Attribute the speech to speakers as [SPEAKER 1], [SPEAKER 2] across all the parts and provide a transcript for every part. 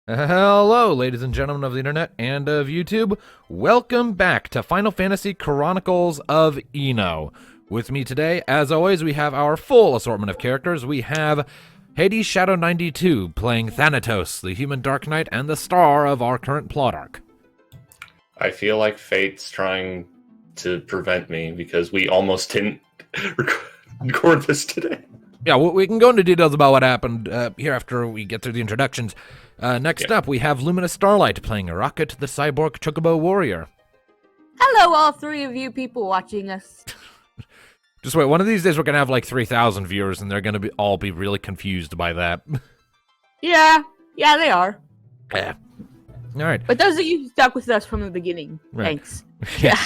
[SPEAKER 1] Hello, ladies and gentlemen of the internet and of YouTube. Welcome back to Final Fantasy Chronicles of Eno. With me today, as always, we have our full assortment of characters. We have Hades Shadow 92 playing Thanatos, the human Dark Knight and the star of our current plot arc.
[SPEAKER 2] I feel like fate's trying to prevent me because we almost didn't record this today.
[SPEAKER 1] Yeah, we can go into details about what happened here after we get through the introductions. Next up, we have Luminous Starlight playing Rocket, the cyborg Chocobo warrior.
[SPEAKER 3] Hello, all three of you people watching us.
[SPEAKER 1] Just wait, one of these days we're going to have like 3,000 viewers, and they're going to all be really confused by that.
[SPEAKER 3] Yeah, they are.
[SPEAKER 1] Yeah. All right.
[SPEAKER 3] But those of you who stuck with us from the beginning, thanks.
[SPEAKER 1] Yeah.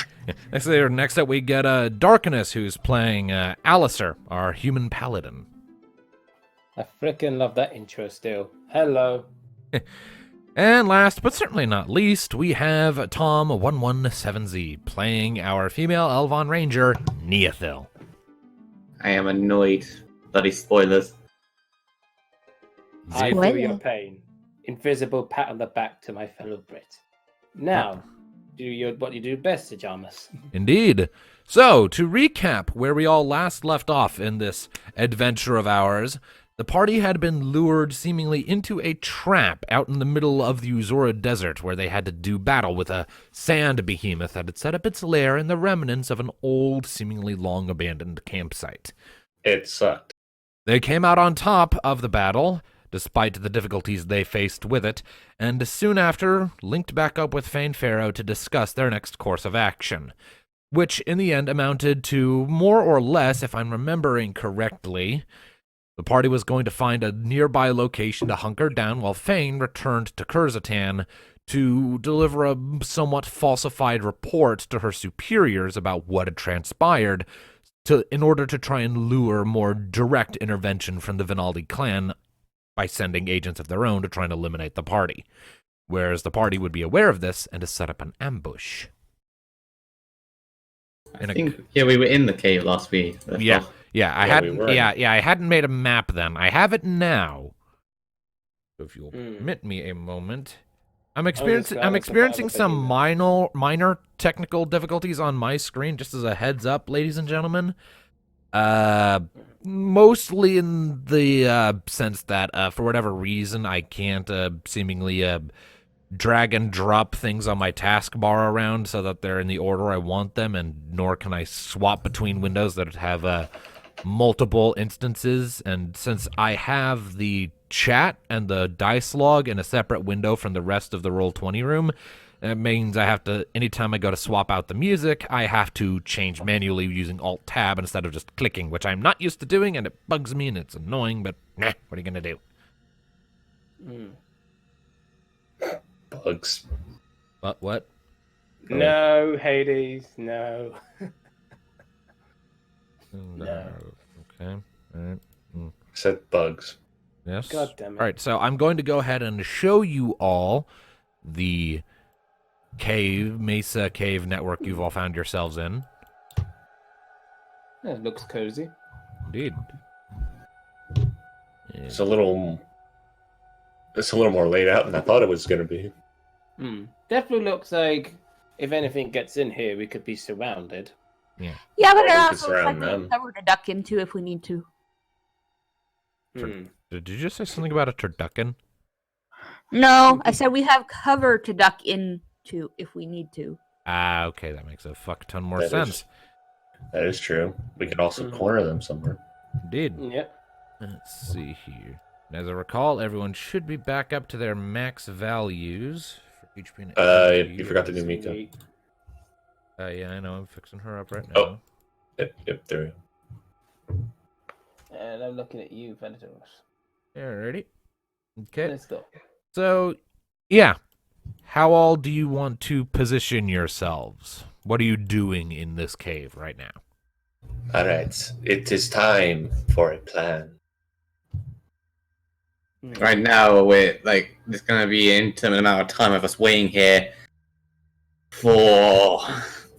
[SPEAKER 1] Next up, we get Darkness, who's playing Alistair, our human paladin.
[SPEAKER 4] I frickin' love that intro still. Hello.
[SPEAKER 1] And last, but certainly not least, we have Tom117Z playing our female Elvon Ranger, Neothil.
[SPEAKER 5] I am annoyed. Bloody spoilers.
[SPEAKER 4] I feel your pain. Invisible pat on the back to my fellow Brit. Now, do what you do best, Pajamas.
[SPEAKER 1] Indeed. So, to recap where we all last left off in this adventure of ours, the party had been lured seemingly into a trap out in the middle of the Uzura Desert, where they had to do battle with a sand behemoth that had set up its lair in the remnants of an old, seemingly long-abandoned campsite.
[SPEAKER 2] It sucked.
[SPEAKER 1] They came out on top of the battle, despite the difficulties they faced with it, and soon after linked back up with Fane Pharaoh to discuss their next course of action, which in the end amounted to more or less, if I'm remembering correctly, the party was going to find a nearby location to hunker down while Fane returned to Kurzatan to deliver a somewhat falsified report to her superiors about what had transpired in order to try and lure more direct intervention from the Vinaldi clan by sending agents of their own to try and eliminate the party, whereas the party would be aware of this and to set up an ambush.
[SPEAKER 5] I think we were in the cave last week.
[SPEAKER 1] I hadn't made a map then. I have it now. So if you'll permit me a moment. I'm experiencing some minor technical difficulties on my screen, just as a heads up, ladies and gentlemen. Mostly in the sense that, for whatever reason, I can't seemingly drag and drop things on my taskbar around so that they're in the order I want them, and nor can I swap between windows that have multiple instances. And since I have the chat and the dice log in a separate window from the rest of the Roll20 room, it means I have to, anytime I go to swap out the music, I have to change manually using Alt-Tab instead of just clicking, which I'm not used to doing, and it bugs me, and it's annoying, but what are you going to do?
[SPEAKER 2] Bugs.
[SPEAKER 1] What?
[SPEAKER 4] No, Hades, no.
[SPEAKER 1] No. Okay. All right.
[SPEAKER 2] I said bugs.
[SPEAKER 1] Yes.
[SPEAKER 4] God damn it.
[SPEAKER 1] All right, so I'm going to go ahead and show you all the Mesa Cave network you've all found yourselves in.
[SPEAKER 4] It looks cozy.
[SPEAKER 1] Indeed.
[SPEAKER 2] It's a little more laid out than I thought it was going to be.
[SPEAKER 4] Definitely looks like if anything gets in here, we could be surrounded.
[SPEAKER 1] Yeah,
[SPEAKER 3] but it
[SPEAKER 2] we could
[SPEAKER 3] also
[SPEAKER 2] surround
[SPEAKER 3] looks like
[SPEAKER 2] them.
[SPEAKER 3] a cover to duck into if we need to.
[SPEAKER 1] Did you just say something about a turducken?
[SPEAKER 3] No, I said we have cover to duck into if we need to.
[SPEAKER 1] Ah, okay, that makes a fuck ton more sense.
[SPEAKER 2] That is true. We could also corner them somewhere.
[SPEAKER 1] Indeed.
[SPEAKER 4] Yep.
[SPEAKER 1] Let's see here. As I recall, everyone should be back up to their max values for HP and HP.
[SPEAKER 2] You forgot to do Mika.
[SPEAKER 1] Yeah, I know. I'm fixing her up right now.
[SPEAKER 2] Oh. Yep, there we go.
[SPEAKER 4] And I'm looking at you, Venator.
[SPEAKER 1] Alrighty. Okay.
[SPEAKER 4] Let's go.
[SPEAKER 1] So, yeah. How all do you want to position yourselves? What are you doing in this cave right now?
[SPEAKER 2] Alright, it is time for a plan.
[SPEAKER 5] Right now, there's gonna be an intimate amount of time of us waiting here for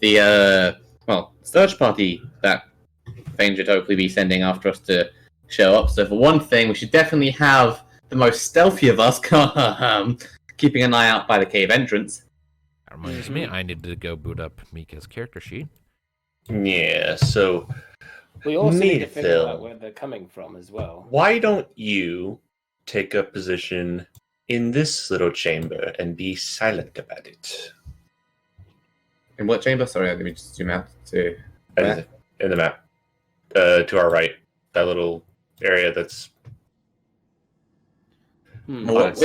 [SPEAKER 5] the search party that Fane should hopefully be sending after us to show up. So for one thing, we should definitely have the the most stealthy of us, keeping an eye out by the cave entrance.
[SPEAKER 1] That reminds me, I need to go boot up Mika's character sheet.
[SPEAKER 2] Yeah, so
[SPEAKER 4] We also need to figure
[SPEAKER 2] Neathil,
[SPEAKER 4] out where they're coming from as well.
[SPEAKER 2] why don't you take up position in this little chamber and be silent about it?
[SPEAKER 5] In what chamber? Sorry, let me just zoom out to. Where?
[SPEAKER 2] In the map. To our right. That little area that's...
[SPEAKER 5] Where's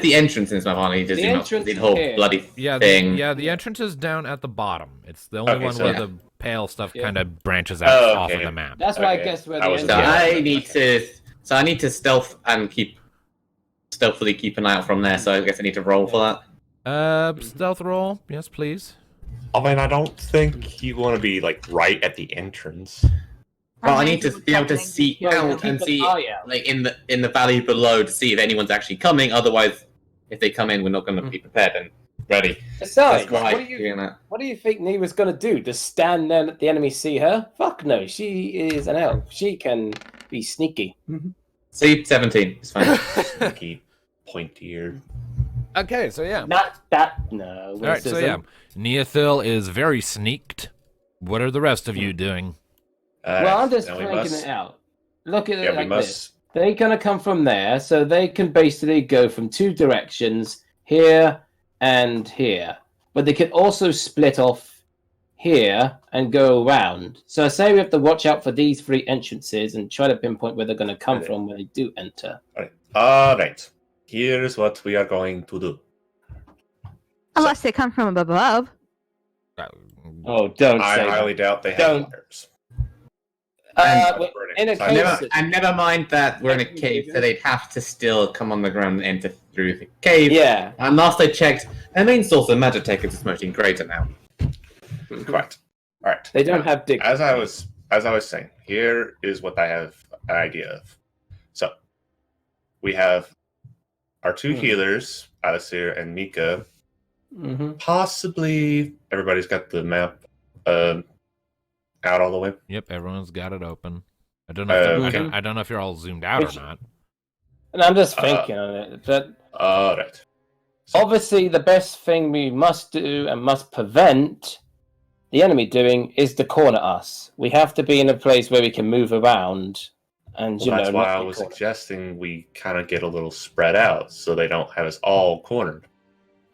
[SPEAKER 5] the entrance in this map? Harley? Just
[SPEAKER 4] The
[SPEAKER 5] zoom out
[SPEAKER 4] entrance
[SPEAKER 5] the whole
[SPEAKER 4] here.
[SPEAKER 5] bloody
[SPEAKER 1] Yeah,
[SPEAKER 5] thing.
[SPEAKER 1] the entrance is down at the bottom. It's the only
[SPEAKER 2] Okay,
[SPEAKER 1] one
[SPEAKER 2] so-
[SPEAKER 1] where
[SPEAKER 5] Yeah.
[SPEAKER 1] the pale stuff
[SPEAKER 4] Yeah.
[SPEAKER 1] kind of branches out
[SPEAKER 2] Oh,
[SPEAKER 1] off of
[SPEAKER 2] okay.
[SPEAKER 1] the map.
[SPEAKER 4] That's why
[SPEAKER 2] Okay.
[SPEAKER 4] I guess where
[SPEAKER 2] I
[SPEAKER 4] the
[SPEAKER 2] was-
[SPEAKER 5] So
[SPEAKER 4] entrance
[SPEAKER 5] I need to stealth and stealthily keep an eye out from there. So I guess I need to roll for that.
[SPEAKER 1] Stealth roll, yes, please.
[SPEAKER 2] I mean, I don't think you want to be, like, right at the entrance.
[SPEAKER 5] Well, I need to be able to see
[SPEAKER 4] Well,
[SPEAKER 5] out
[SPEAKER 4] keep
[SPEAKER 5] and
[SPEAKER 4] an
[SPEAKER 5] see,
[SPEAKER 4] eye out.
[SPEAKER 5] like in the valley below, to see if anyone's actually coming. Otherwise, if they come in, we're not going to be prepared and ready.
[SPEAKER 4] Besides,
[SPEAKER 5] That's why
[SPEAKER 4] what do you
[SPEAKER 5] doing that.
[SPEAKER 4] What do you think Nee was going to do? Just stand there and let the enemy see her? Fuck no, she is an elf. She can be sneaky.
[SPEAKER 5] See, 17. It's fine.
[SPEAKER 2] Sneaky, pointy-eared.
[SPEAKER 1] Okay, so yeah.
[SPEAKER 4] Not that, no.
[SPEAKER 1] All right, so yeah. Neathil is very sneaked. What are the rest of you doing?
[SPEAKER 4] Well, I'm just
[SPEAKER 2] now we
[SPEAKER 4] flanking
[SPEAKER 2] must-
[SPEAKER 4] it out. Look at
[SPEAKER 2] Yeah,
[SPEAKER 4] it
[SPEAKER 2] we
[SPEAKER 4] like
[SPEAKER 2] must...
[SPEAKER 4] this. They're going to come from there, so they can basically go from two directions, here and here. But they can also split off here and go around. So I say we have to watch out for these three entrances and try to pinpoint where they're going to come
[SPEAKER 2] Okay.
[SPEAKER 4] from when they do enter.
[SPEAKER 2] Alright. Here's what we are going to do.
[SPEAKER 3] Unless they come from above.
[SPEAKER 4] Oh, don't
[SPEAKER 2] I
[SPEAKER 4] say that.
[SPEAKER 2] highly doubt they have
[SPEAKER 4] Don't.
[SPEAKER 2] ladders.
[SPEAKER 4] Well, in a
[SPEAKER 2] And
[SPEAKER 4] case,
[SPEAKER 5] And never mind that we're in a cave, so they'd have to still come on the ground and enter through the cave.
[SPEAKER 4] yeah.
[SPEAKER 5] And last I checked, our main source of Magitech is smoking greater now.
[SPEAKER 2] Correct. Alright.
[SPEAKER 4] They don't have dig.
[SPEAKER 2] As I was saying, here is what I have an idea of. So we have our two healers, Alistair and Mika.
[SPEAKER 4] Mm-hmm.
[SPEAKER 2] Possibly everybody's got the map out all the way.
[SPEAKER 1] Yep, everyone's got it open. I don't know. If
[SPEAKER 4] okay.
[SPEAKER 1] I don't know if you're all zoomed out
[SPEAKER 4] Which-
[SPEAKER 1] or not.
[SPEAKER 4] And I'm just thinking on it that
[SPEAKER 2] Alright.
[SPEAKER 4] obviously the best thing we must do and must prevent the enemy doing is to corner us. We have to be in a place where we can move around, and
[SPEAKER 2] Well, that's why
[SPEAKER 4] not
[SPEAKER 2] I
[SPEAKER 4] be
[SPEAKER 2] was
[SPEAKER 4] cornered.
[SPEAKER 2] suggesting we kind of get a little spread out so they don't have us all cornered.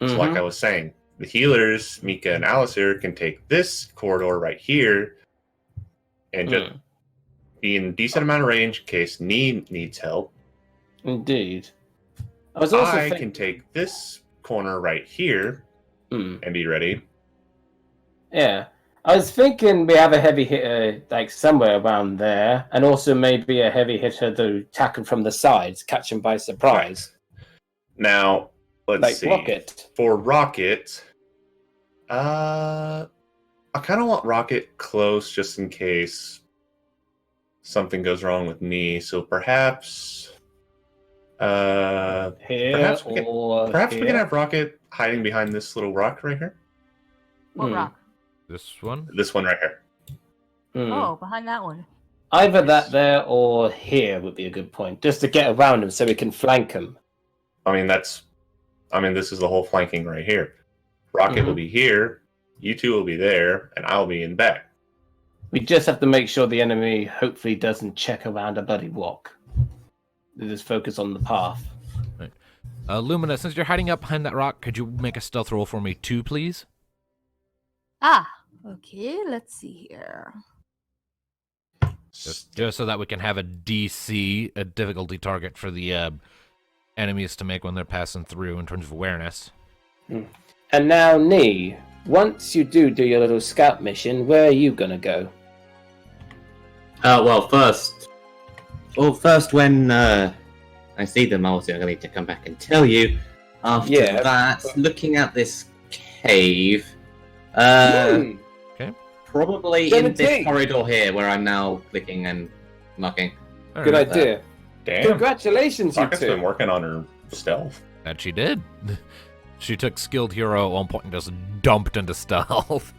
[SPEAKER 2] So like
[SPEAKER 4] Mhm.
[SPEAKER 2] I was saying, the healers, Mika and Alistair, can take this corridor right here and just be in a decent amount of range in case needs help.
[SPEAKER 4] Indeed. I was also
[SPEAKER 2] I
[SPEAKER 4] thinking.
[SPEAKER 2] can take this corner right here
[SPEAKER 4] Hmm.
[SPEAKER 2] and be ready.
[SPEAKER 4] Yeah. I was thinking we have a heavy hitter like somewhere around there, and also maybe a heavy hitter to attack them from the sides, catch them by surprise.
[SPEAKER 2] Now, let's
[SPEAKER 4] Like
[SPEAKER 2] see.
[SPEAKER 4] Rocket.
[SPEAKER 2] For Rocket, I kind of want Rocket close just in case something goes wrong with me. So perhaps,
[SPEAKER 4] Here
[SPEAKER 2] perhaps we
[SPEAKER 4] here.
[SPEAKER 2] can have Rocket hiding behind this little rock right here.
[SPEAKER 3] What
[SPEAKER 4] Hmm.
[SPEAKER 3] rock?
[SPEAKER 1] This one?
[SPEAKER 2] This one right here.
[SPEAKER 4] Hmm.
[SPEAKER 3] Oh, behind that one.
[SPEAKER 4] Either that there or here would be a good point, just to get around them so we can flank them.
[SPEAKER 2] This is the whole flanking right here. Rocket will be here, you two will be there, and I'll be in back.
[SPEAKER 4] We just have to make sure the enemy hopefully doesn't check around a bloody rock. They just focus on the path.
[SPEAKER 1] Lumina, since you're hiding up behind that rock, could you make a stealth roll for me too, please?
[SPEAKER 3] Ah, okay, let's see here.
[SPEAKER 1] Just so that we can have a DC, a difficulty target for the enemies to make when they're passing through in terms of awareness.
[SPEAKER 4] And now, Nee, once you do your little scout mission, where are you gonna go?
[SPEAKER 5] First when I see them, obviously I'm going to need to come back and tell you. After
[SPEAKER 4] Yeah.
[SPEAKER 5] that, looking at this cave, probably in this
[SPEAKER 4] 17.
[SPEAKER 5] corridor here, where I'm now clicking and knocking.
[SPEAKER 1] All
[SPEAKER 4] Good
[SPEAKER 1] right,
[SPEAKER 4] idea.
[SPEAKER 2] Damn.
[SPEAKER 4] Congratulations, you
[SPEAKER 2] Rocket's
[SPEAKER 4] two.
[SPEAKER 2] been working on her stealth.
[SPEAKER 1] that she did. She took skilled hero at one point and just dumped into stealth.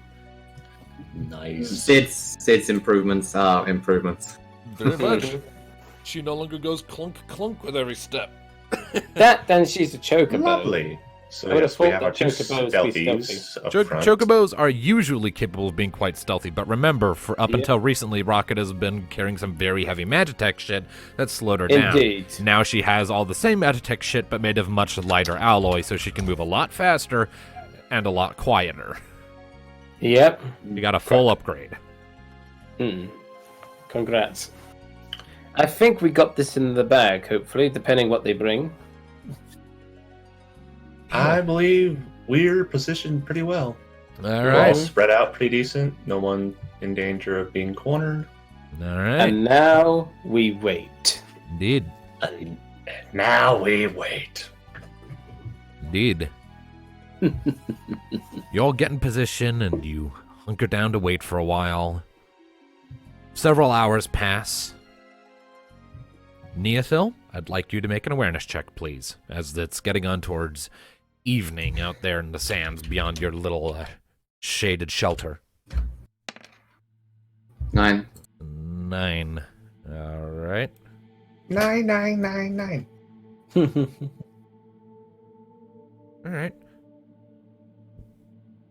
[SPEAKER 2] Nice.
[SPEAKER 5] Sid's improvements are improvements.
[SPEAKER 1] Very much. She no longer goes clunk clunk with every step.
[SPEAKER 4] That, then she's a chocobo.
[SPEAKER 2] Lovely. So
[SPEAKER 4] I would have
[SPEAKER 2] yes, we
[SPEAKER 4] thought
[SPEAKER 2] have
[SPEAKER 4] that
[SPEAKER 2] our two
[SPEAKER 4] chocobos be
[SPEAKER 2] stealthies up front.
[SPEAKER 1] Chocobos are usually capable of being quite stealthy, but remember, for up until recently, Rocket has been carrying some very heavy Magitech shit that slowed her down.
[SPEAKER 4] Indeed.
[SPEAKER 1] Now she has all the same Magitech shit, but made of much lighter alloy, so she can move a lot faster and a lot quieter.
[SPEAKER 4] Yep.
[SPEAKER 1] You got a full upgrade.
[SPEAKER 4] Congrats. I think we got this in the bag, hopefully, depending what they bring.
[SPEAKER 2] I believe we're positioned pretty well.
[SPEAKER 1] All
[SPEAKER 2] We're all
[SPEAKER 1] right.
[SPEAKER 2] spread out pretty decent. No one in danger of being cornered.
[SPEAKER 1] All right.
[SPEAKER 4] And now we wait.
[SPEAKER 1] Indeed.
[SPEAKER 2] And now we wait.
[SPEAKER 1] Indeed. You all get in position and you hunker down to wait for a while. Several hours pass. Neothil, I'd like you to make an awareness check, please, as it's getting on towards evening out there in the sands beyond your little shaded shelter.
[SPEAKER 5] 9.
[SPEAKER 1] 9. All right.
[SPEAKER 2] 9999.
[SPEAKER 1] All right.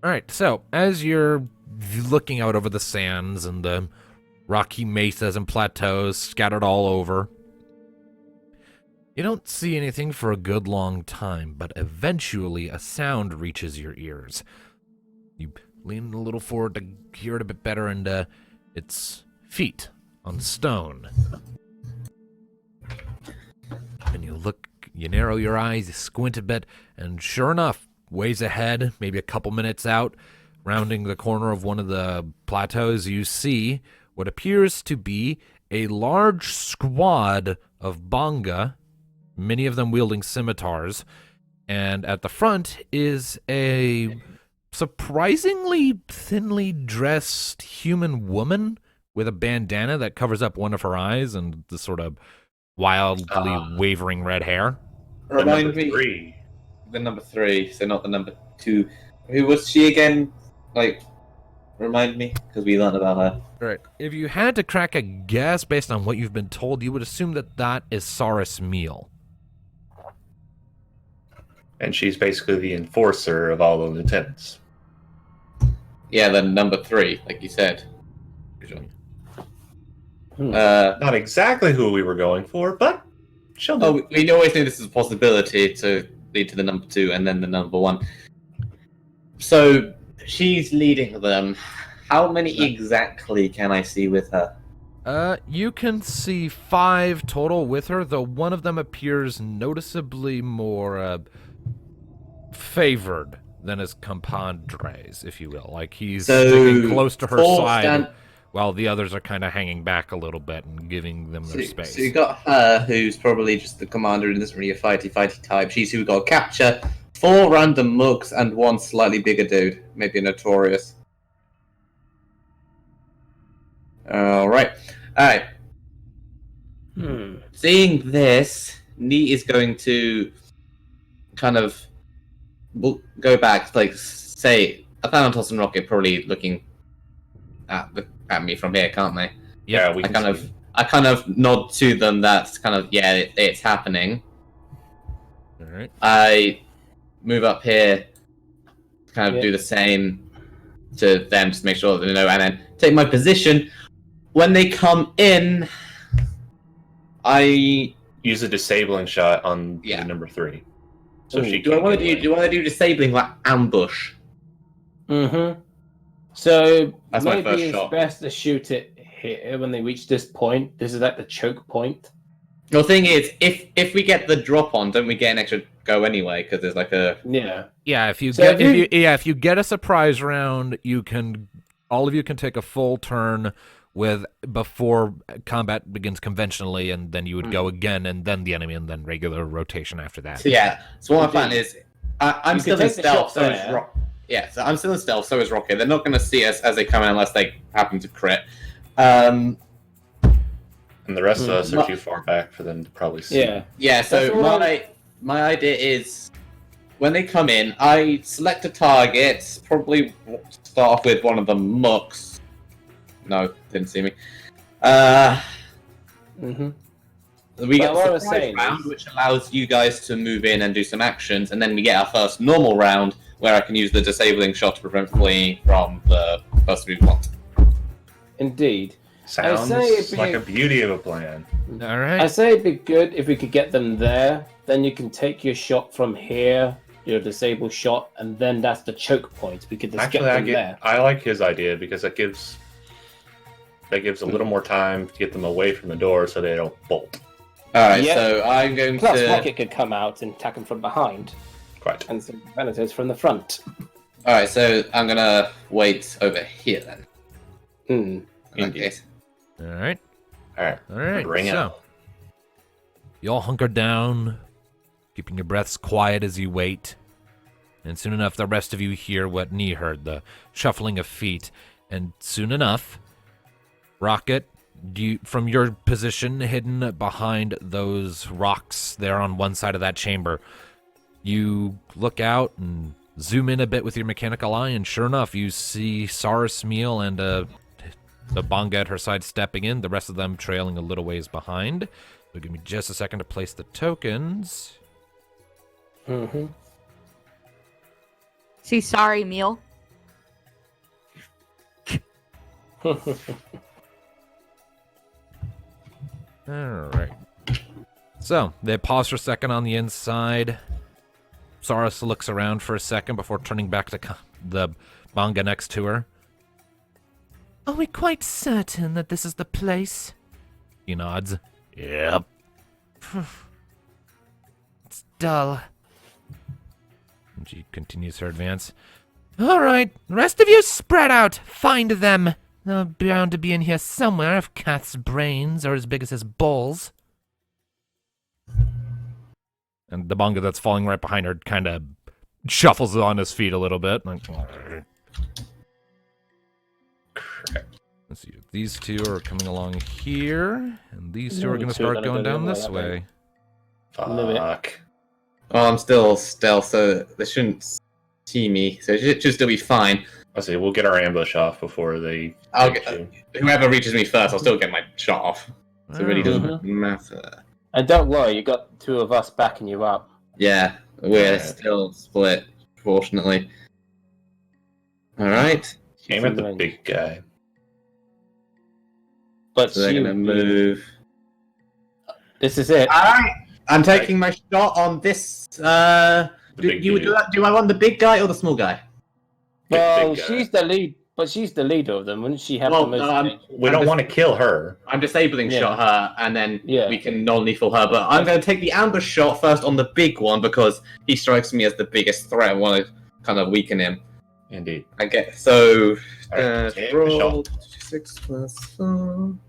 [SPEAKER 1] All right, so as you're looking out over the sands and the rocky mesas and plateaus scattered all over, you don't see anything for a good long time, but eventually a sound reaches your ears. You lean a little forward to hear it a bit better, and it's feet on stone. And you look, you narrow your eyes, you squint a bit, and sure enough, ways ahead, maybe a couple minutes out, rounding the corner of one of the plateaus, you see what appears to be a large squad of Bonga, many of them wielding scimitars, and at the front is a surprisingly thinly dressed human woman with a bandana that covers up one of her eyes and the sort of wildly wavering red hair.
[SPEAKER 5] Remind
[SPEAKER 2] number
[SPEAKER 5] me.
[SPEAKER 2] 3.
[SPEAKER 5] The number 3, so not the number 2. Who was she again? Like, remind me, because we learned about her.
[SPEAKER 1] Right. If you had to crack a guess based on what you've been told, you would assume that that is Saris Meal.
[SPEAKER 2] And she's basically the enforcer of all the lieutenants.
[SPEAKER 5] Yeah, the number 3, like you said.
[SPEAKER 2] Not exactly who we were going for, but she'll do.
[SPEAKER 5] Oh, we always knew this is a possibility to lead to the number 2 and then the number 1. So she's leading them. How many exactly can I see with her?
[SPEAKER 1] You can see 5 total with her, though one of them appears noticeably more favored than his compadres, if you will. Like he's sticking close to her side, while the others are kind of hanging back a little bit and giving them their space.
[SPEAKER 5] So you got her, who's probably just the commander and isn't really a fighty type. She's who we got to capture. 4 random mugs and 1 slightly bigger dude, maybe a notorious. Alright. Seeing this, Nee is going to kind of go back, like, say, Athanatos and Rocket probably looking at me from here, can't they?
[SPEAKER 2] Yeah, we
[SPEAKER 5] I kind of nod to them that's kind of, it's happening.
[SPEAKER 1] Alright.
[SPEAKER 5] I move up here, kind of do the same to them, just make sure that they know, and then take my position. When they come in, I
[SPEAKER 2] use a disabling shot on the number 3. So she
[SPEAKER 5] do I want to do disabling, like ambush?
[SPEAKER 4] So
[SPEAKER 5] That's my
[SPEAKER 4] maybe
[SPEAKER 5] first
[SPEAKER 4] it's
[SPEAKER 5] shot.
[SPEAKER 4] best to shoot it here when they reach this point. This is like the choke point.
[SPEAKER 5] The thing is, if we get the drop on, don't we get an extra go anyway? Because there's like a
[SPEAKER 1] Yeah, if you
[SPEAKER 4] So
[SPEAKER 1] get
[SPEAKER 4] if
[SPEAKER 1] if you get a surprise round, all of you can take a full turn before combat begins conventionally, and then you would go again, and then the enemy, and then regular rotation after that.
[SPEAKER 5] So what my plan is, I'm
[SPEAKER 4] You
[SPEAKER 5] still
[SPEAKER 4] can
[SPEAKER 5] in
[SPEAKER 4] take the
[SPEAKER 5] stealth.
[SPEAKER 4] shot
[SPEAKER 5] So is
[SPEAKER 4] there.
[SPEAKER 5] so I'm still in stealth. So is Rocket. They're not going to see us as they come in unless they happen to crit. And
[SPEAKER 2] And the rest of us are too far back for them to probably see.
[SPEAKER 5] So
[SPEAKER 4] That's all
[SPEAKER 5] my idea is, when they come in, I select a target. Probably start off with one of the mucks. No, didn't see me. We get
[SPEAKER 4] what I
[SPEAKER 5] a
[SPEAKER 4] was
[SPEAKER 5] surprise
[SPEAKER 4] saying
[SPEAKER 5] round,
[SPEAKER 4] is-
[SPEAKER 5] which allows you guys to move in and do some actions, and then we get our first normal round where I can use the disabling shot to prevent fleeing from the person we want.
[SPEAKER 4] Indeed.
[SPEAKER 2] Sounds
[SPEAKER 4] say it'd be-
[SPEAKER 2] like a beauty of a plan.
[SPEAKER 1] All
[SPEAKER 4] I
[SPEAKER 1] right.
[SPEAKER 4] say it'd be good if we could get them there. Then you can take your shot from here, your disable shot, and then that's the choke point. We could just
[SPEAKER 2] Actually,
[SPEAKER 4] get them there.
[SPEAKER 2] I like his idea because that gives a little more time to get them away from the door so they don't bolt.
[SPEAKER 5] Alright,
[SPEAKER 4] Yeah.
[SPEAKER 5] so I'm going
[SPEAKER 4] Plus,
[SPEAKER 5] to...
[SPEAKER 4] Rocket could come out and attack them from behind,
[SPEAKER 2] Quite.
[SPEAKER 4] and some predators from the front.
[SPEAKER 5] Alright, so I'm gonna wait over here then.
[SPEAKER 4] Hmm.
[SPEAKER 5] In that
[SPEAKER 2] Indeed.
[SPEAKER 5] case.
[SPEAKER 1] All right.
[SPEAKER 2] All right.
[SPEAKER 1] All right.
[SPEAKER 2] Bring it
[SPEAKER 1] So,
[SPEAKER 2] up.
[SPEAKER 1] you all hunker down, keeping your breaths quiet as you wait. And soon enough, the rest of you hear what Nee heard, the shuffling of feet. And soon enough, Rocket, from your position hidden behind those rocks there on one side of that chamber, you look out and zoom in a bit with your mechanical eye, and sure enough, you see Saris Meal and the Bonga at her side stepping in, the rest of them trailing a little ways behind. So give me just a second to place the tokens.
[SPEAKER 4] Mm-hmm.
[SPEAKER 3] See, sorry, meal.
[SPEAKER 1] Alright. So, they pause for a second on the inside. Saris looks around for a second before turning back to the Bonga next to her. Are we quite certain that this is the place? He nods. Yep. It's dull. And she continues her advance. All right, the rest of you spread out. Find them. They're bound to be in here somewhere if Cat's brains are as big as his balls. And the Bonga that's falling right behind her kind of shuffles on his feet a little bit. Like, let's see. These two are coming along here, and these two are going to start going down this way.
[SPEAKER 2] Fuck.
[SPEAKER 5] Well, I'm still stealth, so they shouldn't see me, so it should still be fine.
[SPEAKER 2] I see. We'll get our ambush off before they.
[SPEAKER 5] I'll
[SPEAKER 2] reach
[SPEAKER 5] get,
[SPEAKER 2] you.
[SPEAKER 5] whoever reaches me first, I'll still get my shot off. So it really
[SPEAKER 1] Oh.
[SPEAKER 5] doesn't matter.
[SPEAKER 4] And don't worry, you got two of us backing you up.
[SPEAKER 5] Yeah, we're
[SPEAKER 2] Alright.
[SPEAKER 5] still split, fortunately. Alright,
[SPEAKER 2] Aim at the big guy.
[SPEAKER 4] But
[SPEAKER 5] so they're
[SPEAKER 4] you,
[SPEAKER 5] gonna move.
[SPEAKER 4] this is it.
[SPEAKER 5] Alright, I'm taking my shot on this.
[SPEAKER 2] The big dude.
[SPEAKER 5] Do I want the big guy or the small guy?
[SPEAKER 4] Well,
[SPEAKER 2] big guy.
[SPEAKER 4] she's the lead, but she's the leader of them. Wouldn't she have
[SPEAKER 5] Well,
[SPEAKER 4] the most?
[SPEAKER 2] We don't want to kill her.
[SPEAKER 5] I'm disabling
[SPEAKER 4] Yeah.
[SPEAKER 5] shot her, and then
[SPEAKER 4] Yeah.
[SPEAKER 5] we can non-lethal her. But I'm going to take the ambush shot first on the big one because he strikes me as the biggest threat. I want to kind of weaken him.
[SPEAKER 2] Indeed.
[SPEAKER 5] I get so.
[SPEAKER 2] Alright, take the
[SPEAKER 5] roll
[SPEAKER 2] shot.
[SPEAKER 5] 6 plus 4.
[SPEAKER 2] And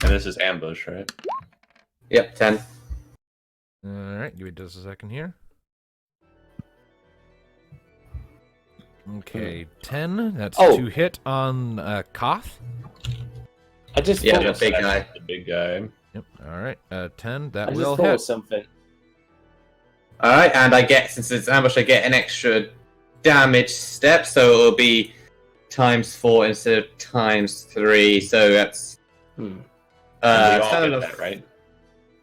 [SPEAKER 2] this is ambush, right?
[SPEAKER 5] Yep, 10.
[SPEAKER 1] Alright, give me just a second here. Okay, 10. That's
[SPEAKER 4] Oh.
[SPEAKER 1] 2 hit on Koth.
[SPEAKER 4] I just
[SPEAKER 5] Yeah,
[SPEAKER 4] thought,
[SPEAKER 5] the big guy.
[SPEAKER 2] The big guy.
[SPEAKER 1] Yep, alright. 10, that
[SPEAKER 4] I just
[SPEAKER 1] will
[SPEAKER 4] thought of
[SPEAKER 1] hit.
[SPEAKER 4] something.
[SPEAKER 5] Alright, and I get, since it's ambush, I get an extra damage step, so it'll be times 4 instead of times 3, so that's.
[SPEAKER 4] Hmm.
[SPEAKER 2] And we all
[SPEAKER 5] kind
[SPEAKER 2] get
[SPEAKER 5] of-
[SPEAKER 2] that, right?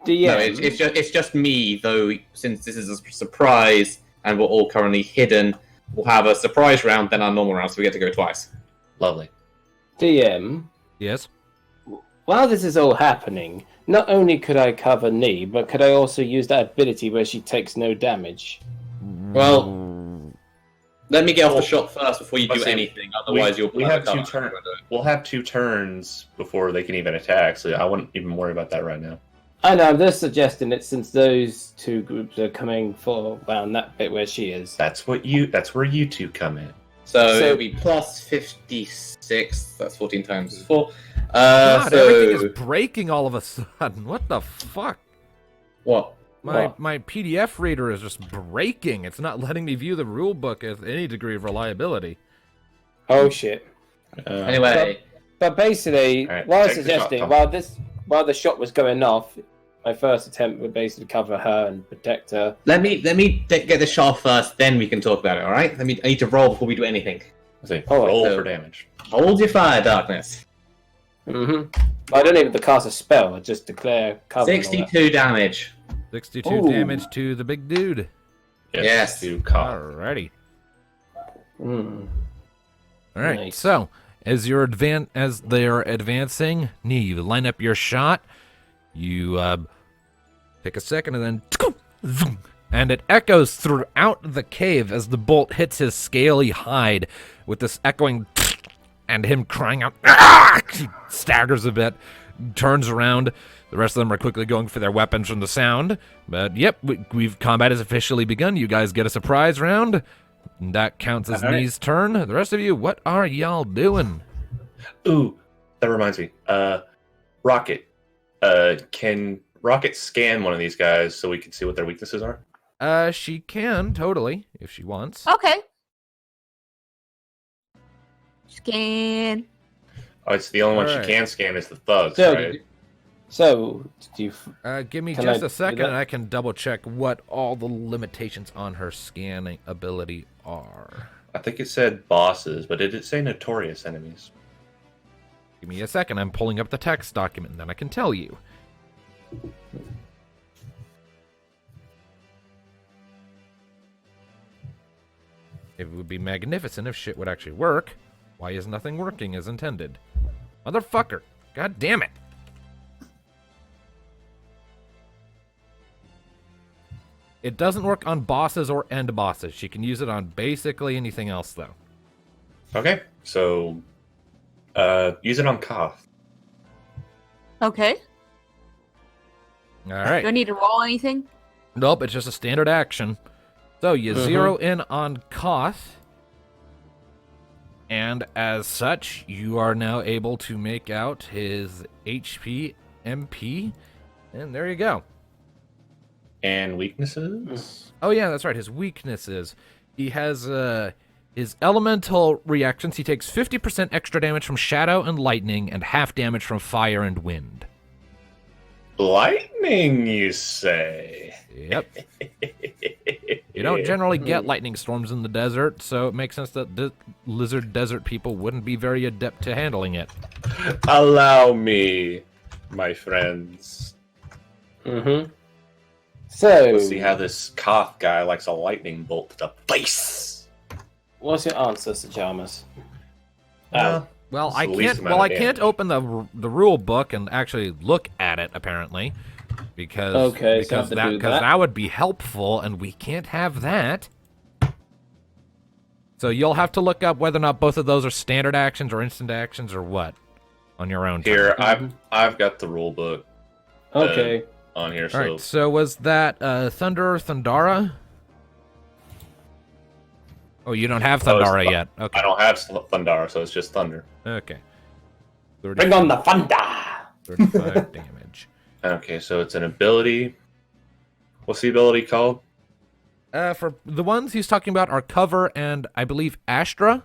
[SPEAKER 5] No, it's just me, though, since this is a surprise and we're all currently hidden, we'll have a surprise round, then our normal round, so we get to go twice.
[SPEAKER 2] Lovely.
[SPEAKER 4] DM,
[SPEAKER 1] Yes?
[SPEAKER 4] while this is all happening, not only could I cover knee, but could I also use that ability where she takes no damage?
[SPEAKER 5] Well, let me get off the shot first before you
[SPEAKER 2] Let's
[SPEAKER 5] do
[SPEAKER 2] see.
[SPEAKER 5] anything, otherwise you'll
[SPEAKER 2] we have
[SPEAKER 5] cover.
[SPEAKER 2] two turns. We'll have 2 turns before they can even attack, so I wouldn't even worry about that right now.
[SPEAKER 4] I know, I'm just suggesting it since those two groups are coming for around that bit where she is.
[SPEAKER 2] That's where you two come in.
[SPEAKER 5] So,
[SPEAKER 4] So-
[SPEAKER 5] it'll be plus 56, that's 14 times 4.
[SPEAKER 1] God,
[SPEAKER 5] So,
[SPEAKER 1] everything is breaking all of a sudden. What the fuck?
[SPEAKER 5] what?
[SPEAKER 1] My PDF reader is just breaking. It's not letting me view the rule book with any degree of reliability.
[SPEAKER 4] Oh shit.
[SPEAKER 5] Anyway,
[SPEAKER 4] But basically,
[SPEAKER 2] Alright,
[SPEAKER 4] what I was
[SPEAKER 2] take the shot,
[SPEAKER 4] suggesting,
[SPEAKER 2] Tom.
[SPEAKER 4] while the shot was going off, my first attempt would basically cover her and protect her.
[SPEAKER 5] let me get the shot off first, then we can talk about it, alright? I need to roll before we do anything.
[SPEAKER 2] Let's see.
[SPEAKER 4] Oh,
[SPEAKER 2] Roll
[SPEAKER 5] so-
[SPEAKER 2] for damage.
[SPEAKER 5] Hold your fire, Darkness.
[SPEAKER 4] I don't even cast a spell. I just declare cover.
[SPEAKER 5] 62 damage.
[SPEAKER 1] 62
[SPEAKER 4] Ooh.
[SPEAKER 1] damage to the big dude.
[SPEAKER 5] Yes.
[SPEAKER 2] To Koth.
[SPEAKER 1] Alrighty.
[SPEAKER 4] Mm.
[SPEAKER 1] Alright,
[SPEAKER 4] Nice.
[SPEAKER 1] so as they're advancing, you line up your shot. You take a second and then zoom, and it echoes throughout the cave as the bolt hits his scaly hide with this echoing and him crying out. "Ah!" He staggers a bit, turns around. The rest of them are quickly going for their weapons from the sound. But yep, combat has officially begun. You guys get a surprise round. And that counts as
[SPEAKER 2] Alright.
[SPEAKER 1] Knee's turn. The rest of you, what are y'all doing?
[SPEAKER 2] Ooh, that reminds me. Rocket. Can Rocket scan one of these guys so we can see what their weaknesses are?
[SPEAKER 1] She can, totally, if she wants.
[SPEAKER 3] Okay. Scan.
[SPEAKER 2] Oh, it's the only one
[SPEAKER 1] Alright.
[SPEAKER 2] she can scan is the thugs,
[SPEAKER 4] So,
[SPEAKER 2] right?
[SPEAKER 4] do you?
[SPEAKER 1] Give me
[SPEAKER 4] Can
[SPEAKER 1] just
[SPEAKER 4] I
[SPEAKER 1] a
[SPEAKER 4] do
[SPEAKER 1] second
[SPEAKER 4] that?
[SPEAKER 1] and I can double check what all the limitations on her scanning ability are.
[SPEAKER 2] I think it said bosses, but did it say notorious enemies?
[SPEAKER 1] Give me a second. I'm pulling up the text document and then I can tell you. It would be magnificent if shit would actually work. Why is nothing working as intended? Motherfucker. God damn it. It doesn't work on bosses or end bosses. She can use it on basically anything else, though.
[SPEAKER 2] Okay, so use it on Koth.
[SPEAKER 3] Okay.
[SPEAKER 1] All
[SPEAKER 3] Do I
[SPEAKER 1] right.
[SPEAKER 3] need to roll anything?
[SPEAKER 1] Nope, it's just a standard action. So you zero in on Koth, and as such, you are now able to make out his HP, MP, and there you go.
[SPEAKER 2] And weaknesses?
[SPEAKER 1] Oh yeah, that's right. His weaknesses. He has his elemental reactions. He takes 50% extra damage from shadow and lightning, and half damage from fire and wind.
[SPEAKER 2] Lightning, you say?
[SPEAKER 1] Yep. You don't generally get lightning storms in the desert, so it makes sense that lizard desert people wouldn't be very adept to handling it.
[SPEAKER 2] Allow me, my friends.
[SPEAKER 4] So,
[SPEAKER 2] Let's see how this Koth guy likes a lightning bolt to the face.
[SPEAKER 4] what's your answer, Sir Chalmers?
[SPEAKER 1] Well,
[SPEAKER 2] It's
[SPEAKER 1] I
[SPEAKER 2] the least
[SPEAKER 1] can't.
[SPEAKER 2] amount
[SPEAKER 1] Well,
[SPEAKER 2] of
[SPEAKER 1] I can't
[SPEAKER 2] damage.
[SPEAKER 1] open the rule book and actually look at it apparently, because
[SPEAKER 4] Okay, so I have
[SPEAKER 1] because
[SPEAKER 4] to
[SPEAKER 1] that
[SPEAKER 4] do
[SPEAKER 1] because
[SPEAKER 4] that.
[SPEAKER 1] that would be helpful, and we can't have that. So you'll have to look up whether or not both of those are standard actions or instant actions or what on your own.
[SPEAKER 2] Here,
[SPEAKER 1] time.
[SPEAKER 2] I've got the rule book
[SPEAKER 4] Okay.
[SPEAKER 2] on here.
[SPEAKER 1] All
[SPEAKER 2] So
[SPEAKER 1] right. So was that Thunder or Thundara? Oh, you don't have
[SPEAKER 2] Oh, it's
[SPEAKER 1] Thundara
[SPEAKER 2] Thu-
[SPEAKER 1] yet. Okay.
[SPEAKER 2] I don't have Thundara, so it's just Thunder.
[SPEAKER 1] Okay.
[SPEAKER 4] Bring on the thunder!
[SPEAKER 1] 35 damage.
[SPEAKER 2] Okay, so it's an ability. What's the ability called?
[SPEAKER 1] For the ones he's talking about are Cover and I believe Astra.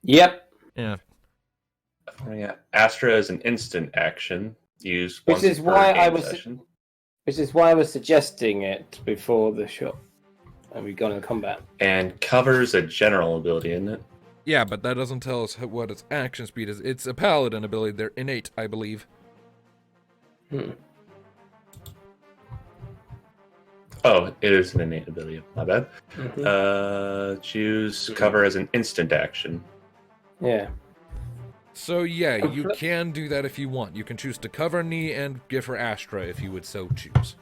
[SPEAKER 4] Yep.
[SPEAKER 1] Yeah.
[SPEAKER 2] Oh, yeah, Astra is an instant action. Use
[SPEAKER 4] Which
[SPEAKER 2] once
[SPEAKER 4] is
[SPEAKER 2] per
[SPEAKER 4] why
[SPEAKER 2] game
[SPEAKER 4] I was-
[SPEAKER 2] session.
[SPEAKER 4] Which is why I was suggesting it before the shot. And we got in combat.
[SPEAKER 2] And covers a general ability, isn't it?
[SPEAKER 1] Yeah, but that doesn't tell us what its action speed is. It's a paladin ability. They're innate, I believe.
[SPEAKER 2] Oh, it is an innate ability. My bad.
[SPEAKER 4] Mhm.
[SPEAKER 2] Choose cover as an instant action.
[SPEAKER 4] Yeah.
[SPEAKER 1] So yeah, you can do that if you want. You can choose to cover Knee and give her Astra if you would so choose.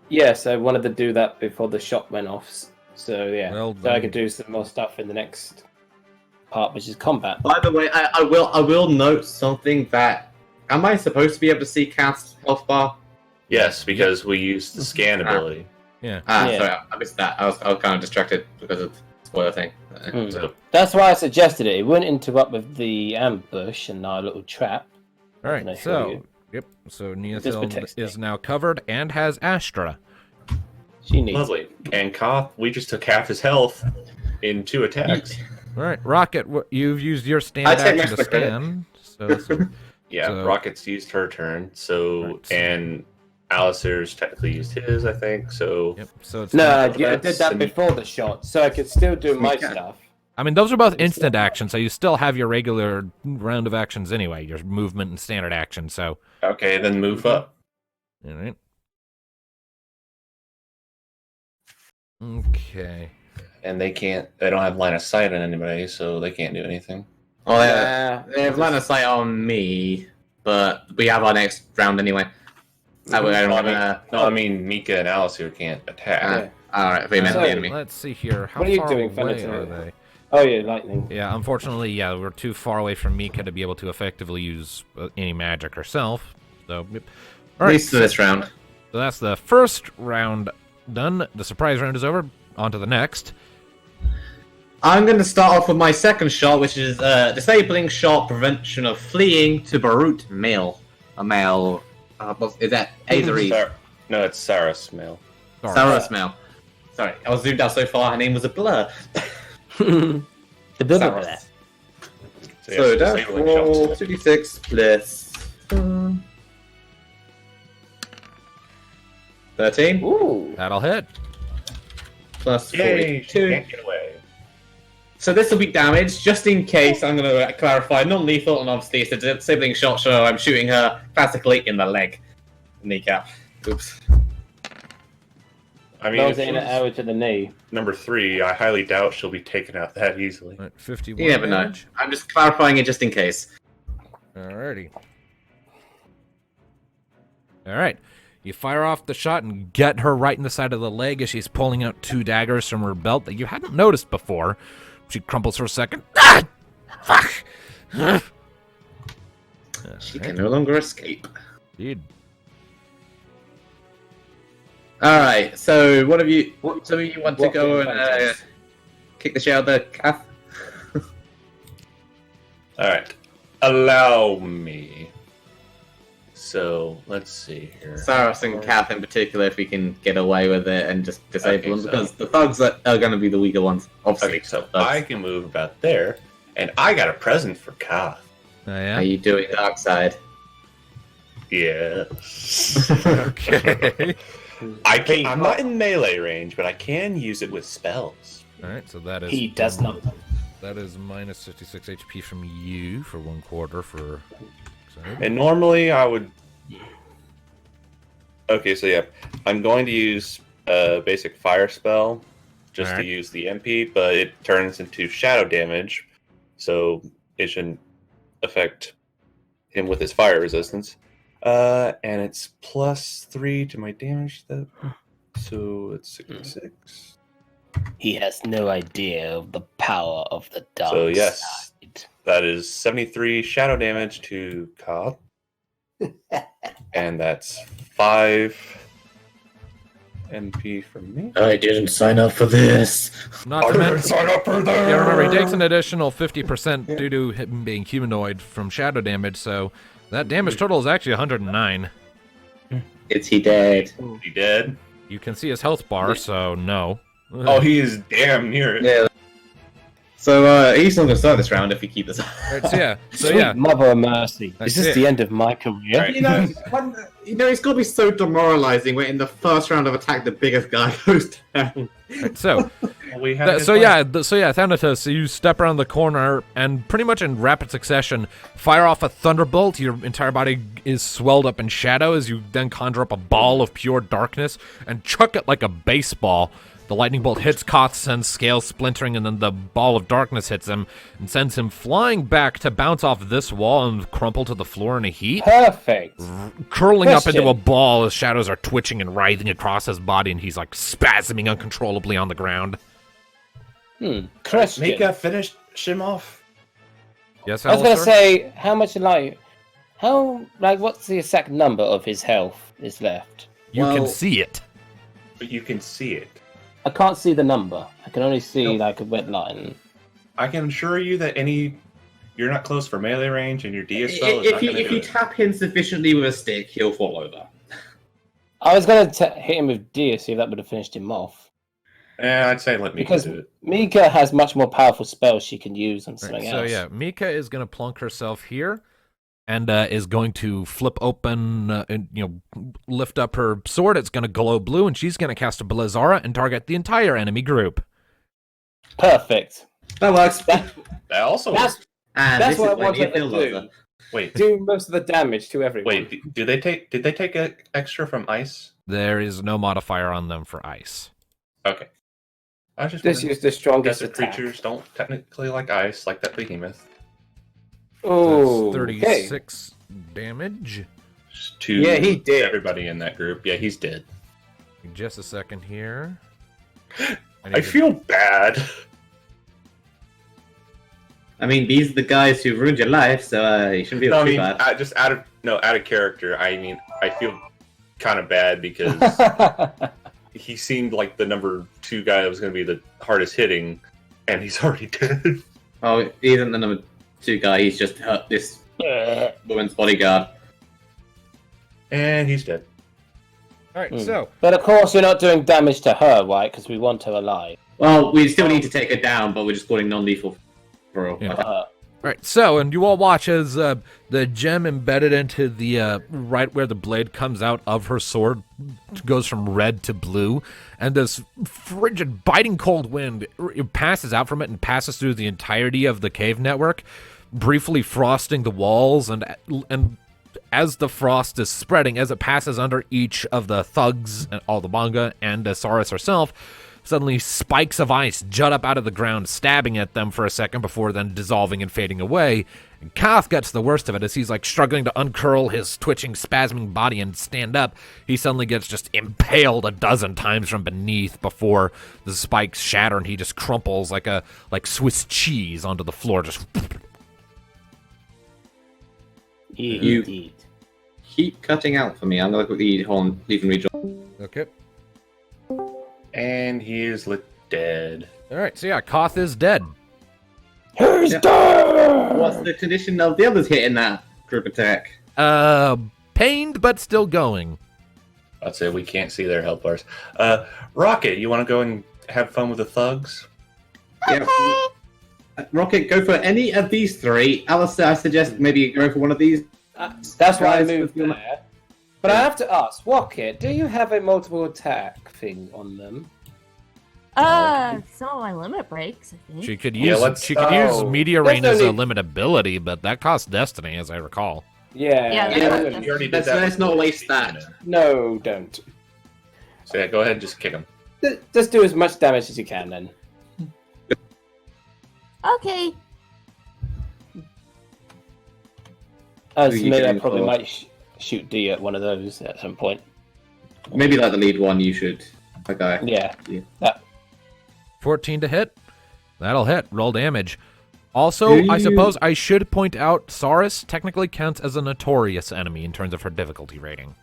[SPEAKER 4] Yes, I wanted to do that before the shot went off. So yeah.
[SPEAKER 1] Well,
[SPEAKER 4] so I
[SPEAKER 1] then-
[SPEAKER 4] could do some more stuff in the next part, which is combat.
[SPEAKER 5] By the way, I will note something that am I supposed to be able to see Cat's health bar?
[SPEAKER 2] Yes, because we use the scan ability.
[SPEAKER 1] Yeah.
[SPEAKER 4] Yeah.
[SPEAKER 5] Sorry, I missed that. I was kind of distracted because of the spoiler thing.
[SPEAKER 4] Hmm.
[SPEAKER 2] So
[SPEAKER 4] That's why I suggested it. It wouldn't interrupt with the ambush and our little trap.
[SPEAKER 1] All
[SPEAKER 4] Can I
[SPEAKER 1] right.
[SPEAKER 4] show
[SPEAKER 1] So
[SPEAKER 4] you?
[SPEAKER 1] yep. So
[SPEAKER 4] This
[SPEAKER 1] Neothil
[SPEAKER 4] protects me.
[SPEAKER 1] is now covered and has Astra.
[SPEAKER 4] She needs.
[SPEAKER 2] lovely. And Koth, we just took half his health in 2 attacks.
[SPEAKER 1] All right, Rocket. You've used your standard
[SPEAKER 5] take
[SPEAKER 1] action to
[SPEAKER 5] most of the
[SPEAKER 1] scan. So
[SPEAKER 2] Yeah,
[SPEAKER 1] So-
[SPEAKER 2] Rocket's used her turn. So
[SPEAKER 1] Right, so-
[SPEAKER 2] and Alistair's technically used his, I think. So
[SPEAKER 1] yep. So it's
[SPEAKER 4] No, I
[SPEAKER 2] That's
[SPEAKER 4] did that
[SPEAKER 2] an-
[SPEAKER 4] before the shot, so I could still do my
[SPEAKER 5] Okay.
[SPEAKER 4] stuff.
[SPEAKER 1] I mean, those are both instant actions, so you still have your regular round of actions anyway, your movement and standard action, so...
[SPEAKER 2] Okay, then move up.
[SPEAKER 1] All right. Okay.
[SPEAKER 2] And they don't have line of sight on anybody, so they can't do anything.
[SPEAKER 5] Oh, they have line of sight on me, but we have our next round anyway. That way I don't have
[SPEAKER 2] No, I mean Mika and Alice here can't attack.
[SPEAKER 5] Alright, we meant
[SPEAKER 4] So-
[SPEAKER 5] the enemy.
[SPEAKER 1] Let's see here. How
[SPEAKER 4] What are you
[SPEAKER 1] far
[SPEAKER 4] doing,
[SPEAKER 1] away
[SPEAKER 4] Fenton?
[SPEAKER 1] are they?
[SPEAKER 4] Oh yeah, lightning.
[SPEAKER 1] Yeah, unfortunately, we're too far away from Mika to be able to effectively use any magic herself. So, yep. All
[SPEAKER 5] At
[SPEAKER 1] right,
[SPEAKER 5] least for this round.
[SPEAKER 1] so that's the first round done. The surprise round is over. On to the next.
[SPEAKER 5] I'm going to start off with my second shot, which is disabling shot, prevention of fleeing to Barut male. A male. Is that Aetherese?
[SPEAKER 2] No, it's Saras male.
[SPEAKER 1] Sorry.
[SPEAKER 5] Saros male. Sorry, I was zoomed out so far, her name was a blur.
[SPEAKER 4] The blah, blah, blah.
[SPEAKER 5] Saros.
[SPEAKER 2] So,
[SPEAKER 5] So that's
[SPEAKER 2] disabling
[SPEAKER 5] roll
[SPEAKER 2] shots.
[SPEAKER 5] 2d6 plus 13
[SPEAKER 4] Ooh.
[SPEAKER 1] That'll hit.
[SPEAKER 5] plus
[SPEAKER 2] Yay, she
[SPEAKER 5] 42.
[SPEAKER 2] can't get away.
[SPEAKER 5] So this will be damage, just in case. I'm going to clarify, non-lethal, and obviously it's a disabling shot, so I'm shooting her classically in the leg, kneecap. Oops.
[SPEAKER 2] I mean,
[SPEAKER 4] I
[SPEAKER 2] if
[SPEAKER 4] was aiming an
[SPEAKER 2] she's
[SPEAKER 4] arrow to the knee.
[SPEAKER 2] number 3, I highly doubt she'll be taken out that easily.
[SPEAKER 1] All right, 51
[SPEAKER 5] You never know.
[SPEAKER 1] damage.
[SPEAKER 5] I'm just clarifying it just in case.
[SPEAKER 1] Alrighty. Alright. You fire off the shot and get her right in the side of the leg as she's pulling out 2 daggers from her belt that you hadn't noticed before. She crumples for a second. Ah! Fuck!
[SPEAKER 5] She can no longer escape.
[SPEAKER 1] Indeed.
[SPEAKER 5] Alright, so what have you... Some of you want to
[SPEAKER 4] What
[SPEAKER 5] go
[SPEAKER 4] can
[SPEAKER 5] and
[SPEAKER 4] advantage?
[SPEAKER 5] kick the shit out of the calf?
[SPEAKER 2] Alright. Allow me. So, let's see here.
[SPEAKER 5] Saros and Kath in particular, if we can get away with it and just disable
[SPEAKER 2] Okay,
[SPEAKER 5] them,
[SPEAKER 2] so-
[SPEAKER 5] because the thugs are going to be the weaker ones. Obviously,
[SPEAKER 2] Okay, so
[SPEAKER 5] thugs.
[SPEAKER 2] I can move about there, and I got a present for Kath.
[SPEAKER 1] Oh,
[SPEAKER 5] How
[SPEAKER 1] yeah?
[SPEAKER 5] you doing, Dark Side?
[SPEAKER 2] Yes.
[SPEAKER 1] Okay.
[SPEAKER 2] I'm not in melee range, but I can use it with spells.
[SPEAKER 1] Alright, so that is...
[SPEAKER 4] He does not.
[SPEAKER 1] That is minus 56 HP from you for 1 quarter for...
[SPEAKER 2] And normally I would... Okay, so yeah, I'm going to use a basic fire spell just
[SPEAKER 1] Alright.
[SPEAKER 2] to use the MP, but it turns into shadow damage, so it shouldn't affect him with his fire resistance. And it's plus 3 to my damage, so it's 66.
[SPEAKER 4] He has no idea of the power of the dark
[SPEAKER 2] So yes,
[SPEAKER 4] side.
[SPEAKER 2] that is 73 shadow damage to Cobb. And that's 5 MP from me.
[SPEAKER 5] I didn't sign up for this.
[SPEAKER 1] Not to mention...
[SPEAKER 2] sign up for that!
[SPEAKER 1] Yeah, remember, he takes an additional 50% due to him being humanoid from shadow damage, so that damage total is actually 109.
[SPEAKER 5] Is he dead?
[SPEAKER 2] He dead?
[SPEAKER 1] You can see his health bar, so no.
[SPEAKER 2] Oh, he is damn near it.
[SPEAKER 5] Yeah. So he's not going to start this round if we keep this up.
[SPEAKER 1] Right, so yeah, so
[SPEAKER 4] Sweet
[SPEAKER 1] yeah.
[SPEAKER 4] mother of mercy.
[SPEAKER 1] That's
[SPEAKER 4] Is this
[SPEAKER 1] it.
[SPEAKER 4] the end of my career?
[SPEAKER 2] Right.
[SPEAKER 5] It's got to be so demoralizing when in the first round of attack the biggest guy goes down.
[SPEAKER 1] Right, so
[SPEAKER 2] We have
[SPEAKER 1] Thanatos, you step around the corner and pretty much in rapid succession fire off a thunderbolt. Your entire body is swelled up in shadow as you then conjure up a ball of pure darkness and chuck it like a baseball. The lightning bolt hits Koth, sends scales splintering, and then the ball of darkness hits him and sends him flying back to bounce off this wall and crumple to the floor in a heap,
[SPEAKER 4] Perfect.
[SPEAKER 1] curling up into
[SPEAKER 4] Question.
[SPEAKER 1] a ball as shadows are twitching and writhing across his body, and he's like spasming uncontrollably on the ground.
[SPEAKER 4] Question.
[SPEAKER 2] Mika finished him off.
[SPEAKER 1] Yes,
[SPEAKER 4] I was gonna
[SPEAKER 1] Alistair?
[SPEAKER 4] say what's the exact number of his health is left?
[SPEAKER 1] You can
[SPEAKER 5] Well-
[SPEAKER 1] see it.
[SPEAKER 2] But you can see it.
[SPEAKER 4] I can't see the number. I can only see like a red line.
[SPEAKER 2] I can assure you that you're not close for melee range, and your DS spell is
[SPEAKER 5] If
[SPEAKER 2] not
[SPEAKER 5] you
[SPEAKER 2] gonna
[SPEAKER 5] if
[SPEAKER 2] do
[SPEAKER 5] you
[SPEAKER 2] it.
[SPEAKER 5] tap him sufficiently with a stick, he'll fall over.
[SPEAKER 4] I was gonna hit him with deer, see if that would have finished him off.
[SPEAKER 2] I'd say let Mika
[SPEAKER 4] Because
[SPEAKER 2] do it.
[SPEAKER 4] Mika has much more powerful spells she can use on
[SPEAKER 1] Right,
[SPEAKER 4] something
[SPEAKER 1] so
[SPEAKER 4] else.
[SPEAKER 1] yeah, Mika is going to plunk herself here, and is going to flip open, and lift up her sword. It's going to glow blue, and she's going to cast a Blizzara and target the entire enemy group.
[SPEAKER 4] Perfect.
[SPEAKER 5] That works.
[SPEAKER 2] That also.
[SPEAKER 4] That's
[SPEAKER 5] And
[SPEAKER 4] that's
[SPEAKER 5] this
[SPEAKER 4] what I
[SPEAKER 5] is when
[SPEAKER 4] want
[SPEAKER 5] you
[SPEAKER 4] them to
[SPEAKER 5] feel
[SPEAKER 4] do.
[SPEAKER 5] loader.
[SPEAKER 2] Wait.
[SPEAKER 4] Do most of the damage to everyone.
[SPEAKER 2] Wait. Did they take extra from ice?
[SPEAKER 1] There is no modifier on them for ice.
[SPEAKER 2] Okay. I was just
[SPEAKER 4] This
[SPEAKER 2] wondering.
[SPEAKER 4] is the strongest
[SPEAKER 2] Desert
[SPEAKER 4] attack.
[SPEAKER 2] creatures don't technically like ice, like that behemoth.
[SPEAKER 4] Oh,
[SPEAKER 1] That's
[SPEAKER 4] okay.
[SPEAKER 1] 36 damage.
[SPEAKER 2] Just to
[SPEAKER 4] Yeah, he did.
[SPEAKER 2] everybody in that group. Yeah, he's dead.
[SPEAKER 1] Just a second here.
[SPEAKER 2] I feel bad.
[SPEAKER 5] I mean, these are the guys who ruined your life, so you shouldn't be
[SPEAKER 2] No, I
[SPEAKER 5] too
[SPEAKER 2] mean,
[SPEAKER 5] bad.
[SPEAKER 2] just out of character. I mean, I feel kind of bad because he seemed like the number 2 guy that was going to be the hardest hitting, and he's already dead.
[SPEAKER 5] Oh, he isn't the number 2 guy. He's just hurt this woman's bodyguard.
[SPEAKER 2] And he's dead.
[SPEAKER 1] All right, so
[SPEAKER 4] But of course, you're not doing damage to her, right? Because we want her alive.
[SPEAKER 5] Well, we still need to take her down, but we're just calling non-lethal for all.
[SPEAKER 1] Yeah.
[SPEAKER 4] Uh,
[SPEAKER 1] Right, so, and you all watch as the gem embedded into the, right where the blade comes out of her sword goes from red to blue, and this frigid, biting cold wind passes out from it and passes through the entirety of the cave network, briefly frosting the walls, and as the frost is spreading, as it passes under each of the thugs, and all the manga, and Saurus herself, suddenly spikes of ice jut up out of the ground, stabbing at them for a second before then dissolving and fading away. And Kath gets the worst of it as he's like struggling to uncurl his twitching, spasming body and stand up. He suddenly gets just impaled a dozen times from beneath before the spikes shatter and he just crumples like Swiss cheese onto the floor. Just
[SPEAKER 5] You- Keep cutting out for me. I'm gonna look at the horn, leave and rejoin.
[SPEAKER 1] okay.
[SPEAKER 2] And he is dead.
[SPEAKER 1] All right, so yeah, Koth is dead.
[SPEAKER 4] Who's
[SPEAKER 5] Yeah.
[SPEAKER 4] dead?
[SPEAKER 5] What's the condition of the others hitting that group attack?
[SPEAKER 1] Pained but still going.
[SPEAKER 2] I'd say we can't see their health bars. Rocket, you want to go and have fun with the thugs?
[SPEAKER 5] Yeah. Rocket, go for any of these 3. Alistair, I suggest maybe go for one of these.
[SPEAKER 4] That's why I
[SPEAKER 5] Guys,
[SPEAKER 4] moved there. But I have to ask, Rocket, do you have a multiple attack thing on them?
[SPEAKER 3] Some of my limit breaks, I think.
[SPEAKER 1] She could
[SPEAKER 2] Yeah,
[SPEAKER 1] use
[SPEAKER 2] let's-
[SPEAKER 1] use Meteor Rain as a
[SPEAKER 4] only-
[SPEAKER 1] limit ability, but that costs Destiny, as I recall.
[SPEAKER 4] Yeah.
[SPEAKER 3] Yeah,
[SPEAKER 4] yeah.
[SPEAKER 2] You already did
[SPEAKER 5] Let's-
[SPEAKER 2] that.
[SPEAKER 5] let's not
[SPEAKER 2] before.
[SPEAKER 5] waste that.
[SPEAKER 4] No, don't.
[SPEAKER 2] So yeah, go ahead and just kick him.
[SPEAKER 4] Just do as much damage as you can then.
[SPEAKER 3] Okay.
[SPEAKER 4] As
[SPEAKER 5] Who are you
[SPEAKER 4] maybe I
[SPEAKER 5] going
[SPEAKER 4] probably
[SPEAKER 5] for?
[SPEAKER 4] might shoot D at one of those at some point.
[SPEAKER 5] Maybe like the lead one, you should. Okay.
[SPEAKER 4] Yeah.
[SPEAKER 5] Yeah.
[SPEAKER 1] 14 to hit. That'll hit. Roll damage. Also, I suppose I should point out Saurus technically counts as a notorious enemy in terms of her difficulty rating.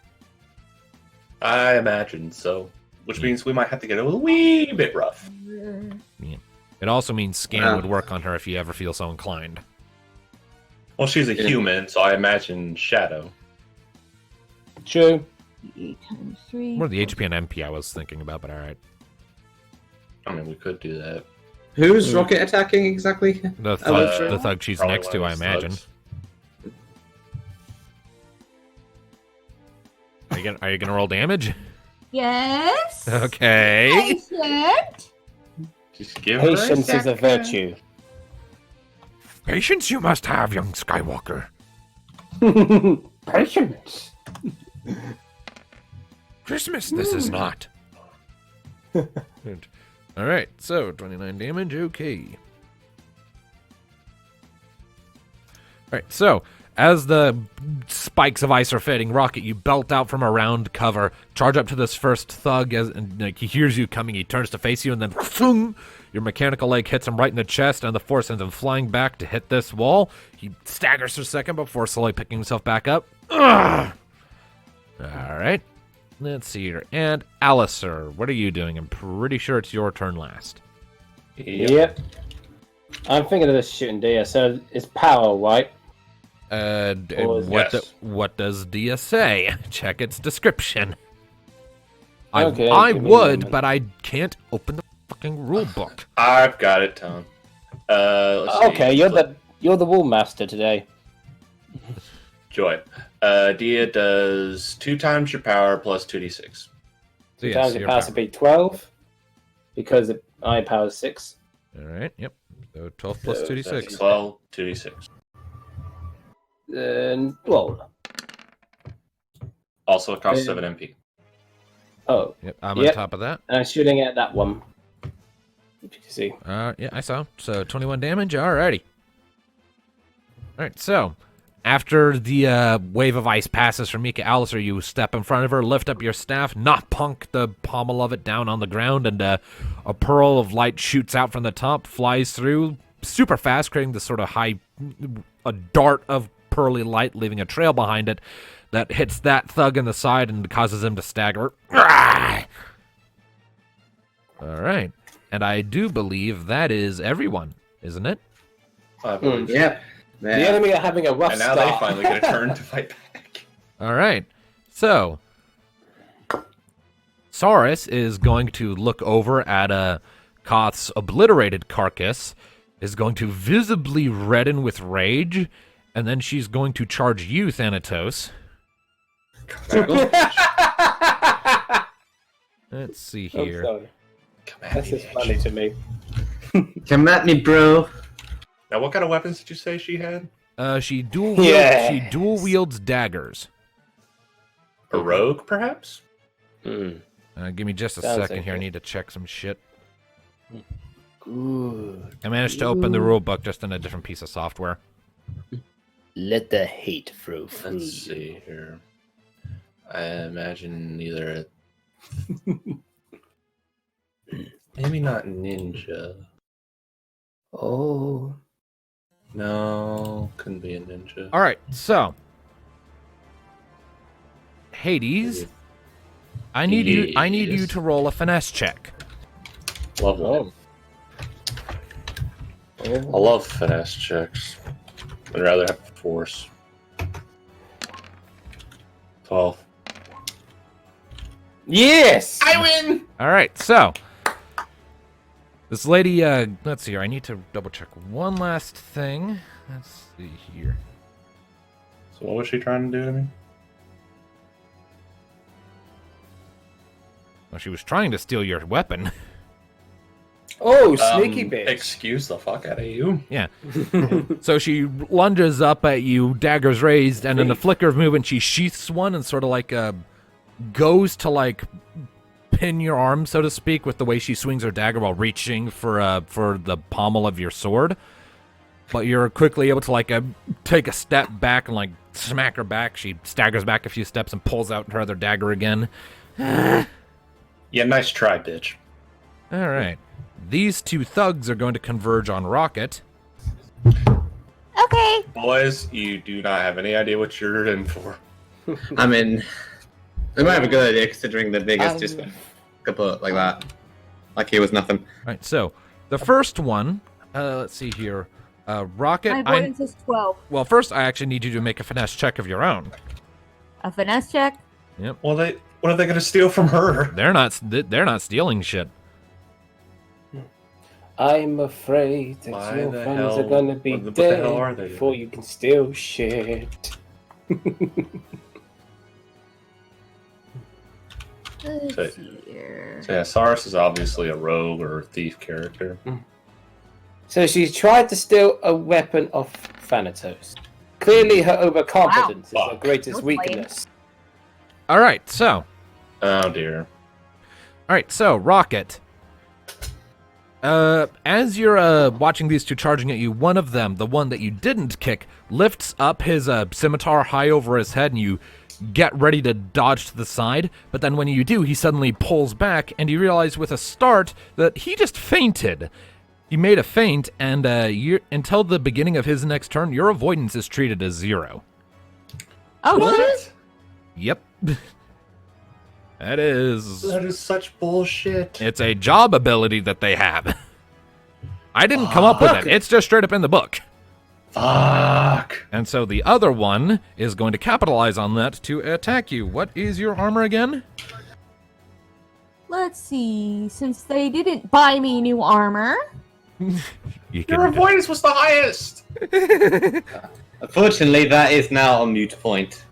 [SPEAKER 2] I imagine so. Which means we might have to get a wee bit rough.
[SPEAKER 1] It also means Scan
[SPEAKER 5] Wow.
[SPEAKER 1] would work on her if you ever feel so inclined.
[SPEAKER 2] Well, she's a
[SPEAKER 5] Yeah.
[SPEAKER 2] human, so I imagine Shadow.
[SPEAKER 4] True.
[SPEAKER 3] 8 times 3.
[SPEAKER 1] More the HP and MP I was thinking about, but alright.
[SPEAKER 2] I mean, we could do that.
[SPEAKER 5] Who's Rocket attacking exactly?
[SPEAKER 1] The
[SPEAKER 5] sure.
[SPEAKER 1] thug she's
[SPEAKER 2] Probably
[SPEAKER 1] next
[SPEAKER 2] one
[SPEAKER 1] to,
[SPEAKER 2] of
[SPEAKER 1] I
[SPEAKER 2] those
[SPEAKER 1] imagine.
[SPEAKER 2] thugs.
[SPEAKER 1] Are you gonna roll damage?
[SPEAKER 3] Yes.
[SPEAKER 1] Okay.
[SPEAKER 3] Patient.
[SPEAKER 2] Just give her
[SPEAKER 4] Patience is a
[SPEAKER 2] second.
[SPEAKER 4] virtue.
[SPEAKER 1] Patience you must have, young Skywalker.
[SPEAKER 4] Patience.
[SPEAKER 1] Christmas, this is not. Good. All right, so 29 damage, okay. All right, so as the spikes of ice are fading, Rocket, you belt out from around cover, charge up to this first thug, and like, he hears you coming, he turns to face you, and then thung, your mechanical leg hits him right in the chest, and the force sends him flying back to hit this wall. He staggers for a second before slowly picking himself back up. Ugh! All right. Let's see here. And Alistair, what are you doing? I'm pretty sure it's your turn last.
[SPEAKER 4] Yep. I'm thinking of this shooting deer, so it's power, right?
[SPEAKER 1] What
[SPEAKER 2] Yes.
[SPEAKER 1] what does Dia say? Check its description.
[SPEAKER 4] Okay,
[SPEAKER 1] I
[SPEAKER 4] give me a
[SPEAKER 1] would,
[SPEAKER 4] moment.
[SPEAKER 1] but I can't open the fucking rule book.
[SPEAKER 2] I've got it, Tone. Let's see.
[SPEAKER 4] Okay, you're the wall master today.
[SPEAKER 2] Joy. Dia does 2 times your power plus 2d6.
[SPEAKER 1] So yes,
[SPEAKER 4] Sometimes it
[SPEAKER 1] your
[SPEAKER 4] powers
[SPEAKER 1] power.
[SPEAKER 4] to be 12 because I power 6.
[SPEAKER 1] All right. Yep. So 12 plus
[SPEAKER 4] So
[SPEAKER 1] 2d6.
[SPEAKER 2] 12, 2d6.
[SPEAKER 4] And roll.
[SPEAKER 2] Also, it costs 7 MP.
[SPEAKER 4] Oh,
[SPEAKER 1] Yep, I'm
[SPEAKER 4] Yep.
[SPEAKER 1] on top of that.
[SPEAKER 4] and I'm shooting at that one. If you can see.
[SPEAKER 1] Yeah, I saw. So 21 damage. Alrighty. Alright, so after the wave of ice passes from Mika Alistair, you step in front of her, lift up your staff, knock punk the pommel of it down on the ground, and a pearl of light shoots out from the top, flies through super fast, creating this sort of a dart of pearly light, leaving a trail behind it that hits that thug in the side and causes him to stagger. Alright. And I do believe that is everyone, isn't it?
[SPEAKER 2] I believe so.
[SPEAKER 5] Yeah.
[SPEAKER 4] The enemy are having a rough
[SPEAKER 2] And now
[SPEAKER 4] start.
[SPEAKER 2] they finally get a turn to fight back.
[SPEAKER 1] All right. So, Saurus is going to look over at Koth's obliterated carcass, is going to visibly redden with rage, and then she's going to charge you, Thanatos. Let's see
[SPEAKER 4] I'm
[SPEAKER 1] here.
[SPEAKER 4] sorry.
[SPEAKER 2] Come at
[SPEAKER 4] That's
[SPEAKER 2] me,
[SPEAKER 4] just
[SPEAKER 2] bitch.
[SPEAKER 4] funny to me.
[SPEAKER 5] Come at me, bro.
[SPEAKER 2] Now, what kind of weapons did you say she had?
[SPEAKER 1] She dual
[SPEAKER 4] Yes.
[SPEAKER 1] wields daggers.
[SPEAKER 2] A rogue, perhaps?
[SPEAKER 4] Mm.
[SPEAKER 1] Give me just a
[SPEAKER 4] Sounds
[SPEAKER 1] second
[SPEAKER 4] like
[SPEAKER 1] here. I
[SPEAKER 4] it.
[SPEAKER 1] need to check some shit.
[SPEAKER 4] Good.
[SPEAKER 1] I managed to open the rule book just in a different piece of software.
[SPEAKER 4] Let the hate flow through
[SPEAKER 2] Let's see here. I imagine either. Maybe not ninja.
[SPEAKER 4] Oh.
[SPEAKER 2] No, couldn't be a ninja.
[SPEAKER 1] All right, so Hades, I need you
[SPEAKER 2] Yes.
[SPEAKER 1] to roll a finesse check.
[SPEAKER 2] Lovely.
[SPEAKER 4] Oh.
[SPEAKER 2] I love finesse checks. I'd rather have force. 12.
[SPEAKER 4] Yes!
[SPEAKER 2] I win!
[SPEAKER 1] All right, so this lady, let's see here. I need to double check one last thing. Let's see here.
[SPEAKER 2] So what was she trying to do to me?
[SPEAKER 1] Well, she was trying to steal your weapon.
[SPEAKER 4] Oh, sneaky bitch.
[SPEAKER 2] Excuse the fuck out of you.
[SPEAKER 1] Yeah. So she lunges up at you, daggers raised, and in a flicker of movement, she sheaths one and sort of like goes to like pin your arm, so to speak, with the way she swings her dagger while reaching for the pommel of your sword. But you're quickly able to like take a step back and like smack her back. She staggers back a few steps and pulls out her other dagger again.
[SPEAKER 2] Yeah, nice try, bitch.
[SPEAKER 1] All right. These two thugs are going to converge on Rocket.
[SPEAKER 3] Okay.
[SPEAKER 2] Boys, you do not have any idea what you're in for.
[SPEAKER 5] I mean, we might have a good idea considering the biggest just couple like that. Like he was nothing.
[SPEAKER 1] All right, so the first one, let's see here. Rocket,
[SPEAKER 3] My avoidance is 12.
[SPEAKER 1] well, first I actually need you to make a finesse check of your own.
[SPEAKER 3] A finesse check?
[SPEAKER 2] Well, what are they going to steal from her?
[SPEAKER 1] They're not stealing shit.
[SPEAKER 4] I'm afraid that
[SPEAKER 2] Why
[SPEAKER 4] your
[SPEAKER 2] the
[SPEAKER 4] friends
[SPEAKER 2] hell-
[SPEAKER 4] are gonna be
[SPEAKER 2] what the
[SPEAKER 4] dead
[SPEAKER 2] hell are they?
[SPEAKER 4] before you can steal shit.
[SPEAKER 3] Let's see here.
[SPEAKER 2] So yeah, Saurus is obviously a rogue or a thief character.
[SPEAKER 4] So she tried to steal a weapon off Thanatos. Clearly her overconfidence is her
[SPEAKER 2] Fuck.
[SPEAKER 4] greatest
[SPEAKER 3] That was lame.
[SPEAKER 4] weakness.
[SPEAKER 1] All right, so
[SPEAKER 2] Oh dear.
[SPEAKER 1] Rocket. As you're watching these two charging at you, one of them, the one that you didn't kick, lifts up his scimitar high over his head, and you get ready to dodge to the side. But then when you do, he suddenly pulls back, and you realize with a start that he just fainted. He made a feint, and until the beginning of his next turn, your avoidance is treated as 0.
[SPEAKER 3] Oh,
[SPEAKER 2] What?
[SPEAKER 3] shit.
[SPEAKER 1] Yep. That is...
[SPEAKER 2] That is such bullshit.
[SPEAKER 1] It's a job ability that they have. I didn't come up with it. It's just straight up in the book.
[SPEAKER 2] Fuck.
[SPEAKER 1] And so the other one is going to capitalize on that to attack you. What is your armor again?
[SPEAKER 3] Let's see. Since they didn't buy me new armor,
[SPEAKER 1] You
[SPEAKER 2] Your
[SPEAKER 1] can,
[SPEAKER 2] avoidance was the highest.
[SPEAKER 5] Unfortunately, that is now a mute point.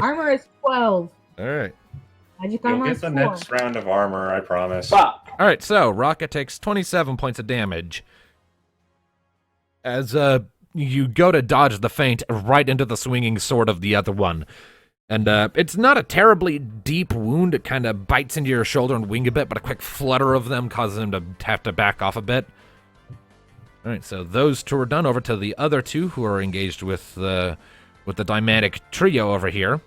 [SPEAKER 3] armor is 12.
[SPEAKER 1] all right.
[SPEAKER 3] Magic
[SPEAKER 2] You'll
[SPEAKER 3] armor
[SPEAKER 2] get
[SPEAKER 3] is
[SPEAKER 2] the
[SPEAKER 3] 4.
[SPEAKER 2] next round of armor, I promise.
[SPEAKER 4] Fuck!
[SPEAKER 1] All right, so Rocket takes 27 points of damage. as you go to dodge the feint right into the swinging sword of the other one. And it's not a terribly deep wound. It kind of bites into your shoulder and wing a bit, but a quick flutter of them causes him to have to back off a bit. All right, so those two are done. Over to the other two who are engaged with the Dymatic trio over here.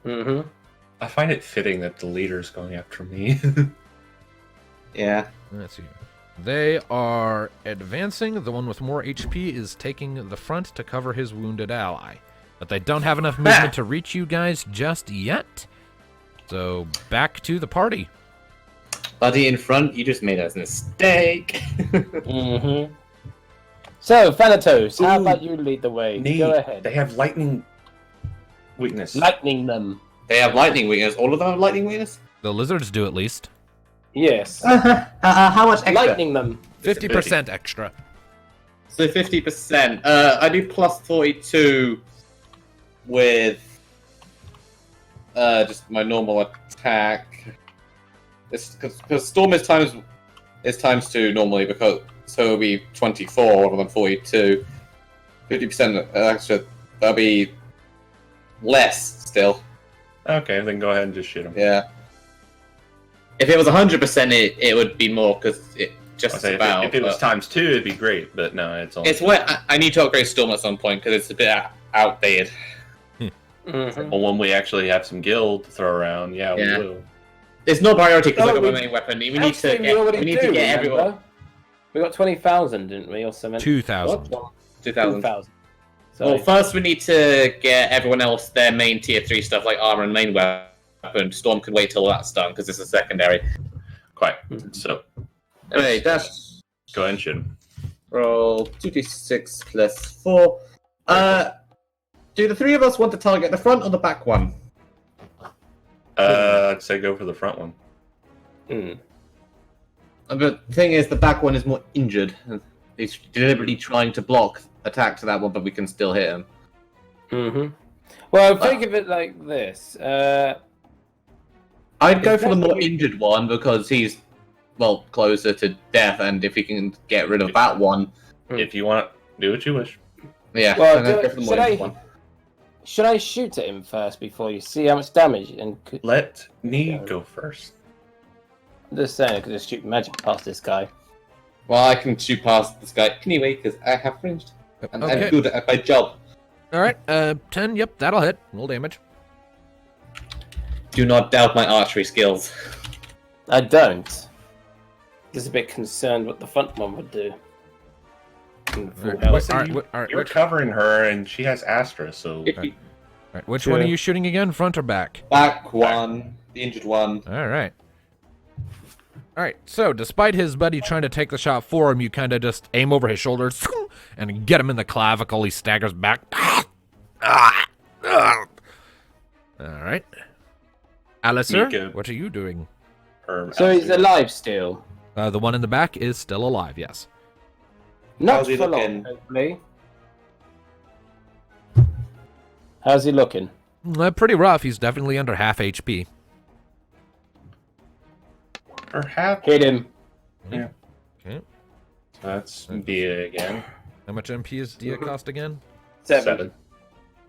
[SPEAKER 4] Mm-hmm.
[SPEAKER 2] I find it fitting that the leader's going after me.
[SPEAKER 5] Yeah.
[SPEAKER 1] Let's see. They are advancing. The one with more HP is taking the front to cover his wounded ally. But they don't have enough movement to reach you guys just yet. So back to the party.
[SPEAKER 5] Buddy in front, you just made a mistake.
[SPEAKER 4] Mm-hmm. So, Thanatos, how about you lead the way?
[SPEAKER 2] Neat.
[SPEAKER 4] Go ahead.
[SPEAKER 2] They have lightning weakness.
[SPEAKER 4] Lightning them.
[SPEAKER 5] They have lightning weakness. All of them have lightning weakness?
[SPEAKER 1] The lizards do at least.
[SPEAKER 4] Yes.
[SPEAKER 5] How much extra?
[SPEAKER 4] Lightning them.
[SPEAKER 1] 50% extra.
[SPEAKER 5] So 50%. I do plus 42 with just my normal attack. Because Storm is times 2 normally, because so it'll be 24 rather than 42. 50% extra. That'll be less still.
[SPEAKER 2] Okay, then go ahead and just shoot him.
[SPEAKER 5] Yeah. If it was 100%, it would be more because it just about.
[SPEAKER 2] If it was times 2, it'd be great. But no, it's only.
[SPEAKER 5] It's what I need to upgrade Storm at some point because it's a bit outdated.
[SPEAKER 4] Mm-hmm.
[SPEAKER 2] Well, when we actually have some guild to throw around, we will.
[SPEAKER 5] It's not priority because I got
[SPEAKER 4] we-
[SPEAKER 5] my main weapon. We need
[SPEAKER 4] Actually,
[SPEAKER 5] to
[SPEAKER 4] we already
[SPEAKER 5] get
[SPEAKER 4] do,
[SPEAKER 5] everyone.
[SPEAKER 4] remember? We got 20,000, didn't we, or something?
[SPEAKER 1] 2,000.
[SPEAKER 5] What? 2,000.
[SPEAKER 4] 2,000.
[SPEAKER 5] Well,
[SPEAKER 4] So,
[SPEAKER 5] first we need to get everyone else their main tier 3 stuff like armor and main weapon. Storm can wait till that's done because it's a secondary.
[SPEAKER 2] Quite. So,
[SPEAKER 5] Anyway, dash
[SPEAKER 2] go ahead and shoot him.
[SPEAKER 5] roll 2d6 plus 4. Do the 3 of us want to target the front or the back one?
[SPEAKER 2] I'd say go for the front one.
[SPEAKER 5] But the thing is, the back one is more injured. He's deliberately trying to block attack to that one, but we can still hit him.
[SPEAKER 4] Mm-hmm. Well, think of it like this.
[SPEAKER 5] I'd go for the more injured one because he's, well, closer to death, and if we can get rid of that one,
[SPEAKER 2] If you want, do what you wish.
[SPEAKER 5] yeah,
[SPEAKER 4] Well,
[SPEAKER 5] then I'd go for the more injured one.
[SPEAKER 4] Should I shoot at him first before you see how much damage? And
[SPEAKER 2] Let me go first.
[SPEAKER 4] I'm just saying, I could just shoot magic past this guy.
[SPEAKER 5] Well, I can shoot past this guy anyway because I have ranged. And
[SPEAKER 1] Okay.
[SPEAKER 5] I'm good at my job.
[SPEAKER 1] All right, 10, yep, that'll hit. Roll damage.
[SPEAKER 5] Do not doubt my archery skills.
[SPEAKER 4] I don't. Just a bit concerned what the front one would do. In full
[SPEAKER 1] Alright,
[SPEAKER 4] health.
[SPEAKER 2] You're covering her, and she has Astra, so
[SPEAKER 1] Alright, which
[SPEAKER 4] Sure.
[SPEAKER 1] one are you shooting again, front or back?
[SPEAKER 5] Back one, the injured one.
[SPEAKER 1] All right. All right, so despite his buddy trying to take the shot for him, you kind of just aim over his shoulders and get him in the clavicle. He staggers back. All right. Alistair,
[SPEAKER 2] Mika.
[SPEAKER 1] what are you doing?
[SPEAKER 4] So he's alive still.
[SPEAKER 1] The one in the back is still alive, yes.
[SPEAKER 4] Not
[SPEAKER 5] How's he
[SPEAKER 4] for
[SPEAKER 5] looking?
[SPEAKER 4] long, hopefully. How's he looking?
[SPEAKER 1] Pretty rough. He's definitely under half HP.
[SPEAKER 2] perhaps
[SPEAKER 4] Hit him.
[SPEAKER 2] Yeah.
[SPEAKER 1] Okay.
[SPEAKER 2] That's Dia again.
[SPEAKER 1] How much MP is Dia cost again?
[SPEAKER 4] 7.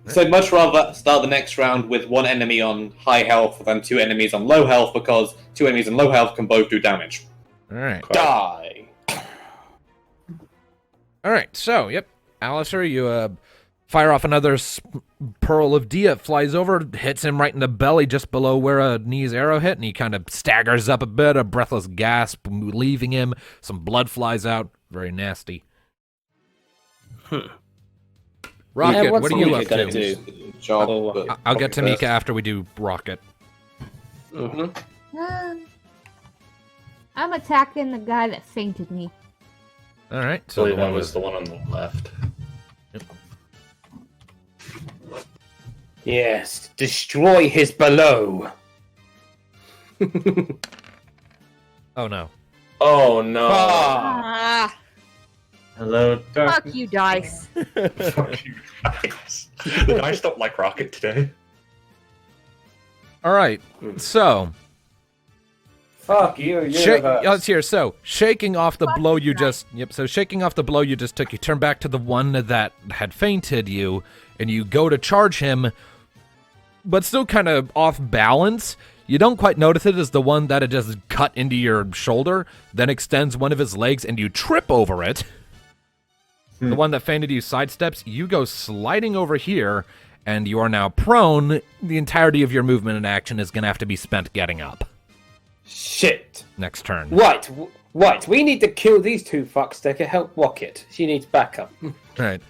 [SPEAKER 5] So I'd much rather start the next round with one enemy on high health than 2 enemies on low health, because 2 enemies on low health can both do damage.
[SPEAKER 1] All right.
[SPEAKER 4] Die.
[SPEAKER 1] All right, so, yep. Alistair, you fire off another pearl of Dia. It flies over, hits him right in the belly just below where a Knee's arrow hit, and he kind of staggers up a bit, a breathless gasp leaving him. Some blood flies out. Very nasty. Rocket,
[SPEAKER 4] Yeah, what's
[SPEAKER 1] what are you
[SPEAKER 4] Mika
[SPEAKER 1] up
[SPEAKER 4] gonna
[SPEAKER 1] to?
[SPEAKER 4] do?
[SPEAKER 5] Job,
[SPEAKER 4] Oh,
[SPEAKER 5] but
[SPEAKER 1] I'll get to
[SPEAKER 5] first.
[SPEAKER 1] Mika after we do Rocket.
[SPEAKER 4] Mm-hmm.
[SPEAKER 3] I'm attacking the guy that fainted me.
[SPEAKER 1] All right,
[SPEAKER 2] So
[SPEAKER 1] so
[SPEAKER 2] the one was the one on the left.
[SPEAKER 4] Yes, destroy his below.
[SPEAKER 1] Oh, no.
[SPEAKER 2] Oh no!
[SPEAKER 4] Ah.
[SPEAKER 3] Ah,
[SPEAKER 2] Hello,
[SPEAKER 3] fuck you, dice.
[SPEAKER 2] Fuck you guys. The dice don't like Rocket today.
[SPEAKER 1] All right, so
[SPEAKER 4] Fuck you, universe.
[SPEAKER 1] Let's hear. So, shaking off the blow you just... Yep, so shaking off the blow you just took, you turn back to the one that had fainted you, and you go to charge him, but still kind of off balance. You don't quite notice it as the one that had just cut into your shoulder, then extends one of his legs, and you trip over it. The one that fainted you sidesteps. You go sliding over here, and you are now prone. The entirety of your movement and action is going to have to be spent getting up.
[SPEAKER 4] Shit.
[SPEAKER 1] Next turn.
[SPEAKER 4] Right. We need to kill these two fucks to help Rocket. She needs backup.
[SPEAKER 1] Right.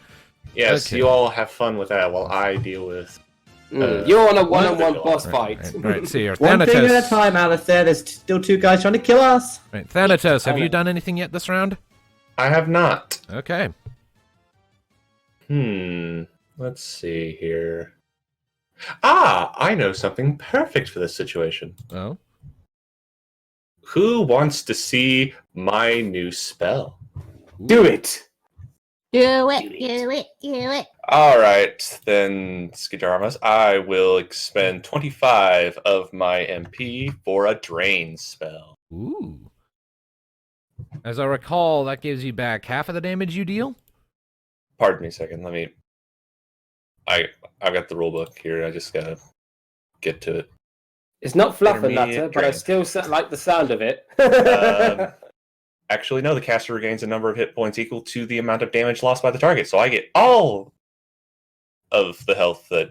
[SPEAKER 2] Yes,
[SPEAKER 1] Okay.
[SPEAKER 2] you all have fun with that while I deal with.
[SPEAKER 4] You're on a one-on-one boss fight.
[SPEAKER 1] Right, see here.
[SPEAKER 5] One thing at a
[SPEAKER 1] Thanatos.
[SPEAKER 5] time, Alistair. There's still two guys trying to kill us.
[SPEAKER 1] Right, Thanatos, have you done anything yet this round?
[SPEAKER 2] I have not.
[SPEAKER 1] Okay.
[SPEAKER 2] Let's see here. I know something perfect for this situation.
[SPEAKER 1] Oh.
[SPEAKER 2] Who wants to see my new spell?
[SPEAKER 4] Do it.
[SPEAKER 3] Do it.
[SPEAKER 2] All right, then, Skidarmas, I will expend 25 of my MP for a drain spell.
[SPEAKER 1] Ooh. As I recall, that gives you back half of the damage you deal?
[SPEAKER 2] Pardon me a second. I've got the rulebook here. I just gotta get to it.
[SPEAKER 4] It's not Fluffer
[SPEAKER 2] Intermediate
[SPEAKER 4] Nutter, but I
[SPEAKER 2] drain.
[SPEAKER 4] still like the sound of it.
[SPEAKER 2] Actually, no. The caster regains a number of hit points equal to the amount of damage lost by the target, so I get all of the health that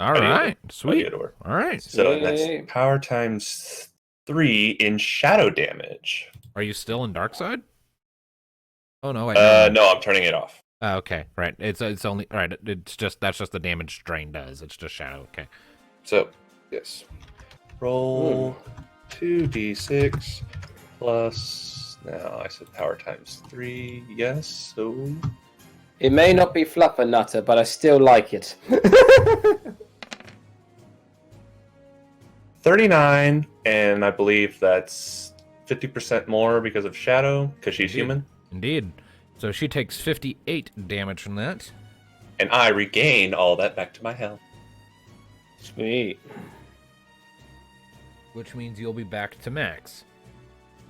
[SPEAKER 1] All
[SPEAKER 2] I needed
[SPEAKER 1] right.
[SPEAKER 2] I
[SPEAKER 1] Sweet.
[SPEAKER 2] get over.
[SPEAKER 1] All right.
[SPEAKER 2] So
[SPEAKER 4] Sweet.
[SPEAKER 2] that's power times 3 in shadow damage.
[SPEAKER 1] Are you still in dark side? Oh no, wait. No.
[SPEAKER 2] No, I'm turning it off.
[SPEAKER 1] Oh, okay, right. It's only right. It's just that's just the damage drain does. It's just shadow. Okay.
[SPEAKER 2] So, yes. Roll 2d6 plus. Now I said power times 3. Yes. So
[SPEAKER 4] It may not be Fluffer Nutter, but I still like it.
[SPEAKER 2] 39, and I believe that's 50% more because of shadow, because she's human.
[SPEAKER 1] Indeed. So she takes 58 damage from that.
[SPEAKER 2] And I regain all that back to my health.
[SPEAKER 4] Sweet.
[SPEAKER 1] Which means you'll be back to max.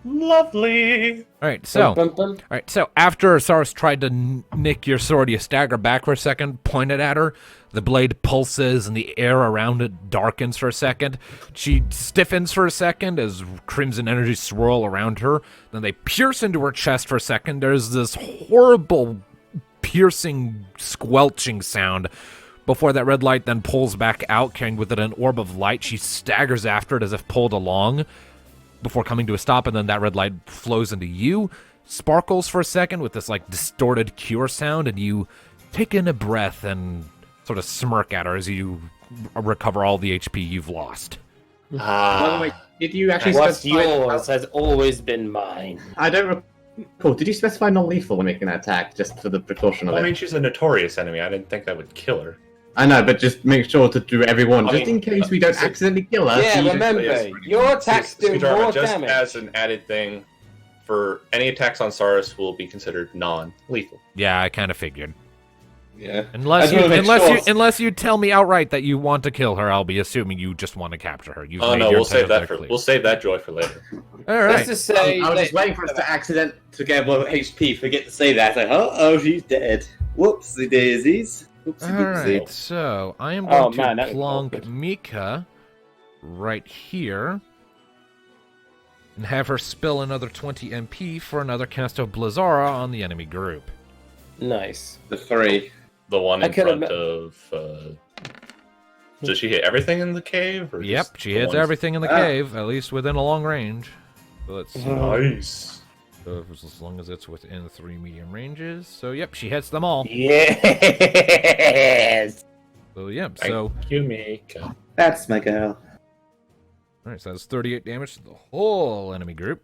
[SPEAKER 2] Lovely.
[SPEAKER 1] All right, so
[SPEAKER 4] Bum, bum, bum.
[SPEAKER 1] all right, so after Saurus tried to nick your sword, you stagger back for a second, pointed at her. The blade pulses, and the air around it darkens for a second. She stiffens for a second as crimson energies swirl around her. Then they pierce into her chest for a second. There's this horrible, piercing, squelching sound. Before that red light then pulls back out, carrying with it an orb of light. She staggers after it as if pulled along, before coming to a stop, and then that red light flows into you, sparkles for a second with this like distorted cure sound, and you take in a breath and sort of smirk at her as you recover all the HP you've lost.
[SPEAKER 5] By the way, did you actually
[SPEAKER 4] What's
[SPEAKER 5] specify?
[SPEAKER 4] yours has always been mine.
[SPEAKER 5] I don't recall. Did you specify non-lethal when making that attack, just for the precaution of
[SPEAKER 2] Well, I
[SPEAKER 5] it?
[SPEAKER 2] mean, she's a notorious enemy. I didn't think that would kill her.
[SPEAKER 5] I know, but just make sure to do everyone,
[SPEAKER 2] I
[SPEAKER 5] just
[SPEAKER 2] mean,
[SPEAKER 5] in case we don't
[SPEAKER 2] so-
[SPEAKER 5] accidentally kill her.
[SPEAKER 4] Yeah,
[SPEAKER 5] so you
[SPEAKER 4] remember,
[SPEAKER 2] yes.
[SPEAKER 4] your attacks do
[SPEAKER 2] Skidarma,
[SPEAKER 4] more
[SPEAKER 2] just
[SPEAKER 4] damage.
[SPEAKER 2] as an added thing, for any attacks on Saurus will be considered non-lethal.
[SPEAKER 1] Yeah, I kind of figured.
[SPEAKER 2] Yeah.
[SPEAKER 1] Unless
[SPEAKER 5] I
[SPEAKER 1] you,
[SPEAKER 5] just wanna make sure.
[SPEAKER 1] unless you tell me outright that you want to kill her, I'll be assuming you just want to capture her. You've
[SPEAKER 2] Oh
[SPEAKER 1] made
[SPEAKER 2] no,
[SPEAKER 1] your
[SPEAKER 2] we'll save
[SPEAKER 1] intentions
[SPEAKER 2] that for
[SPEAKER 1] clear.
[SPEAKER 2] we'll save that joy for later.
[SPEAKER 1] All
[SPEAKER 4] Let's
[SPEAKER 1] right.
[SPEAKER 4] just say
[SPEAKER 5] I was just waiting for us to accident to get more HP. Forget to say that. Like, oh, she's dead. Whoopsie daisies. Whoopsie
[SPEAKER 1] All
[SPEAKER 5] doopsie.
[SPEAKER 1] right. So I am
[SPEAKER 4] Oh,
[SPEAKER 1] going
[SPEAKER 4] man, that
[SPEAKER 1] to
[SPEAKER 4] was
[SPEAKER 1] plonk
[SPEAKER 4] awkward.
[SPEAKER 1] Mika right here and have her spill another 20 MP for another cast of Blizzara on the enemy group.
[SPEAKER 4] nice.
[SPEAKER 5] The 3.
[SPEAKER 2] The one
[SPEAKER 4] I
[SPEAKER 2] in
[SPEAKER 4] could
[SPEAKER 2] front
[SPEAKER 4] have-
[SPEAKER 2] of. Does she hit everything in the cave? Or
[SPEAKER 1] Yep,
[SPEAKER 2] just
[SPEAKER 1] she
[SPEAKER 2] the
[SPEAKER 1] hits
[SPEAKER 2] ones-
[SPEAKER 1] everything in the cave, at least within a long range. So let's see.
[SPEAKER 2] Nice.
[SPEAKER 1] So as long as it's within 3 medium ranges. So yep, she hits them all.
[SPEAKER 4] Yes.
[SPEAKER 1] So yep.
[SPEAKER 2] Thank
[SPEAKER 1] So
[SPEAKER 2] you, Mika.
[SPEAKER 5] That's my girl.
[SPEAKER 1] all right. So that's 38 damage to the whole enemy group.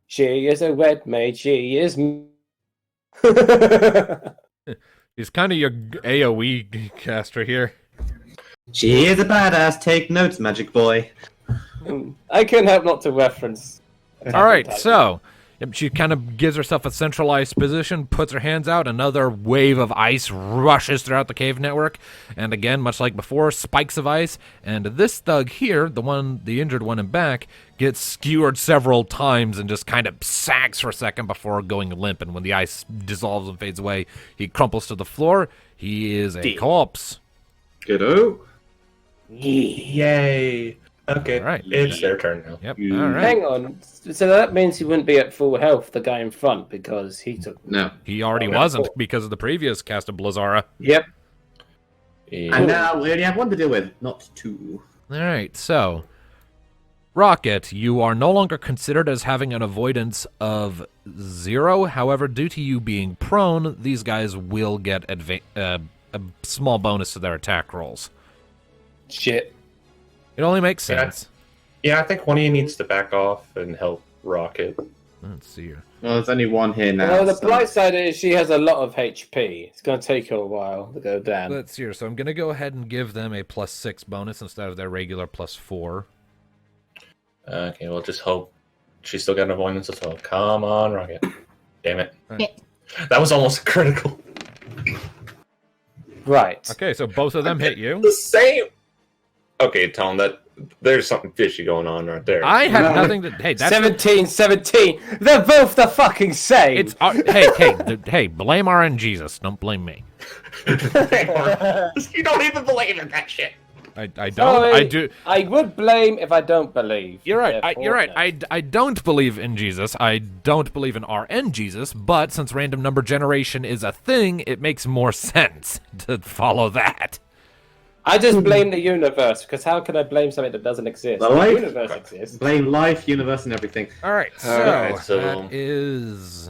[SPEAKER 4] She is a red maid. She is.
[SPEAKER 1] He's kind of your AOE caster here.
[SPEAKER 5] She is a badass. Take notes, magic boy.
[SPEAKER 4] I couldn't help not to reference.
[SPEAKER 1] All right, so yep, she kind of gives herself a centralized position, puts her hands out, another wave of ice rushes throughout the cave network, and again, much like before, spikes of ice, and this thug here, the injured one in back, gets skewered several times and just kind of sags for a second before going limp. And when the ice dissolves and fades away, he crumples to the floor. He is a corpse.
[SPEAKER 5] Good-o.
[SPEAKER 2] Yay. Okay,
[SPEAKER 1] All right.
[SPEAKER 2] it's their turn now.
[SPEAKER 1] Yep. All right.
[SPEAKER 4] Hang on. So that means he wouldn't be at full health, the guy in front, because he took...
[SPEAKER 5] No.
[SPEAKER 1] He already wasn't because of the previous cast of Blizzara.
[SPEAKER 4] Yep.
[SPEAKER 2] Yeah.
[SPEAKER 5] And now we only have one to deal with, not two.
[SPEAKER 1] All right, so Rocket, you are no longer considered as having an avoidance of 0. However, due to you being prone, these guys will get a small bonus to their attack rolls.
[SPEAKER 4] Shit.
[SPEAKER 1] It only makes sense.
[SPEAKER 2] Yeah, I think one of you needs to back off and help Rocket.
[SPEAKER 1] Let's see here.
[SPEAKER 5] Well, there's only one here now.
[SPEAKER 4] Well, the
[SPEAKER 5] so-
[SPEAKER 4] bright side is she has a lot of HP. It's going to take her a while to go down.
[SPEAKER 1] Let's see here. So I'm going to go ahead and give them a +6 bonus instead of their regular +4.
[SPEAKER 2] Okay, well, just hope she's still got an avoidance as well. Come on, Rocket. Damn it.
[SPEAKER 1] Right.
[SPEAKER 2] That was almost critical.
[SPEAKER 4] Right.
[SPEAKER 1] Okay, so both of them hit you.
[SPEAKER 2] The same. Okay, tell them that there's something fishy going on right there.
[SPEAKER 1] I had nothing to... Hey, that's...
[SPEAKER 4] 17. They're both the fucking same.
[SPEAKER 1] It's hey, blame RNGesus. Don't blame me.
[SPEAKER 2] You don't even believe in that shit.
[SPEAKER 1] I don't.
[SPEAKER 4] Sorry,
[SPEAKER 1] I do.
[SPEAKER 4] I would blame if I don't believe.
[SPEAKER 1] You're right.
[SPEAKER 4] Therefore,
[SPEAKER 1] You're right.
[SPEAKER 4] no.
[SPEAKER 1] I don't believe in Jesus. I don't believe in RNGesus. But since random number generation is a thing, it makes more sense to follow that.
[SPEAKER 4] I just blame the universe, because how can I blame something that doesn't exist?
[SPEAKER 5] The
[SPEAKER 4] The
[SPEAKER 5] life-
[SPEAKER 4] universe exists.
[SPEAKER 5] Blame life, universe, and everything.
[SPEAKER 1] All right.
[SPEAKER 2] Alright, so-
[SPEAKER 1] that is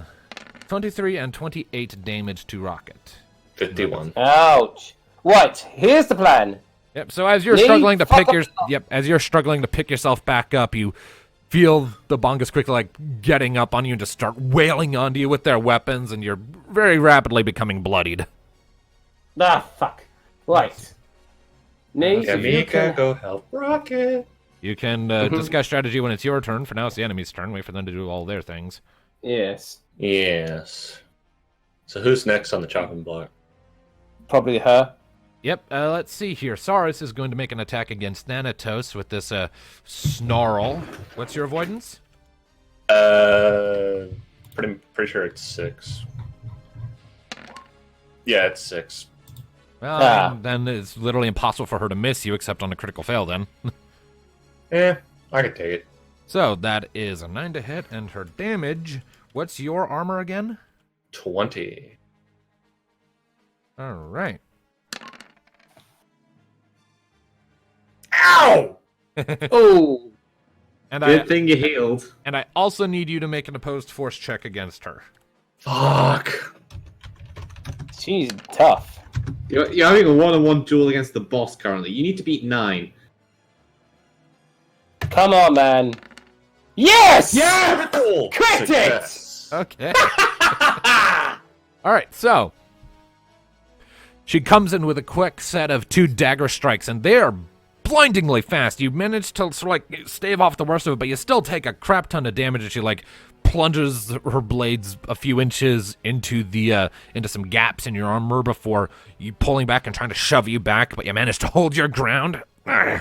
[SPEAKER 1] 23 and 28 damage to Rocket.
[SPEAKER 2] 51.
[SPEAKER 4] Ouch. Right, here's the plan.
[SPEAKER 1] Yep. So as you're
[SPEAKER 4] Me?
[SPEAKER 1] struggling to
[SPEAKER 4] Fuck
[SPEAKER 1] pick as you're struggling to pick yourself back up, you feel the Bongas quickly like getting up on you and just start wailing onto you with their weapons, and you're very rapidly becoming bloodied.
[SPEAKER 4] Ah, fuck. Right. Nee,
[SPEAKER 2] Yeah,
[SPEAKER 4] if you
[SPEAKER 2] Mika,
[SPEAKER 4] can...
[SPEAKER 2] go help Rocket.
[SPEAKER 1] You can discuss strategy when it's your turn. For now, it's the enemy's turn. Wait for them to do all their things.
[SPEAKER 4] Yes.
[SPEAKER 2] Yes. So who's next on the chopping block?
[SPEAKER 4] Probably her.
[SPEAKER 1] Yep, let's see here. Saurus is going to make an attack against Thanatos with this snarl. What's your avoidance?
[SPEAKER 2] Pretty sure it's 6. Yeah, it's 6.
[SPEAKER 1] Well,
[SPEAKER 4] Ah.
[SPEAKER 1] then it's literally impossible for her to miss you, except on a critical fail then.
[SPEAKER 2] I can take it.
[SPEAKER 1] So, that is a 9 to hit, and her damage... What's your armor again?
[SPEAKER 2] 20.
[SPEAKER 1] All right.
[SPEAKER 2] Ow!
[SPEAKER 4] Oh.
[SPEAKER 1] And
[SPEAKER 5] Good thing you healed.
[SPEAKER 1] I also need you to make an opposed force check against her.
[SPEAKER 2] Fuck.
[SPEAKER 4] She's tough.
[SPEAKER 5] You're having a one-on-one duel against the boss currently. You need to beat 9.
[SPEAKER 4] Come on, man. Yes!
[SPEAKER 2] Yeah! Cool.
[SPEAKER 4] Crit it!
[SPEAKER 1] Okay. All right, so she comes in with a quick set of 2 dagger strikes, and they are blindingly fast. You manage to sort of like stave off the worst of it, but you still take a crap ton of damage as she like plunges her blades a few inches into the into some gaps in your armor before you pulling back and trying to shove you back, but you manage to hold your ground. All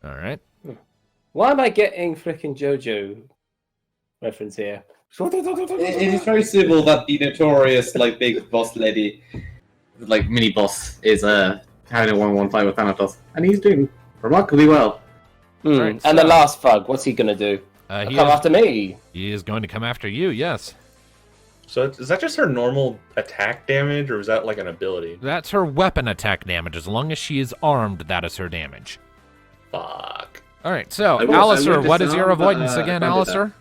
[SPEAKER 1] right.
[SPEAKER 4] Why am I getting frickin' JoJo reference here?
[SPEAKER 5] It is very simple that the notorious like big boss lady, like mini boss, is having a 1-1 fight with Thanatos, and he's doing remarkably well.
[SPEAKER 1] Right,
[SPEAKER 4] And the
[SPEAKER 1] so-
[SPEAKER 4] last thug, what's he gonna do?
[SPEAKER 1] He
[SPEAKER 4] Come
[SPEAKER 1] is,
[SPEAKER 4] after me.
[SPEAKER 1] he is going to come after you, yes.
[SPEAKER 2] So is that just her normal attack damage, or is that like an ability?
[SPEAKER 1] That's her weapon attack damage. As long as she is armed, that is her damage.
[SPEAKER 2] Fuck.
[SPEAKER 1] All right, so,
[SPEAKER 5] I will
[SPEAKER 1] Alistair, what is
[SPEAKER 5] disarm,
[SPEAKER 1] your
[SPEAKER 5] but,
[SPEAKER 1] avoidance again,
[SPEAKER 5] I can't do
[SPEAKER 1] Alistair?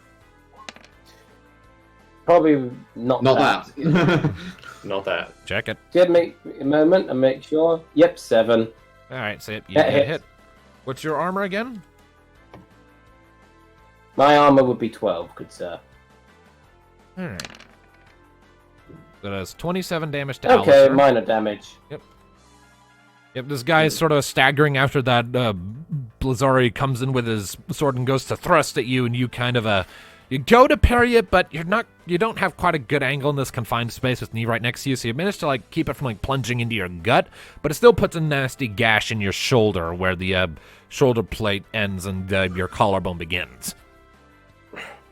[SPEAKER 4] Probably not
[SPEAKER 5] Not that.
[SPEAKER 2] Not that.
[SPEAKER 1] Check it.
[SPEAKER 4] Give me a moment and make sure. Yep, 7.
[SPEAKER 1] All right, so you
[SPEAKER 4] That
[SPEAKER 1] get
[SPEAKER 4] hits.
[SPEAKER 1] hit. What's your armor again?
[SPEAKER 4] My armor would be 12, good sir.
[SPEAKER 1] All right. So that's 27 damage to
[SPEAKER 4] Okay,
[SPEAKER 1] Alistair.
[SPEAKER 4] minor damage.
[SPEAKER 1] Yep, this guy is sort of staggering after that. Blizzari comes in with his sword and goes to thrust at you, and you kind of You go to parry it, but you don't have quite a good angle in this confined space with knee right next to you, so you manage to like keep it from like plunging into your gut, but it still puts a nasty gash in your shoulder where the shoulder plate ends and your collarbone begins.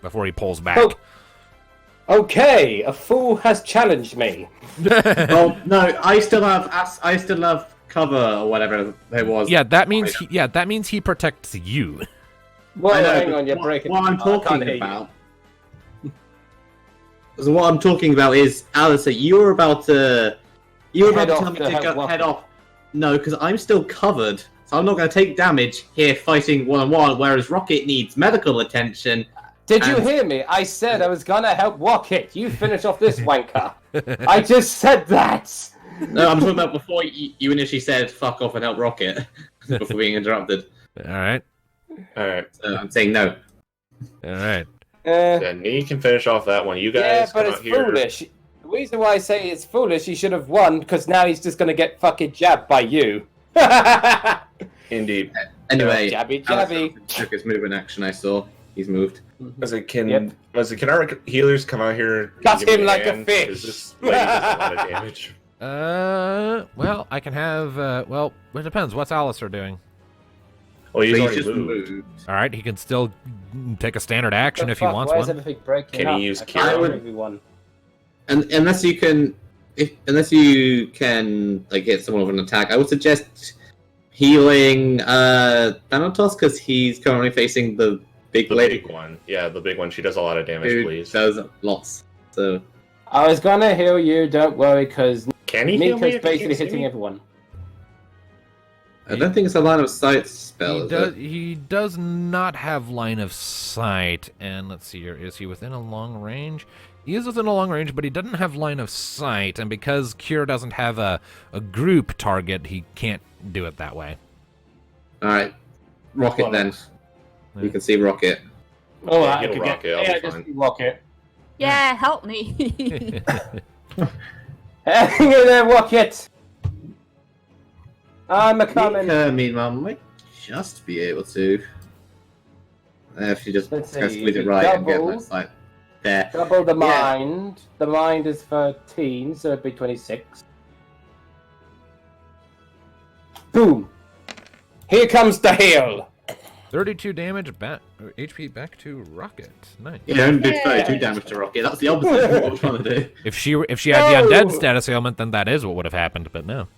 [SPEAKER 1] Before he pulls back.
[SPEAKER 4] Oh. Okay, a fool has challenged me.
[SPEAKER 5] Well, no, I still have cover or whatever it was.
[SPEAKER 1] Yeah, that means he protects you.
[SPEAKER 4] Well,
[SPEAKER 5] I know,
[SPEAKER 4] hang
[SPEAKER 5] but
[SPEAKER 4] on, you're breaking.
[SPEAKER 5] What I'm
[SPEAKER 4] I can't
[SPEAKER 5] talking
[SPEAKER 4] hear you.
[SPEAKER 5] about. So what I'm talking about is, Alistair, you were about to tell me to head off. No, because I'm still covered, so I'm not going to take damage here fighting one-on-one. Whereas Rocket needs medical attention.
[SPEAKER 4] Did you hear me? I said I was gonna help Rocket. You finish off this wanker. I just said that.
[SPEAKER 5] No, I'm talking about before you initially said "fuck off" and help Rocket before being interrupted.
[SPEAKER 1] All right.
[SPEAKER 5] So I'm saying no.
[SPEAKER 1] All right.
[SPEAKER 2] Then he can finish off that one. You guys
[SPEAKER 4] Yeah, but
[SPEAKER 2] come
[SPEAKER 4] it's
[SPEAKER 2] out here.
[SPEAKER 4] foolish. The reason why I say it's foolish, he should have won, because now he's just gonna get fucking jabbed by you.
[SPEAKER 2] Indeed.
[SPEAKER 5] Anyway,
[SPEAKER 4] Jabby,
[SPEAKER 5] Alistair
[SPEAKER 4] jabby.
[SPEAKER 5] took his movement action. I saw he's moved.
[SPEAKER 2] Can our healers come out here? and
[SPEAKER 4] Cut
[SPEAKER 2] give me
[SPEAKER 4] him like a
[SPEAKER 2] hand?
[SPEAKER 4] fish.
[SPEAKER 2] 'Cause this lady does a lot of damage.
[SPEAKER 1] Well, I can have. Well, it depends. What's Alistair doing?
[SPEAKER 2] Well, he's
[SPEAKER 5] So
[SPEAKER 2] already
[SPEAKER 5] just
[SPEAKER 2] moved.
[SPEAKER 5] moved.
[SPEAKER 1] All right, he can still take a standard action if he
[SPEAKER 4] Fuck,
[SPEAKER 1] wants
[SPEAKER 4] why is
[SPEAKER 1] one.
[SPEAKER 4] everything breaking
[SPEAKER 2] Can he
[SPEAKER 4] up?
[SPEAKER 2] use
[SPEAKER 4] I can't
[SPEAKER 5] Kira?
[SPEAKER 4] hear everyone.
[SPEAKER 5] And unless you can like hit someone with an attack, I would suggest healing Thanatos because he's currently facing the big
[SPEAKER 2] The
[SPEAKER 5] lady
[SPEAKER 2] big one. Yeah, the big one. She does a lot of damage,
[SPEAKER 5] who
[SPEAKER 2] please.
[SPEAKER 5] does lots. So
[SPEAKER 4] I was gonna heal you, don't worry, because
[SPEAKER 2] Can he heal me?
[SPEAKER 4] Mika's
[SPEAKER 2] if he
[SPEAKER 4] basically
[SPEAKER 2] can't see
[SPEAKER 4] hitting
[SPEAKER 2] me?
[SPEAKER 4] everyone.
[SPEAKER 5] I don't think it's a line of sight spell.
[SPEAKER 1] He does not have line of sight. And let's see here. Is he within a long range? He is within a long range, but he doesn't have line of sight. And because Cure doesn't have a group target, he can't do it that way.
[SPEAKER 5] All right, Rocket then. You can see Rocket.
[SPEAKER 4] Oh,
[SPEAKER 2] Yeah,
[SPEAKER 4] I
[SPEAKER 2] heal
[SPEAKER 4] could
[SPEAKER 2] Rocket,
[SPEAKER 4] get.
[SPEAKER 2] I'll
[SPEAKER 4] Yeah,
[SPEAKER 2] be
[SPEAKER 4] just
[SPEAKER 2] fine.
[SPEAKER 4] Rocket.
[SPEAKER 3] Yeah, help me.
[SPEAKER 4] Hang in there, Rocket. I'm a coming.
[SPEAKER 5] Mika, meanwhile, might just be able to. If you just
[SPEAKER 4] Let's see,
[SPEAKER 5] squeeze
[SPEAKER 4] if
[SPEAKER 5] it
[SPEAKER 4] you
[SPEAKER 5] right and get
[SPEAKER 4] double-
[SPEAKER 5] that sight there.
[SPEAKER 4] Double the
[SPEAKER 5] Yeah.
[SPEAKER 4] mind. The mind is 13, so it'd be 26. Boom. Here comes the heal.
[SPEAKER 1] 32 damage back, or HP back to Rocket. Nice.
[SPEAKER 5] Yeah, only did 32 damage to Rocket. That's the opposite of what we're trying to do.
[SPEAKER 1] If she had the
[SPEAKER 4] No!
[SPEAKER 1] undead status ailment, then that is what would have happened. But no.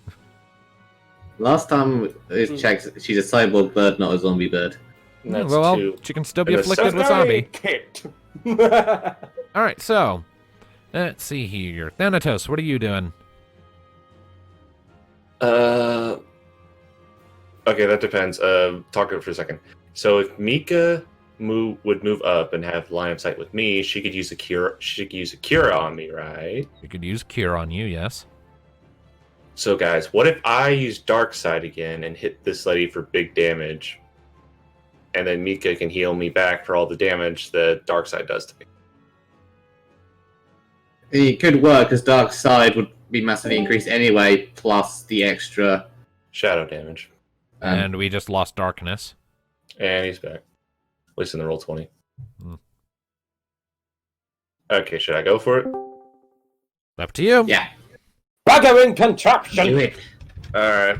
[SPEAKER 5] Last time it checked, she's a cyborg bird, not a zombie bird.
[SPEAKER 2] And that's
[SPEAKER 1] well,
[SPEAKER 2] two.
[SPEAKER 1] she can still be
[SPEAKER 2] And a
[SPEAKER 1] afflicted with
[SPEAKER 2] zombie.
[SPEAKER 1] zombie. All right, so let's see here. Thanatos, what are you doing?
[SPEAKER 2] Okay, that depends. Talk it for a second. So if Mika would move up and have line of sight with me, she could use a cure. She could use a cure on me, right?
[SPEAKER 1] You could use Cure on you, yes.
[SPEAKER 2] So guys, what if I use Dark Side again and hit this lady for big damage, and then Mika can heal me back for all the damage that Dark Side does to me?
[SPEAKER 5] It could work, because Dark Side would be massively increased anyway, plus the extra.
[SPEAKER 2] Shadow damage,
[SPEAKER 1] And we just lost Darkness.
[SPEAKER 2] and he's back. At least in the roll 20.
[SPEAKER 1] Hmm.
[SPEAKER 2] Okay, should I go for it?
[SPEAKER 1] Up to you.
[SPEAKER 5] Yeah.
[SPEAKER 4] Buggering contraption.
[SPEAKER 5] Do it.
[SPEAKER 2] All right.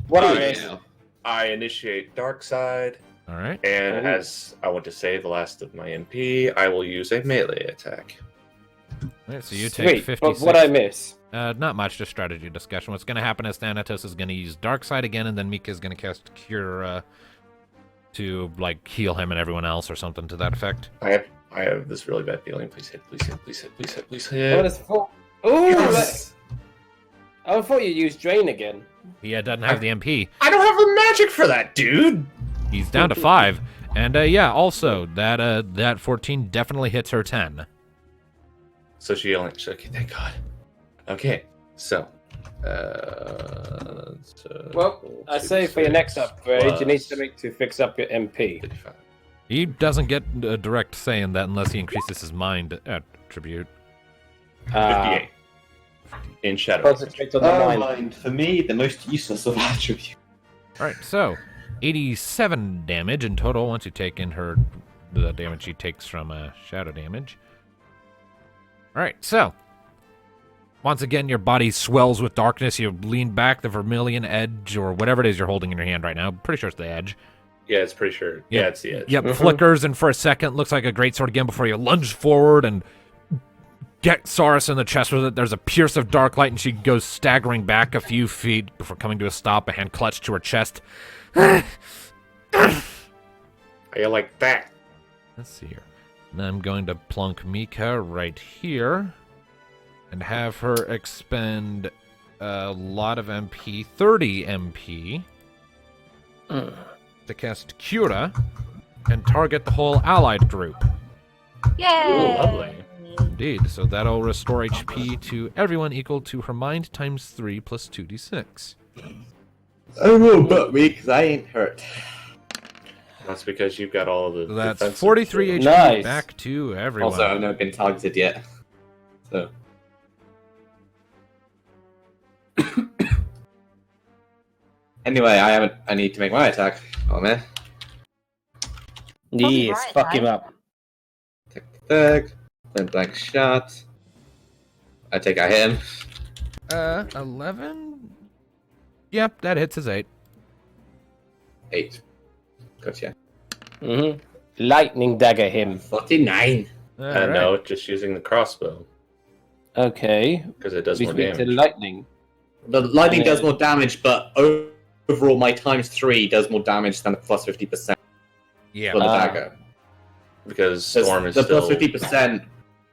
[SPEAKER 4] What
[SPEAKER 2] Oh,
[SPEAKER 4] are
[SPEAKER 2] yeah.
[SPEAKER 4] you?
[SPEAKER 2] I initiate Dark Side.
[SPEAKER 1] All right.
[SPEAKER 2] And
[SPEAKER 4] Oh.
[SPEAKER 2] as I want to save the last of my MP, I will use a melee attack.
[SPEAKER 1] All right, so you take
[SPEAKER 4] Sweet,
[SPEAKER 1] 56.
[SPEAKER 4] but what I miss?
[SPEAKER 1] Not much, just strategy discussion. What's going to happen is Thanatos is going to use Dark Side again, and then Mika is going to cast Cure to like heal him and everyone else or something to that effect.
[SPEAKER 2] I have this really bad feeling. Please hit, please hit, please hit, please hit, please
[SPEAKER 4] What
[SPEAKER 2] hit.
[SPEAKER 4] is for? Ooh,
[SPEAKER 2] Yes!
[SPEAKER 4] I thought you used drain again.
[SPEAKER 1] He doesn't have the MP.
[SPEAKER 2] I don't have the magic for that, dude!
[SPEAKER 1] He's down to 5. And yeah, also that 14 definitely hits her 10.
[SPEAKER 2] So she only. Okay, thank God. Okay, so.
[SPEAKER 4] Well, I say for your next upgrade, you need something to fix up your MP.
[SPEAKER 2] 55.
[SPEAKER 1] He doesn't get a direct say in that unless he increases his mind attribute.
[SPEAKER 2] 58. In shadow.
[SPEAKER 4] Concentrate on the mind.
[SPEAKER 5] Mind, for me, the most useless of attributes.
[SPEAKER 1] All right, so 87 damage in total once you take in her the damage she takes from shadow damage. All right, so once again, your body swells with darkness. You lean back, the vermilion edge, or whatever it is you're holding in your hand right now. Pretty sure it's the edge.
[SPEAKER 2] Yeah, it's pretty sure. Yeah, it's the edge.
[SPEAKER 1] Yep, flickers, and for a second, looks like a great sword again before you lunge forward and get Saurus in the chest with it. There's a pierce of dark light, and she goes staggering back a few feet before coming to a stop, a hand clutched to her chest.
[SPEAKER 2] How you like that?
[SPEAKER 1] Let's see here. And I'm going to plunk Mika right here and have her expend a lot of MP, 30 MP, to cast Cura and target the whole allied group.
[SPEAKER 3] Yay!
[SPEAKER 2] Ooh, lovely.
[SPEAKER 1] Indeed, so that'll restore HP to everyone equal to her mind times 3 plus 2d6.
[SPEAKER 5] Oh, no, but me, because I ain't hurt.
[SPEAKER 2] That's because you've got all of the.
[SPEAKER 1] So that's
[SPEAKER 2] defensive
[SPEAKER 1] 43 HP
[SPEAKER 4] Nice.
[SPEAKER 1] back to everyone.
[SPEAKER 5] Also, I've not been targeted yet. So. Anyway, I need to make my attack. Oh, man.
[SPEAKER 4] Yes,
[SPEAKER 3] right,
[SPEAKER 4] fuck him
[SPEAKER 3] right?
[SPEAKER 4] up.
[SPEAKER 5] Attack. Point blank shot. I take I hit him.
[SPEAKER 1] 11? Yep, that hits his 8.
[SPEAKER 5] 8. Gotcha.
[SPEAKER 4] Lightning dagger him.
[SPEAKER 5] 49.
[SPEAKER 1] Alright.
[SPEAKER 2] No, just using the crossbow
[SPEAKER 4] Okay.
[SPEAKER 2] because it does
[SPEAKER 4] Which
[SPEAKER 2] more
[SPEAKER 4] means the
[SPEAKER 2] damage.
[SPEAKER 4] lightning.
[SPEAKER 5] The lightning does more damage, but overall, my times 3 does more damage than the plus 50%
[SPEAKER 1] Yeah.
[SPEAKER 5] for the
[SPEAKER 4] Ah.
[SPEAKER 5] dagger.
[SPEAKER 2] Because
[SPEAKER 5] So
[SPEAKER 2] storm is
[SPEAKER 5] the
[SPEAKER 2] still
[SPEAKER 5] plus 50%,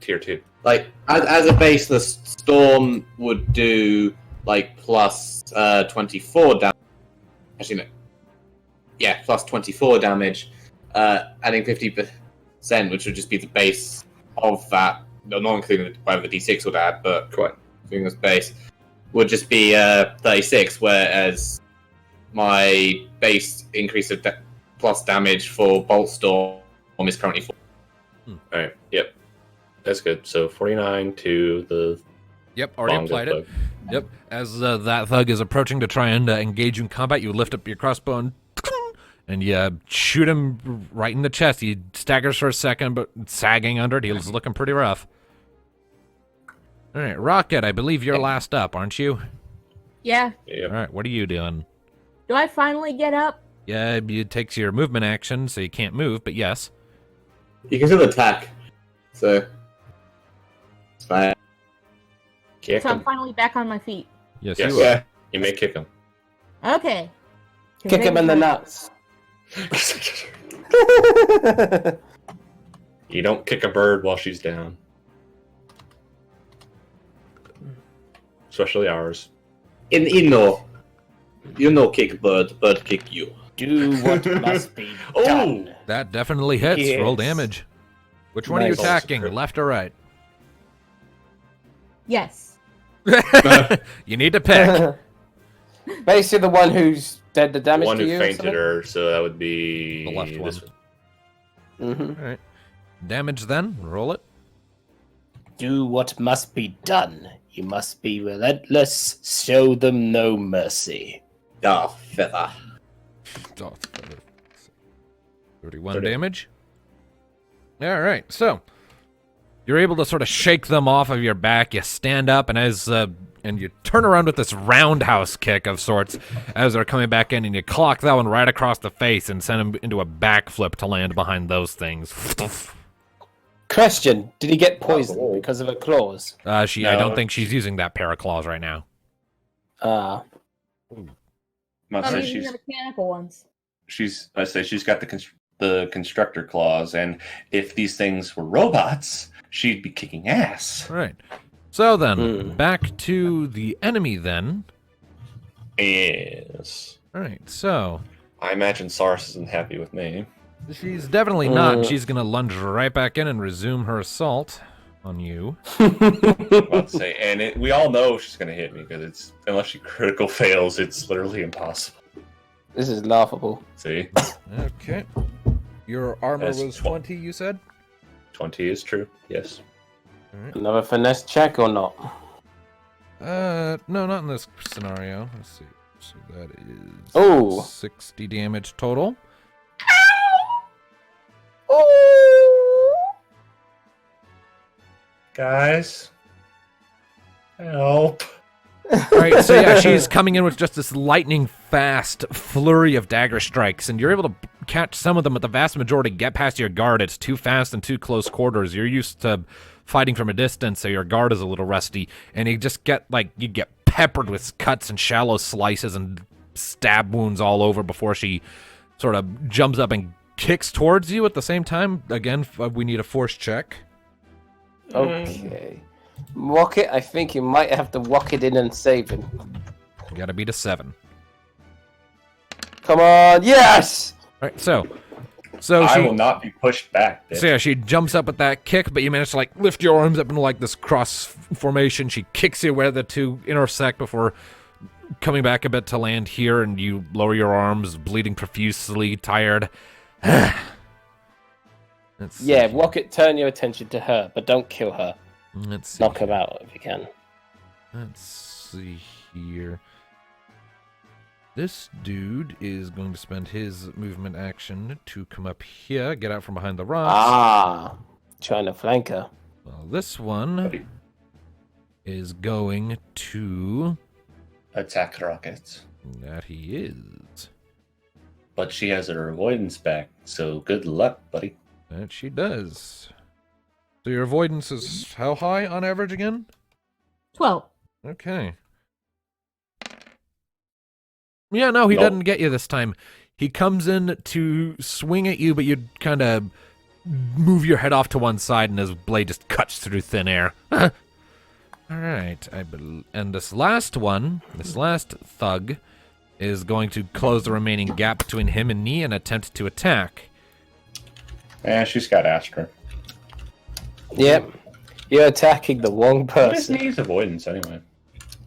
[SPEAKER 2] tier 2.
[SPEAKER 5] like, as a base, the storm would do, like, plus 24 damage. Actually, no. Yeah, plus 24 damage, adding 50%, which would just be the base of that, not including whatever the d6 would add, but
[SPEAKER 2] Quite.
[SPEAKER 5] including this base, would just be 36, whereas my base increase of plus damage for Bolt Storm is currently 4.
[SPEAKER 2] Alright, yep. That's good. So 49 to the
[SPEAKER 1] Yep, already
[SPEAKER 2] Bongo
[SPEAKER 1] applied it.
[SPEAKER 2] thug.
[SPEAKER 1] Yep, as that thug is approaching to try and engage you in combat, you lift up your crossbow and you shoot him right in the chest. He staggers for a second, but sagging under it, he's looking pretty rough. All right, Rocket, I believe you're last up, aren't you?
[SPEAKER 3] Yeah.
[SPEAKER 2] Yep.
[SPEAKER 1] All right, what are you doing?
[SPEAKER 3] Do I finally get up?
[SPEAKER 1] Yeah, it takes your movement action, so you can't move, but yes.
[SPEAKER 5] You can still attack, so it's fine.
[SPEAKER 2] Kick
[SPEAKER 3] So I'm
[SPEAKER 2] him.
[SPEAKER 3] finally back on my feet.
[SPEAKER 1] Yes,
[SPEAKER 2] Yes.
[SPEAKER 1] you are.
[SPEAKER 5] Yeah.
[SPEAKER 2] You may kick him.
[SPEAKER 3] Okay.
[SPEAKER 4] Kick him in the nuts.
[SPEAKER 2] You don't kick a bird while she's down. Especially ours.
[SPEAKER 5] You know, kick bird kick you.
[SPEAKER 4] Do what must be
[SPEAKER 2] Oh!
[SPEAKER 4] done.
[SPEAKER 1] That definitely hits. Roll
[SPEAKER 4] Yes.
[SPEAKER 1] damage. Which one are you
[SPEAKER 4] Nice.
[SPEAKER 1] attacking, left or right?
[SPEAKER 3] Yes.
[SPEAKER 1] You need to pick.
[SPEAKER 4] Basically, the one who's did the
[SPEAKER 2] The
[SPEAKER 4] damage
[SPEAKER 2] one
[SPEAKER 4] to
[SPEAKER 2] who
[SPEAKER 4] you.
[SPEAKER 2] fainted her, so that would be
[SPEAKER 1] The left
[SPEAKER 2] this
[SPEAKER 1] one.
[SPEAKER 4] Mm-hmm.
[SPEAKER 1] All right. Damage then. Roll it.
[SPEAKER 4] Do what must be done. You must be relentless. Show them no mercy.
[SPEAKER 5] Ah, feather.
[SPEAKER 1] 31
[SPEAKER 2] 30.
[SPEAKER 1] damage. All right, so you're able to sort of shake them off of your back. You stand up, and and you turn around with this roundhouse kick of sorts as they're coming back in, and you clock that one right across the face and send him into a backflip to land behind those things.
[SPEAKER 4] Question: did he get poisoned because of her claws?
[SPEAKER 1] I
[SPEAKER 2] No.
[SPEAKER 1] don't think she's using that pair of claws right now.
[SPEAKER 2] Must
[SPEAKER 3] I'm
[SPEAKER 2] say
[SPEAKER 3] using the mechanical ones.
[SPEAKER 2] I say she's got the constructor claws, and if these things were robots, she'd be kicking ass.
[SPEAKER 1] All right. So then, back to the enemy then.
[SPEAKER 2] Yes.
[SPEAKER 1] All right, so
[SPEAKER 2] I imagine Saurus isn't happy with me.
[SPEAKER 1] she's definitely not. She's going to lunge right back in and resume her assault on you.
[SPEAKER 2] About to say, and we all know she's gonna hit me because it's unless she critical fails, it's literally impossible.
[SPEAKER 4] This is laughable.
[SPEAKER 2] See,
[SPEAKER 1] Okay. Your armor
[SPEAKER 2] That's
[SPEAKER 1] was 20, you said?
[SPEAKER 2] 20 is true. Yes.
[SPEAKER 4] Another finesse check or not?
[SPEAKER 1] No, not in this scenario. Let's see. So that is
[SPEAKER 4] Oh.
[SPEAKER 1] 60 damage total.
[SPEAKER 4] Oh!
[SPEAKER 2] Guys, help.
[SPEAKER 1] Alright, so yeah, she's coming in with just this lightning fast flurry of dagger strikes, and you're able to catch some of them, but the vast majority get past your guard. It's too fast and too close quarters. You're used to fighting from a distance, so your guard is a little rusty, and you just get, you get peppered with cuts and shallow slices and stab wounds all over before she sort of jumps up and kicks towards you at the same time. Again, we need a force check.
[SPEAKER 4] Okay. Walk it. I think you might have to walk it in and save him.
[SPEAKER 1] You gotta beat a 7.
[SPEAKER 4] Come on, yes!
[SPEAKER 1] Alright, so
[SPEAKER 2] I
[SPEAKER 1] she
[SPEAKER 2] will not be pushed back, bitch.
[SPEAKER 1] So yeah, she jumps up with that kick, but you manage to lift your arms up into this cross formation. She kicks you where the two intersect before coming back a bit to land here, and you lower your arms, bleeding profusely, tired.
[SPEAKER 4] Yeah, Rocket, turn your attention to her, but don't kill her.
[SPEAKER 1] Let's see.
[SPEAKER 4] Knock her out if you can.
[SPEAKER 1] Let's see here. This dude is going to spend his movement action to come up here, get out from behind the rocks.
[SPEAKER 4] Ah, trying to flank her.
[SPEAKER 1] Well, this one is going to
[SPEAKER 2] Attack rockets.
[SPEAKER 1] That he is.
[SPEAKER 2] But she has her avoidance back, so good luck, buddy.
[SPEAKER 1] That she does. So your avoidance is how high on average again?
[SPEAKER 3] 12.
[SPEAKER 1] Okay. Yeah, no, he
[SPEAKER 2] Nope.
[SPEAKER 1] doesn't get you this time. He comes in to swing at you, but you kind of move your head off to one side, and his blade just cuts through thin air. All right, and this last one, this last thug, is going to close the remaining gap between him and me and attempt to attack.
[SPEAKER 2] Yeah, she's got Astra.
[SPEAKER 4] Yep. You're attacking the wrong
[SPEAKER 2] What is
[SPEAKER 4] person.
[SPEAKER 2] Nee's avoidance anyway?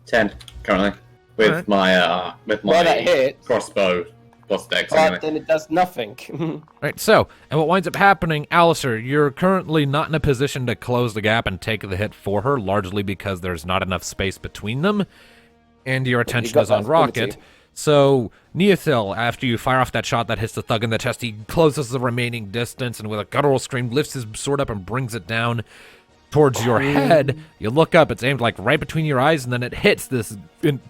[SPEAKER 5] 10 currently with
[SPEAKER 1] Alright.
[SPEAKER 5] my
[SPEAKER 4] Well, that hit.
[SPEAKER 5] crossbow plus dex.
[SPEAKER 4] But
[SPEAKER 5] Anyway.
[SPEAKER 4] then it does nothing.
[SPEAKER 1] Right, so, and what winds up happening, Alistair, you're currently not in a position to close the gap and take the hit for her, largely because there's not enough space between them, and your attention
[SPEAKER 4] got
[SPEAKER 1] is on
[SPEAKER 4] that
[SPEAKER 1] Rocket.
[SPEAKER 4] ability.
[SPEAKER 1] So, Neothil, after you fire off that shot that hits the thug in the chest, he closes the remaining distance, and with a guttural scream, lifts his sword up and brings it down towards your head. You look up, it's aimed right between your eyes, and then it hits this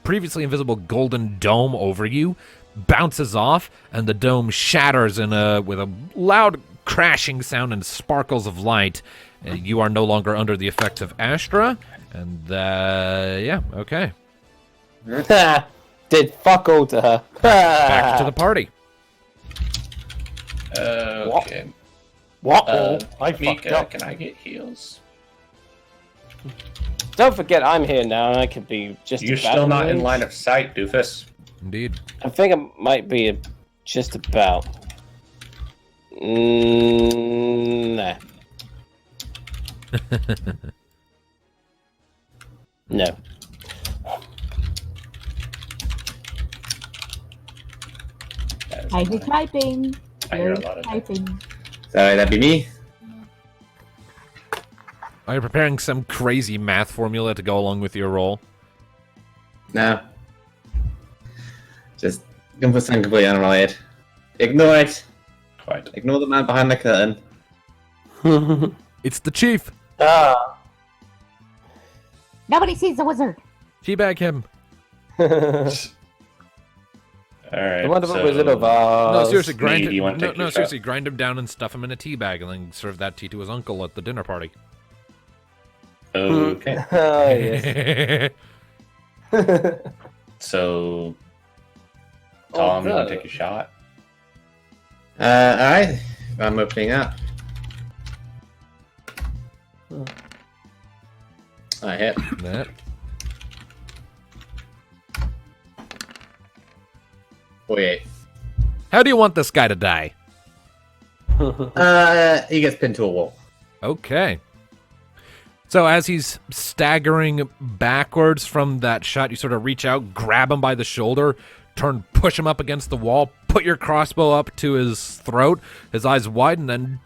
[SPEAKER 1] previously invisible golden dome over you, bounces off, and the dome shatters with a loud crashing sound and sparkles of light. You are no longer under the effects of Astra, and yeah, okay.
[SPEAKER 4] Did fuck all to her.
[SPEAKER 1] Back to the party.
[SPEAKER 2] Okay.
[SPEAKER 4] What? I fucked
[SPEAKER 2] Mika,
[SPEAKER 4] up.
[SPEAKER 2] can I get heals?
[SPEAKER 4] Don't forget, I'm here now, and I could be just.
[SPEAKER 2] You're
[SPEAKER 4] about
[SPEAKER 2] still not in
[SPEAKER 4] range.
[SPEAKER 2] line of sight, doofus.
[SPEAKER 1] Indeed.
[SPEAKER 4] I think it might be just about. Nah. No.
[SPEAKER 3] I be typing.
[SPEAKER 2] I hear a lot of that.
[SPEAKER 3] Typing.
[SPEAKER 5] So that'd be me.
[SPEAKER 1] Are you preparing some crazy math formula to go along with your roll?
[SPEAKER 5] No. Just gonna put something completely unrelated. Ignore it.
[SPEAKER 2] Quite.
[SPEAKER 5] Ignore the man behind the curtain.
[SPEAKER 1] It's the chief.
[SPEAKER 4] Ah.
[SPEAKER 3] Nobody sees the wizard.
[SPEAKER 1] Teabag him.
[SPEAKER 2] All right.
[SPEAKER 4] The wonderful
[SPEAKER 2] so
[SPEAKER 4] wizard of
[SPEAKER 1] No,
[SPEAKER 4] Oz.
[SPEAKER 1] seriously, grind
[SPEAKER 2] Nate,
[SPEAKER 1] him.
[SPEAKER 2] do you wanna take your shot?
[SPEAKER 1] Seriously, grind him down and stuff him in a tea bag, and then serve that tea to his uncle at the dinner party.
[SPEAKER 2] Okay.
[SPEAKER 4] Ah, yes.
[SPEAKER 2] So, Tom, you want to take a shot?
[SPEAKER 5] Alright. I'm opening up. I hit.
[SPEAKER 1] That.
[SPEAKER 5] 48.
[SPEAKER 1] How do you want this guy to die?
[SPEAKER 5] He gets pinned to a wall.
[SPEAKER 1] Okay. So as he's staggering backwards from that shot, you sort of reach out, grab him by the shoulder, push him up against the wall, put your crossbow up to his throat, his eyes widen, then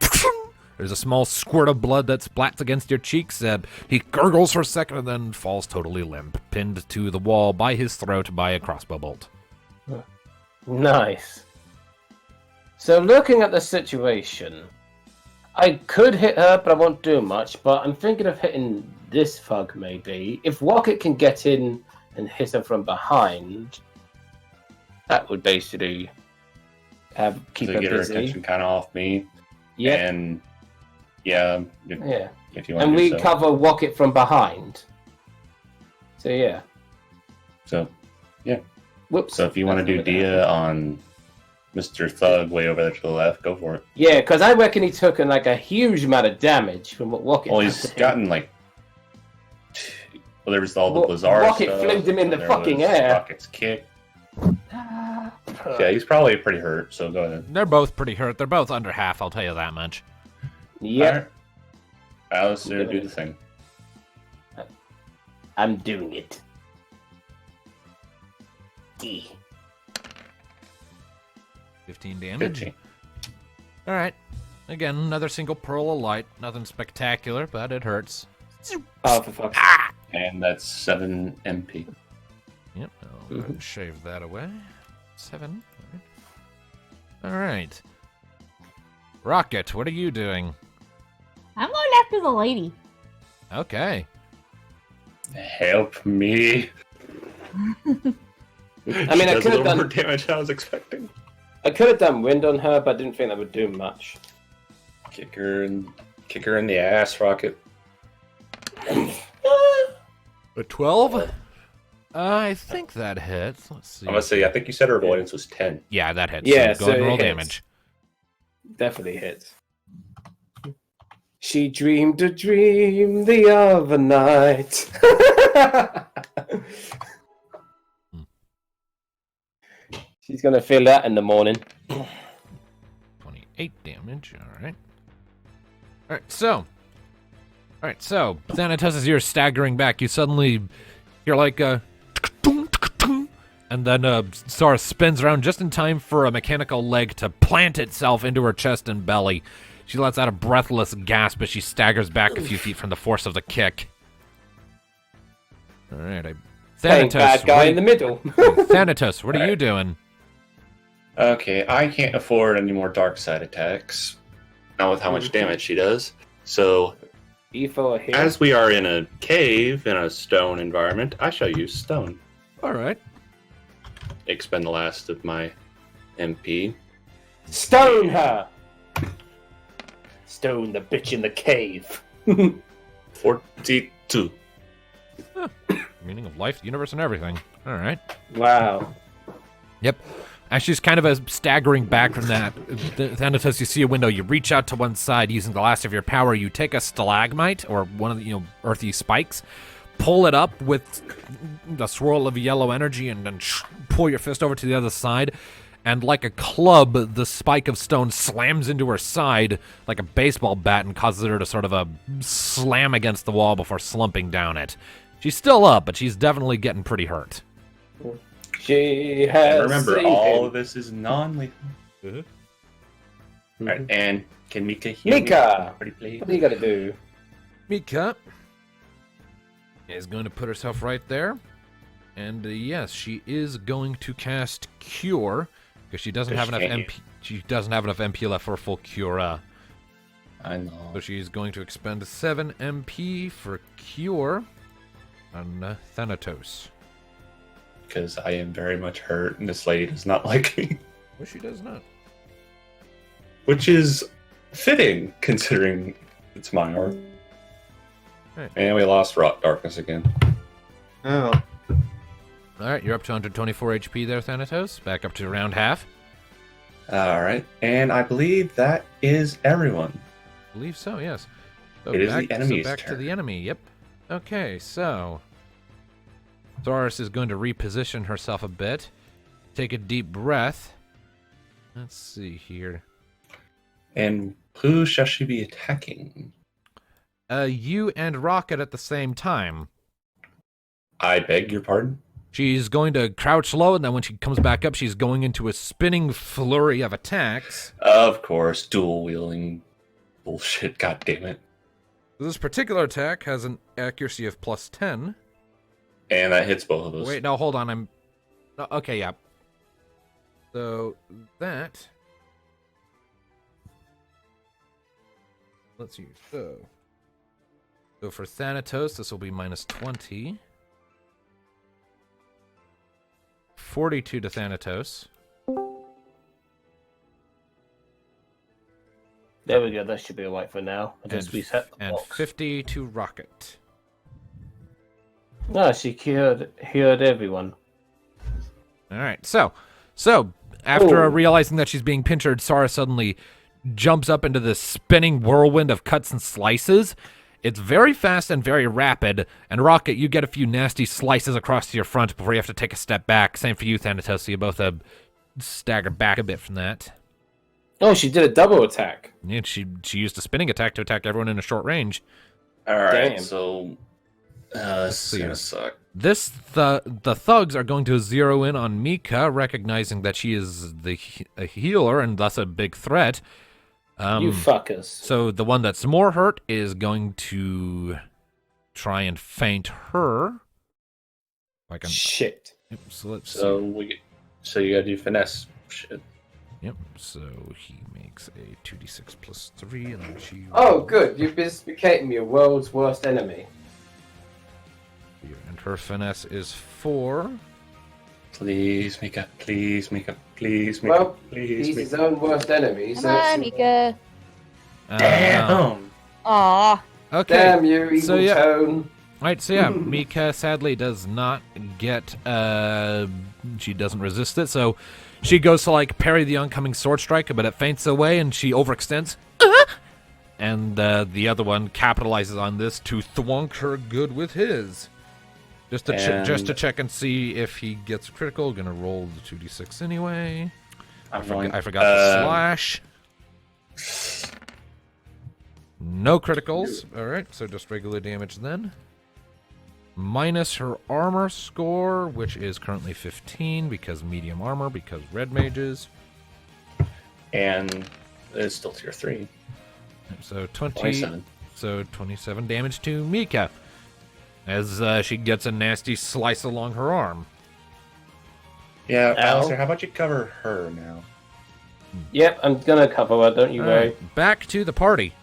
[SPEAKER 1] there's a small squirt of blood that splats against your cheeks. He gurgles for a second and then falls totally limp, pinned to the wall by his throat by a crossbow bolt.
[SPEAKER 4] Nice. So looking at the situation, I could hit her, but I won't do much. But I'm thinking of hitting this thug, maybe. If Rocket can get in and hit her from behind, that would basically keep
[SPEAKER 2] to
[SPEAKER 4] her
[SPEAKER 2] get her
[SPEAKER 4] busy.
[SPEAKER 2] attention kind of off me.
[SPEAKER 4] Yeah,
[SPEAKER 2] And yeah,
[SPEAKER 4] yeah.
[SPEAKER 2] if you want
[SPEAKER 4] And
[SPEAKER 2] to do
[SPEAKER 4] we
[SPEAKER 2] so.
[SPEAKER 4] cover Rocket from behind. So yeah.
[SPEAKER 2] So
[SPEAKER 4] Whoops.
[SPEAKER 2] if you want to do Dia on Mr. Thug way over there to the left, go for it.
[SPEAKER 4] Yeah, because I reckon he took a huge amount of damage from what Rocket.
[SPEAKER 2] Well,
[SPEAKER 4] did
[SPEAKER 2] he's
[SPEAKER 4] to him.
[SPEAKER 2] gotten like. Well, there was all the
[SPEAKER 4] Well,
[SPEAKER 2] Blizzard
[SPEAKER 4] Rocket
[SPEAKER 2] stuff,
[SPEAKER 4] flipped him in
[SPEAKER 2] and
[SPEAKER 4] the
[SPEAKER 2] there
[SPEAKER 4] fucking
[SPEAKER 2] was
[SPEAKER 4] air.
[SPEAKER 2] Rocket's kick. Yeah, he's probably pretty hurt. So go ahead.
[SPEAKER 1] They're both pretty hurt. They're both under half, I'll tell you that much.
[SPEAKER 4] Yep,
[SPEAKER 2] All right. Alistair, do the thing.
[SPEAKER 4] I'm doing it. D.
[SPEAKER 1] 15 damage.
[SPEAKER 2] 15.
[SPEAKER 1] All right. Again, another single pearl of light. Nothing spectacular, but it hurts.
[SPEAKER 4] Oh, for fuck's
[SPEAKER 2] And that's 7 MP.
[SPEAKER 1] Yep, I'll go ahead and shave that away. 7. All right. Rocket, what are you doing?
[SPEAKER 3] I'm going after the lady.
[SPEAKER 1] Okay.
[SPEAKER 2] Help me.
[SPEAKER 4] I mean, I could have
[SPEAKER 2] more
[SPEAKER 4] done.
[SPEAKER 2] damage than I was expecting.
[SPEAKER 4] I could have done wind on her, but I didn't think that would do much.
[SPEAKER 2] Kick her in the ass, Rocket.
[SPEAKER 1] A 12? I think that hits. Let's see.
[SPEAKER 2] I'm gonna say, I think you said her avoidance was 10.
[SPEAKER 1] Yeah, that hits.
[SPEAKER 4] Yeah,
[SPEAKER 1] so
[SPEAKER 4] so
[SPEAKER 1] go ahead and
[SPEAKER 4] it
[SPEAKER 1] roll
[SPEAKER 4] hits.
[SPEAKER 1] damage.
[SPEAKER 4] Definitely hits. She dreamed a dream the other night. She's gonna feel that in the morning.
[SPEAKER 1] 28 damage. All right. All right, so, Thanatos, as you're staggering back, you suddenly hear like a... And then Sora spins around just in time for a mechanical leg to plant itself into her chest and belly. She lets out a breathless gasp as she staggers back a few feet from the force of the kick. All right,
[SPEAKER 4] Playing bad guy in the middle.
[SPEAKER 1] Thanatos, what are you doing?
[SPEAKER 2] Okay, I can't afford any more dark side attacks. Not with how much damage she does. So,
[SPEAKER 4] E4 here.
[SPEAKER 2] as we are in a cave in a stone environment, I shall use stone.
[SPEAKER 1] All right.
[SPEAKER 2] Expend the last of my MP.
[SPEAKER 4] Stone her! Stone the bitch in the cave.
[SPEAKER 2] 42.
[SPEAKER 1] Meaning of life, the universe, and everything. All right.
[SPEAKER 4] Wow.
[SPEAKER 1] Yep. As she's kind of staggering back from that, Thanatos, you see a window. You reach out to one side using the last of your power. You take a stalagmite or one of the earthy spikes, pull it up with the swirl of yellow energy, and then pull your fist over to the other side. And like a club, the spike of stone slams into her side like a baseball bat and causes her to sort of slam against the wall before slumping down it. She's still up, but she's definitely getting pretty hurt.
[SPEAKER 4] She has.
[SPEAKER 2] And remember,
[SPEAKER 4] saved
[SPEAKER 2] all
[SPEAKER 4] him.
[SPEAKER 2] of this is non-lethal. Alright, and can Mika heal
[SPEAKER 4] Mika!
[SPEAKER 2] me? Pretty please.
[SPEAKER 4] What do you gotta do?
[SPEAKER 1] Mika is going to put herself right there. And yes, she is going to cast Cure because she doesn't have enough MP. She doesn't have enough MP left for a full Cure.
[SPEAKER 2] I know.
[SPEAKER 1] So she's going to expend 7 MP for Cure on Thanatos.
[SPEAKER 2] Because I am very much hurt, and this lady does not like me.
[SPEAKER 1] Well, she does not.
[SPEAKER 2] Which is fitting, considering it's my art.
[SPEAKER 1] Right.
[SPEAKER 2] And we lost Rock Darkness again.
[SPEAKER 5] Oh.
[SPEAKER 1] All right, you're up to 124 HP there, Thanatos. Back up to around half.
[SPEAKER 2] Alright, and I believe that is everyone.
[SPEAKER 1] I believe so, yes. So
[SPEAKER 2] It is
[SPEAKER 1] back,
[SPEAKER 2] the enemy's
[SPEAKER 1] back to
[SPEAKER 2] turn.
[SPEAKER 1] the enemy, yep. Okay, so Thoris is going to reposition herself a bit. Take a deep breath. Let's see here.
[SPEAKER 2] And who shall she be attacking?
[SPEAKER 1] You and Rocket at the same time.
[SPEAKER 2] I beg your pardon?
[SPEAKER 1] She's going to crouch low, and then when she comes back up, she's going into a spinning flurry of attacks.
[SPEAKER 2] Of course, dual wielding bullshit, god damn it.
[SPEAKER 1] This particular attack has an accuracy of plus 10.
[SPEAKER 2] And that hits both of us.
[SPEAKER 1] Wait, no, hold on. Okay, yeah. So that let's see. So for Thanatos, this will be minus 20. 42 to Thanatos.
[SPEAKER 4] There we go. That should be alright for now. I just reset the
[SPEAKER 1] And
[SPEAKER 4] box.
[SPEAKER 1] 50 to Rocket.
[SPEAKER 4] No, she cured everyone.
[SPEAKER 1] All right. So after
[SPEAKER 4] Oh.
[SPEAKER 1] realizing that she's being pinchered, Sara suddenly jumps up into this spinning whirlwind of cuts and slices. It's very fast and very rapid. And Rocket, you get a few nasty slices across to your front before you have to take a step back. Same for you, Thanatos. So you both stagger back a bit from that.
[SPEAKER 4] Oh, she did a double attack.
[SPEAKER 1] Yeah, she used a spinning attack to attack everyone in a short range.
[SPEAKER 2] All right,
[SPEAKER 4] Damn.
[SPEAKER 2] so this
[SPEAKER 1] see
[SPEAKER 2] is gonna
[SPEAKER 1] here.
[SPEAKER 2] suck.
[SPEAKER 1] The thugs are going to zero in on Mika, recognizing that she is a healer and thus a big threat.
[SPEAKER 4] You fuckers.
[SPEAKER 1] So the one that's more hurt is going to try and feint her. Like
[SPEAKER 4] Shit.
[SPEAKER 1] Yep, so let's
[SPEAKER 2] So you gotta do finesse. Shit.
[SPEAKER 1] Yep. So he makes a 2d6 plus 3, and then she.
[SPEAKER 4] Oh, good. You've became your world's worst enemy.
[SPEAKER 1] And her finesse is 4.
[SPEAKER 2] Please, Mika. Please, Mika. Please, Mika.
[SPEAKER 4] Well,
[SPEAKER 2] please,
[SPEAKER 4] he's
[SPEAKER 2] Mika.
[SPEAKER 4] his own worst enemy.
[SPEAKER 3] Come
[SPEAKER 4] So
[SPEAKER 3] on, Mika.
[SPEAKER 2] Damn.
[SPEAKER 3] Aw.
[SPEAKER 1] Okay.
[SPEAKER 4] damn you, evil
[SPEAKER 1] So, yeah.
[SPEAKER 4] tone.
[SPEAKER 1] Right, so yeah, Mika sadly does not get, she doesn't resist it, so she goes to, like, parry the oncoming sword strike, but it feints away, and she overextends. And the other one capitalizes on this to thwunk her good with his. Just to check and see if he gets a critical. Gonna roll the 2d6 anyway. I forgot the slash. No criticals. Alright, so just regular damage then. Minus her armor score, which is currently 15 because medium armor, because red mages.
[SPEAKER 2] And it's still tier 3.
[SPEAKER 1] So 20.
[SPEAKER 2] 27.
[SPEAKER 1] So 27 damage to Mika. As she gets a nasty slice along her arm.
[SPEAKER 2] Yeah,
[SPEAKER 4] Ow.
[SPEAKER 2] Alistair, how about you cover her now?
[SPEAKER 4] Yep, I'm gonna cover her, don't you worry.
[SPEAKER 1] Alright, back to the party.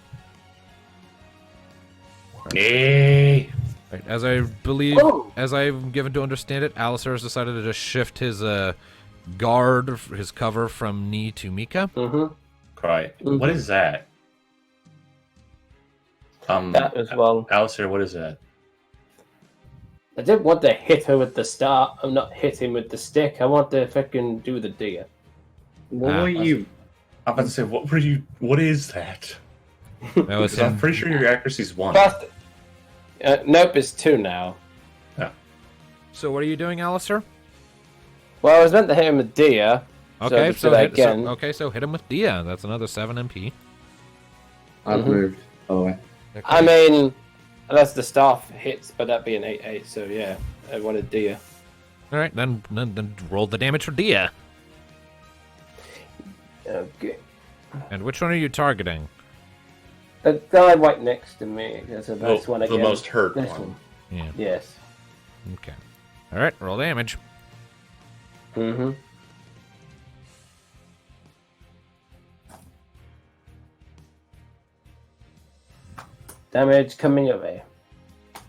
[SPEAKER 2] Nay.
[SPEAKER 1] Right, as I believe,
[SPEAKER 4] Oh.
[SPEAKER 1] as I've given to understand it, Alistair has decided to just shift his guard, his cover from knee to Mika.
[SPEAKER 4] Mm-hmm.
[SPEAKER 2] Cry.
[SPEAKER 4] Mhm.
[SPEAKER 2] What is that?
[SPEAKER 4] That was wrong.
[SPEAKER 2] Alistair, what is that?
[SPEAKER 4] I didn't want to hit her with the start. I'm not hitting with the stick. I want to fucking do the deer.
[SPEAKER 5] What were you?
[SPEAKER 2] I'm about to say, what is that?
[SPEAKER 1] That was
[SPEAKER 2] Because I'm
[SPEAKER 1] him.
[SPEAKER 2] pretty sure your accuracy's 1.
[SPEAKER 4] First, nope, it's 2 now.
[SPEAKER 1] So what are you doing, Alistair?
[SPEAKER 4] Well, I was meant to hit him with deer.
[SPEAKER 1] Okay,
[SPEAKER 4] just do that again.
[SPEAKER 1] so hit him with Dia. That's another 7 MP.
[SPEAKER 5] I've
[SPEAKER 4] Mhm.
[SPEAKER 5] moved. Oh, wait.
[SPEAKER 1] Okay.
[SPEAKER 4] I mean, that's the staff hits, but that'd be an 8-8, so yeah, I wanted deer.
[SPEAKER 1] All right, then roll the damage for Dia.
[SPEAKER 4] Okay.
[SPEAKER 1] And which one are you targeting?
[SPEAKER 4] The guy right next to me, that's the best one
[SPEAKER 2] the
[SPEAKER 4] again.
[SPEAKER 2] most hurt
[SPEAKER 4] This
[SPEAKER 2] one.
[SPEAKER 1] Yeah.
[SPEAKER 4] Yes.
[SPEAKER 1] Okay. All right, roll damage.
[SPEAKER 4] Mm-hmm. Damage coming away.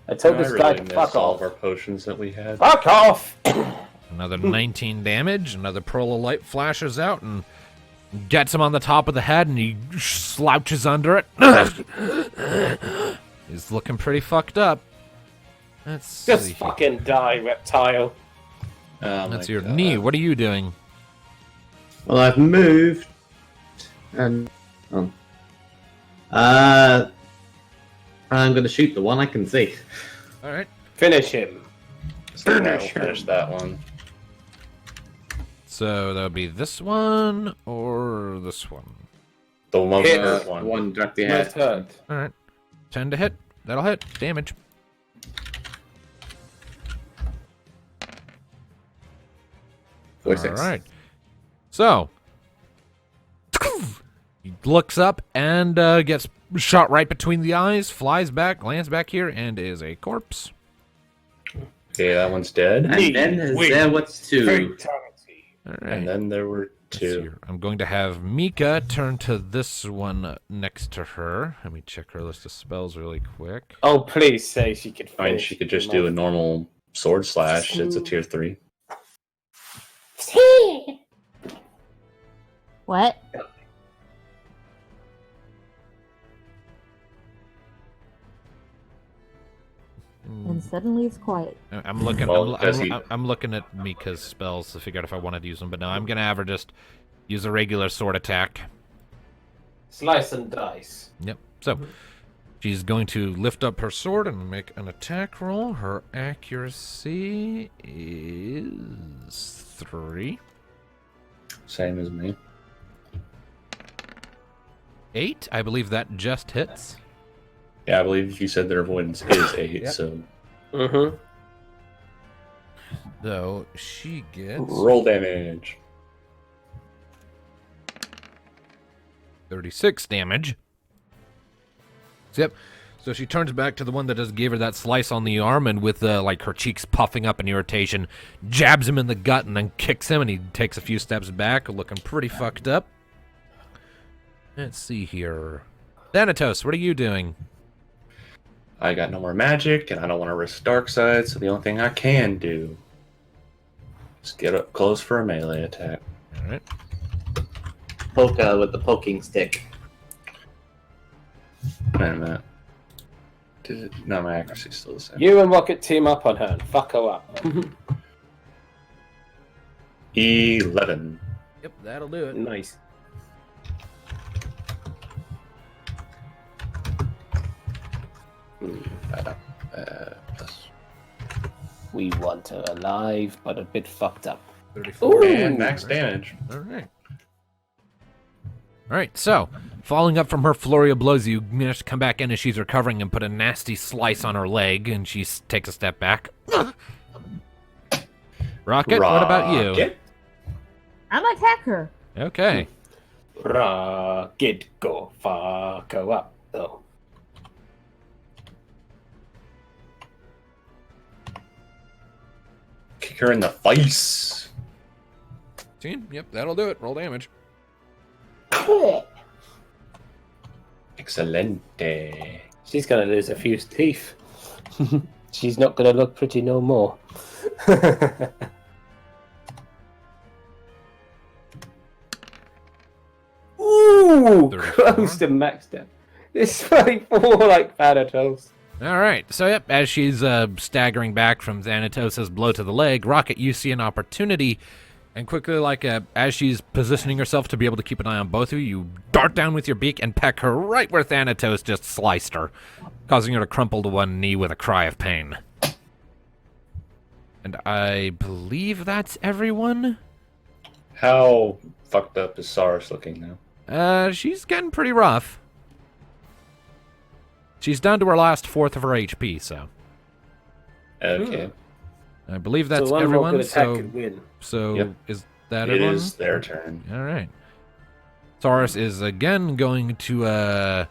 [SPEAKER 4] I told
[SPEAKER 2] I
[SPEAKER 4] this guy
[SPEAKER 2] really
[SPEAKER 4] to
[SPEAKER 2] miss
[SPEAKER 4] fuck
[SPEAKER 2] all
[SPEAKER 4] off.
[SPEAKER 2] of our potions that we had.
[SPEAKER 4] Fuck off!
[SPEAKER 1] Another 19 damage. Another pearl of light flashes out and gets him on the top of the head, and he slouches under it. He's looking pretty fucked up. That's
[SPEAKER 4] Just fucking die, reptile.
[SPEAKER 2] Oh
[SPEAKER 1] That's
[SPEAKER 2] my
[SPEAKER 1] your
[SPEAKER 2] God.
[SPEAKER 1] knee. What are you doing?
[SPEAKER 5] Well, I've moved. And I'm going to shoot the one I can see.
[SPEAKER 1] All right.
[SPEAKER 4] Finish him.
[SPEAKER 2] So now we'll finish that one.
[SPEAKER 1] So that would be this one or this one.
[SPEAKER 2] The most
[SPEAKER 4] Hit.
[SPEAKER 2] hurt one.
[SPEAKER 5] One directly
[SPEAKER 4] Most
[SPEAKER 5] ahead.
[SPEAKER 4] hurt.
[SPEAKER 1] All right. 10 to hit. That'll hit. Damage. All
[SPEAKER 5] 46.
[SPEAKER 1] right. So he looks up and gets shot right between the eyes, flies back, lands back here, and is a corpse.
[SPEAKER 2] Okay, that one's dead.
[SPEAKER 5] And then there was 2.
[SPEAKER 4] Fatality.
[SPEAKER 1] All
[SPEAKER 2] And
[SPEAKER 1] right.
[SPEAKER 2] then there were 2.
[SPEAKER 1] here. I'm going to have Mika turn to this one next to her. Let me check her list of spells really quick.
[SPEAKER 4] Oh, please say she could.
[SPEAKER 2] I mean, she could just do a normal sword slash. It's a tier 3.
[SPEAKER 3] What? And suddenly it's quiet.
[SPEAKER 1] I'm looking.
[SPEAKER 2] Well,
[SPEAKER 1] I'm looking at Mika's spells to figure out if I wanted to use them, but no, I'm gonna have her just use a regular sword attack.
[SPEAKER 4] Slice and dice.
[SPEAKER 1] Yep. So she's going to lift up her sword and make an attack roll. Her accuracy is 3.
[SPEAKER 2] Same as me.
[SPEAKER 1] 8. I believe that just hits.
[SPEAKER 2] Yeah, I believe you said their avoidance is 8,
[SPEAKER 1] Yep.
[SPEAKER 2] so
[SPEAKER 4] Mm-hmm.
[SPEAKER 1] Though she gets
[SPEAKER 2] roll damage.
[SPEAKER 1] 36 damage. Yep. So she turns back to the one that just gave her that slice on the arm, and with like her cheeks puffing up in irritation, jabs him in the gut and then kicks him, and he takes a few steps back, looking pretty fucked up. Let's see here. Thanatos, what are you doing?
[SPEAKER 2] I got no more magic, and I don't want to risk dark side, so the only thing I can do is get up close for a melee attack.
[SPEAKER 1] All right.
[SPEAKER 5] Poke her with the poking stick.
[SPEAKER 2] Wait a minute. No, my accuracy's still the same.
[SPEAKER 4] You and Rocket team up on her and fuck her up.
[SPEAKER 2] 11.
[SPEAKER 1] Yep, that'll do it.
[SPEAKER 4] Nice.
[SPEAKER 2] Plus
[SPEAKER 4] We want her alive, but a bit fucked up.
[SPEAKER 1] 34.
[SPEAKER 2] and max damage.
[SPEAKER 1] All right. All right, so, following up from her flurry of blows, you manage to come back in as she's recovering and put a nasty slice on her leg, and she takes a step back. Rocket, what about you?
[SPEAKER 2] Rocket?
[SPEAKER 3] I'm gonna attack her.
[SPEAKER 1] Okay.
[SPEAKER 4] Rocket, go fuck her up, though.
[SPEAKER 2] Kick her in the face.
[SPEAKER 1] 15? Yep, that'll do it. Roll damage.
[SPEAKER 2] Excelente.
[SPEAKER 4] She's gonna lose a few teeth. She's not gonna look pretty no more. Ooh,
[SPEAKER 1] 34.
[SPEAKER 4] close to max death. It's 24 like Thanatos.
[SPEAKER 1] All right, so yep, as she's staggering back from Thanatos' blow to the leg, Rocket, you see an opportunity, and quickly, like as she's positioning herself to be able to keep an eye on both of you, you dart down with your beak and peck her right where Thanatos just sliced her, causing her to crumple to one knee with a cry of pain. And I believe that's everyone?
[SPEAKER 2] How fucked up is Saurus looking now?
[SPEAKER 1] She's getting pretty rough. She's down to her last fourth of her HP, so
[SPEAKER 2] Okay.
[SPEAKER 1] I believe that's
[SPEAKER 4] so one more
[SPEAKER 1] everyone.
[SPEAKER 4] good attack
[SPEAKER 1] So,
[SPEAKER 4] could win.
[SPEAKER 2] Yep.
[SPEAKER 1] Is that
[SPEAKER 2] It
[SPEAKER 1] everyone?
[SPEAKER 2] is their turn.
[SPEAKER 1] All right. Saurus is again going to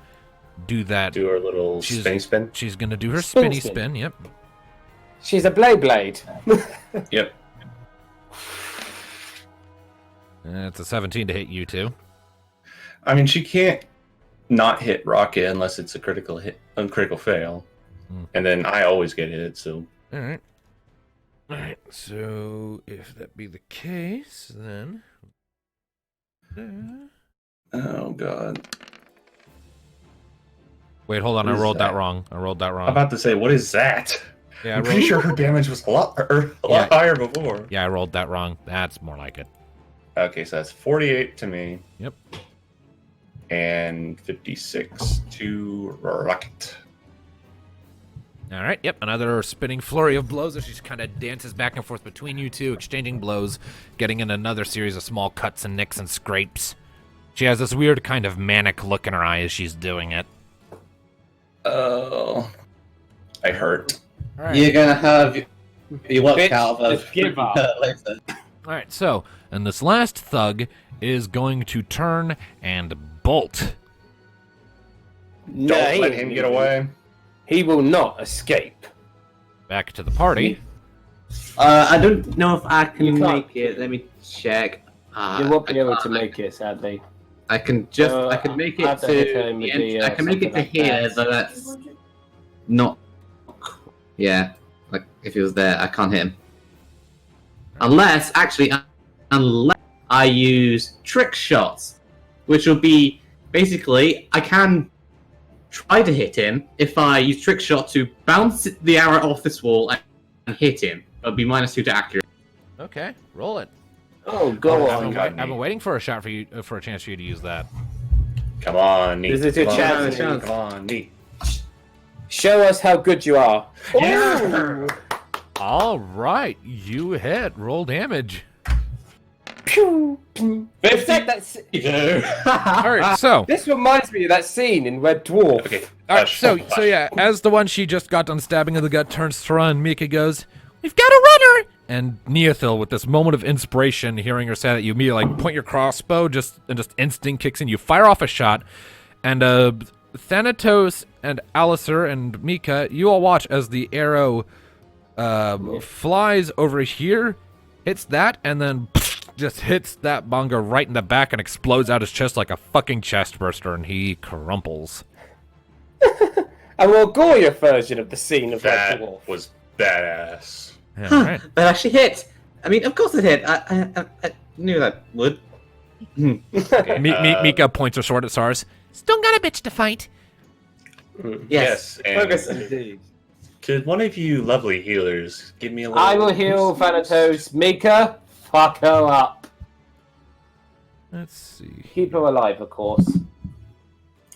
[SPEAKER 1] do that.
[SPEAKER 2] Do her little
[SPEAKER 1] She's-
[SPEAKER 2] spinny spin.
[SPEAKER 1] She's going to do her
[SPEAKER 4] Spin
[SPEAKER 1] spinny
[SPEAKER 4] spin.
[SPEAKER 1] spin. Yep.
[SPEAKER 4] She's a blade.
[SPEAKER 2] Yep.
[SPEAKER 1] It's a 17 to hit you two.
[SPEAKER 2] I mean, she can't not hit Rocket unless it's a critical hit, critical fail.
[SPEAKER 1] Hmm.
[SPEAKER 2] And then I always get hit, so
[SPEAKER 1] All right. All right. So if that be the case, then.
[SPEAKER 2] oh god.
[SPEAKER 1] Wait, hold on.
[SPEAKER 2] What
[SPEAKER 1] I
[SPEAKER 2] is
[SPEAKER 1] rolled that
[SPEAKER 2] that?
[SPEAKER 1] wrong. I rolled that
[SPEAKER 2] I'm
[SPEAKER 1] wrong.
[SPEAKER 2] about to say, what is that?
[SPEAKER 1] Yeah, I
[SPEAKER 2] I'm pretty
[SPEAKER 1] rolled,
[SPEAKER 2] sure her damage was a lot higher before.
[SPEAKER 1] yeah, I rolled that wrong. That's more like it.
[SPEAKER 2] Okay, so that's 48 to me.
[SPEAKER 1] Yep.
[SPEAKER 2] And 56 to Rocket.
[SPEAKER 1] All right, yep, another spinning flurry of blows as she kind of dances back and forth between you two, exchanging blows, getting in another series of small cuts and nicks and scrapes. She has this weird kind of manic look in her eye as she's doing it.
[SPEAKER 2] Oh, I hurt.
[SPEAKER 1] All right,
[SPEAKER 5] You're gonna have your work
[SPEAKER 4] Bitch,
[SPEAKER 5] out of
[SPEAKER 4] just give up.
[SPEAKER 5] later.
[SPEAKER 1] all right, so, and this last thug is going to turn and bolt.
[SPEAKER 4] No,
[SPEAKER 2] Don't let him get away.
[SPEAKER 4] He will not escape.
[SPEAKER 1] Back to the party.
[SPEAKER 5] I don't know if I
[SPEAKER 4] You
[SPEAKER 5] can
[SPEAKER 4] can't.
[SPEAKER 5] make it. Let me check.
[SPEAKER 4] You won't be able
[SPEAKER 5] I
[SPEAKER 4] to
[SPEAKER 5] can't-
[SPEAKER 4] make it, sadly.
[SPEAKER 5] I can make it
[SPEAKER 4] after
[SPEAKER 5] to
[SPEAKER 4] hitting would
[SPEAKER 5] the
[SPEAKER 4] be,
[SPEAKER 5] I can make it to
[SPEAKER 4] something like
[SPEAKER 5] here,
[SPEAKER 4] that.
[SPEAKER 5] but that's not. Yeah, like if he was there, I can't hit him. Unless I use trick shots, which will be basically I can try to hit him if I use trick shot to bounce the arrow off this wall and hit him. It'll be -2 to accuracy.
[SPEAKER 1] Okay, roll it.
[SPEAKER 4] Oh, go
[SPEAKER 2] Oh,
[SPEAKER 4] on.
[SPEAKER 2] God.
[SPEAKER 1] I've been waiting for a shot for a chance for you to use that.
[SPEAKER 2] Come on, Neat.
[SPEAKER 4] This is your
[SPEAKER 2] Come on,
[SPEAKER 4] chance,
[SPEAKER 2] Neat.
[SPEAKER 5] Neat.
[SPEAKER 2] Come on, Neat.
[SPEAKER 4] Show us how good you are.
[SPEAKER 2] Yeah.
[SPEAKER 1] All right, you hit. Roll damage.
[SPEAKER 4] Pew, pew. It's like
[SPEAKER 1] All right, so
[SPEAKER 4] This reminds me of that scene in Red Dwarf.
[SPEAKER 2] Okay.
[SPEAKER 1] all right, so yeah, as the one she just got done stabbing in the gut turns to run, Mika goes, "We've got a runner!" And Neothil, with this moment of inspiration, hearing her say that, you immediately point your crossbow, just instinct kicks in. You fire off a shot, and Thanatos and Alistair and Mika, you all watch as the arrow flies over here, hits that, and then just hits that Bonga right in the back and explodes out his chest like a fucking chest burster, and he crumples.
[SPEAKER 4] A more gory version of the scene of Red
[SPEAKER 2] That
[SPEAKER 4] Dwarf.
[SPEAKER 2] was badass.
[SPEAKER 1] Yeah, all right.
[SPEAKER 5] That actually hit. I mean, of course it hit. I knew that would.
[SPEAKER 2] Okay,
[SPEAKER 1] Mika points her sword at Sars. Still got a bitch to fight.
[SPEAKER 2] Yes, and
[SPEAKER 5] Focus.
[SPEAKER 4] Indeed.
[SPEAKER 2] could one of you lovely healers give me a little...
[SPEAKER 4] I will heal Thanatos. Mika, fuck her up.
[SPEAKER 1] Let's see.
[SPEAKER 4] Keep her alive, of course.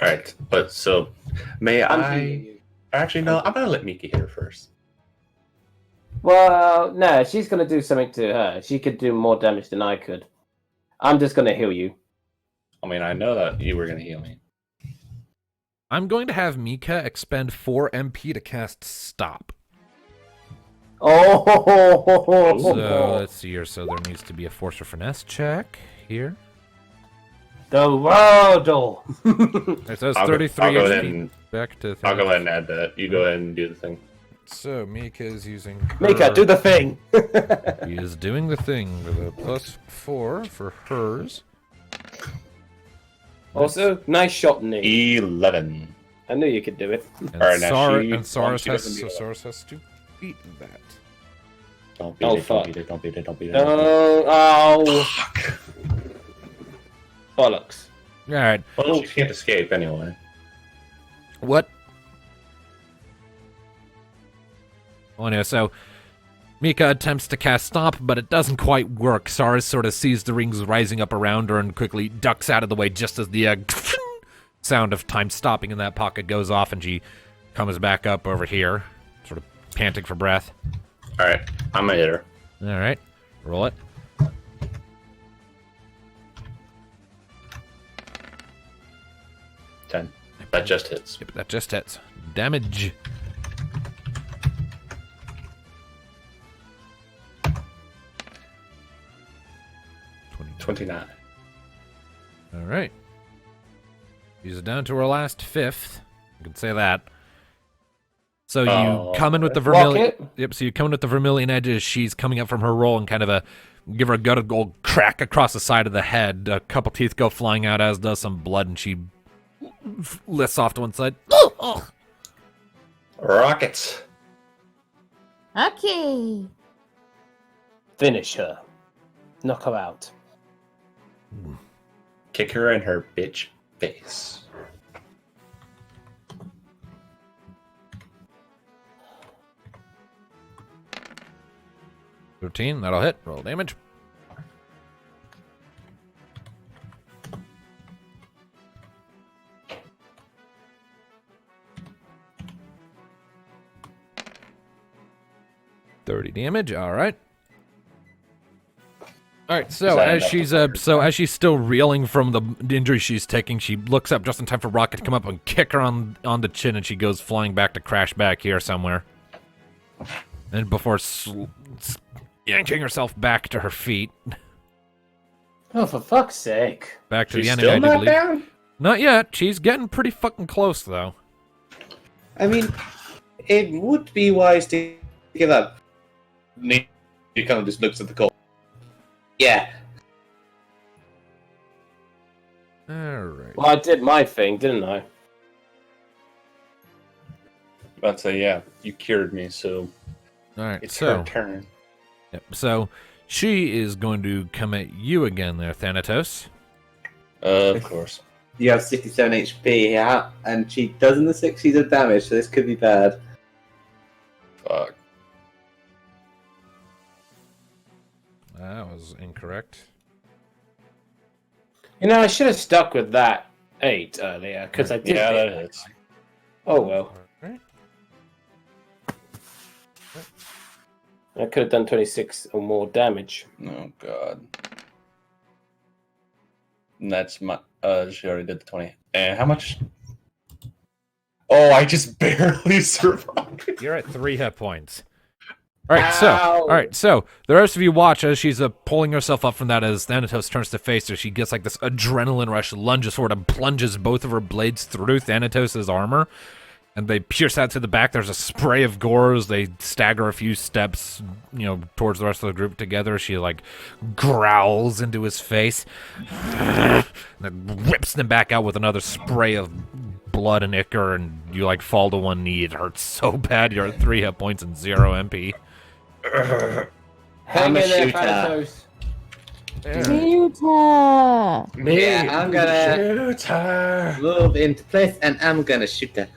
[SPEAKER 2] Alright, but so, may
[SPEAKER 4] I'm
[SPEAKER 2] I...
[SPEAKER 4] healing you.
[SPEAKER 2] Actually, no, I'm gonna let Mika hear first.
[SPEAKER 4] Well, no, she's going to do something to her. She could do more damage than I could. I'm just going to heal you.
[SPEAKER 2] I mean, I know that you were gonna heal me.
[SPEAKER 1] I'm going to have Mika expend 4 MP to cast Stop.
[SPEAKER 4] Oh!
[SPEAKER 1] So let's see here. So there needs to be a Force or Finesse check here.
[SPEAKER 4] The Wordle!
[SPEAKER 1] It says
[SPEAKER 2] I'll go
[SPEAKER 1] 33
[SPEAKER 2] ahead
[SPEAKER 1] HP.
[SPEAKER 2] and
[SPEAKER 1] Back to
[SPEAKER 2] I'll go ahead and add that. You go ahead and do the thing.
[SPEAKER 1] So Mika is using.
[SPEAKER 4] Mika,
[SPEAKER 1] her-
[SPEAKER 4] do the thing!
[SPEAKER 1] He is doing the thing with a +4 for hers.
[SPEAKER 4] Also, nice shot, Nick.
[SPEAKER 2] 11.
[SPEAKER 4] I knew you could do it.
[SPEAKER 1] And,
[SPEAKER 2] Alright, now
[SPEAKER 1] Sar-
[SPEAKER 2] she-
[SPEAKER 1] and Saurus
[SPEAKER 2] she doesn't do that.
[SPEAKER 1] Saurus has to beat that.
[SPEAKER 2] Don't beat
[SPEAKER 4] Oh,
[SPEAKER 2] it,
[SPEAKER 4] fuck.
[SPEAKER 2] don't beat it, don't beat it, don't beat it.
[SPEAKER 4] Oh,
[SPEAKER 2] Fuck.
[SPEAKER 4] bollocks.
[SPEAKER 1] All right.
[SPEAKER 2] Well, she can't escape anyway.
[SPEAKER 1] What? Well, anyway, so Mika attempts to cast Stop, but it doesn't quite work. Saurus sort of sees the rings rising up around her and quickly ducks out of the way just as the sound of time stopping in that pocket goes off, and she comes back up over here, sort of panting for breath.
[SPEAKER 2] Alright, I'm gonna hit her.
[SPEAKER 1] All right, roll it.
[SPEAKER 2] Ten. That just hits.
[SPEAKER 1] Yep, that just hits. Damage.
[SPEAKER 2] 29.
[SPEAKER 1] All right. She's down to her last fifth. You can say that. So you
[SPEAKER 2] Oh.
[SPEAKER 1] come in with the vermilion.
[SPEAKER 4] Rocket?
[SPEAKER 1] Yep. So you come in with the vermilion edges. She's coming up from her roll and kind of give her a good old crack across the side of the head. A couple teeth go flying out, as does some blood, and she lifts off to one side.
[SPEAKER 2] Rockets.
[SPEAKER 3] Okay.
[SPEAKER 4] Finish her. Knock her out.
[SPEAKER 2] Kick her in her bitch face.
[SPEAKER 1] Routine. That'll hit. Roll damage. $30 damage. All right. All right. So
[SPEAKER 2] that
[SPEAKER 1] as
[SPEAKER 2] enough
[SPEAKER 1] she's as she's still reeling from the injury she's taking, she looks up just in time for Rocket to come up and kick her on the chin, and she goes flying back to crash back here somewhere. And before yanking herself back to her feet,
[SPEAKER 4] Oh, for fuck's sake.
[SPEAKER 1] back to
[SPEAKER 2] She's
[SPEAKER 1] the enemy.
[SPEAKER 2] still
[SPEAKER 1] I do
[SPEAKER 2] not
[SPEAKER 1] believe.
[SPEAKER 2] down?
[SPEAKER 1] Not yet. She's getting pretty fucking close though.
[SPEAKER 5] I mean, it would be wise to give up.
[SPEAKER 2] He kind of just looks at the cold.
[SPEAKER 5] Yeah.
[SPEAKER 1] Alright.
[SPEAKER 4] Well, I did my thing, didn't I?
[SPEAKER 2] About to say, yeah, you cured me, so
[SPEAKER 1] Alright,
[SPEAKER 2] it's
[SPEAKER 1] so
[SPEAKER 2] her turn.
[SPEAKER 1] yep, so she is going to come at you again there, Thanatos.
[SPEAKER 2] Of course.
[SPEAKER 5] You have 67 HP, yeah, and she does in the 60s of damage, so this could be bad.
[SPEAKER 2] Fuck.
[SPEAKER 1] That was incorrect.
[SPEAKER 4] You know, I should have stuck with that 8 earlier, because I did.
[SPEAKER 2] Yeah,
[SPEAKER 4] hit.
[SPEAKER 2] that hits.
[SPEAKER 4] Oh well.
[SPEAKER 1] Alright.
[SPEAKER 4] I could have done 26 or more damage.
[SPEAKER 2] Oh god. And that's my she already did the 20. And how much? Oh, I just barely survived.
[SPEAKER 1] You're at 3 hit points. Alright,
[SPEAKER 4] Ow.
[SPEAKER 1] so the rest of you watch as she's pulling herself up from that as Thanatos turns to face her. She gets like this adrenaline rush, lunges forward and plunges both of her blades through Thanatos' armor. And they pierce out to the back. There's a spray of gore as they stagger a few steps, towards the rest of the group together. She, like, growls into his face. And then whips them back out with another spray of blood and ichor, and you, like, fall to one knee. It hurts so bad. You're at 3 hit points and 0 MP.
[SPEAKER 4] Hang in there,
[SPEAKER 5] shooter.
[SPEAKER 4] Thanatos.
[SPEAKER 3] Shooter!
[SPEAKER 5] Yeah, I'm gonna
[SPEAKER 2] Shoot her.
[SPEAKER 5] move into place and I'm gonna shoot her.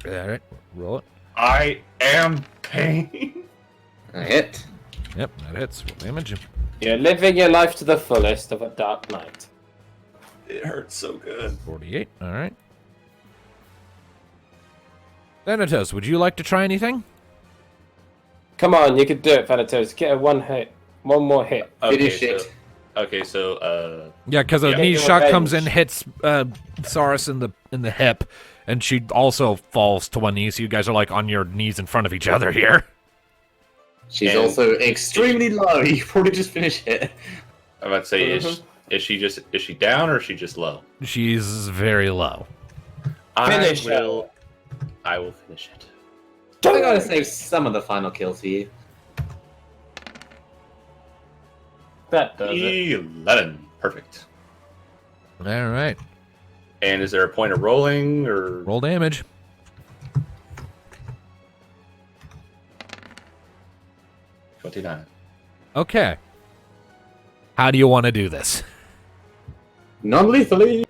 [SPEAKER 1] Alright, roll it.
[SPEAKER 2] I am pain.
[SPEAKER 5] I hit.
[SPEAKER 1] Yep, that hits. Roll damage.
[SPEAKER 4] You're living your life to the fullest of a dark night.
[SPEAKER 2] It hurts so good.
[SPEAKER 1] 48, alright. Thanatos, would you like to try anything?
[SPEAKER 4] Come on, you can do it, Thanatos. Get a one more hit.
[SPEAKER 5] Finish it.
[SPEAKER 2] Okay, so
[SPEAKER 1] Yeah, because a
[SPEAKER 2] Yeah.
[SPEAKER 1] knee
[SPEAKER 4] Get your
[SPEAKER 1] shot
[SPEAKER 4] revenge.
[SPEAKER 1] comes in, hits Saurus in the hip, and she also falls to one knee. So you guys are like on your knees in front of each other here.
[SPEAKER 5] She's
[SPEAKER 2] And-
[SPEAKER 5] also extremely low. You probably just finished it.
[SPEAKER 2] I'm about to say, is she down or is she just low?
[SPEAKER 1] She's very low.
[SPEAKER 4] Finish
[SPEAKER 2] I will finish it.
[SPEAKER 5] I gotta save some of the final kills for you.
[SPEAKER 4] That does it.
[SPEAKER 2] 11. Perfect.
[SPEAKER 1] All right,
[SPEAKER 2] And is there a point of rolling or
[SPEAKER 1] roll damage.
[SPEAKER 2] 29?
[SPEAKER 1] Okay. How do you want to do this?
[SPEAKER 5] Non-lethally.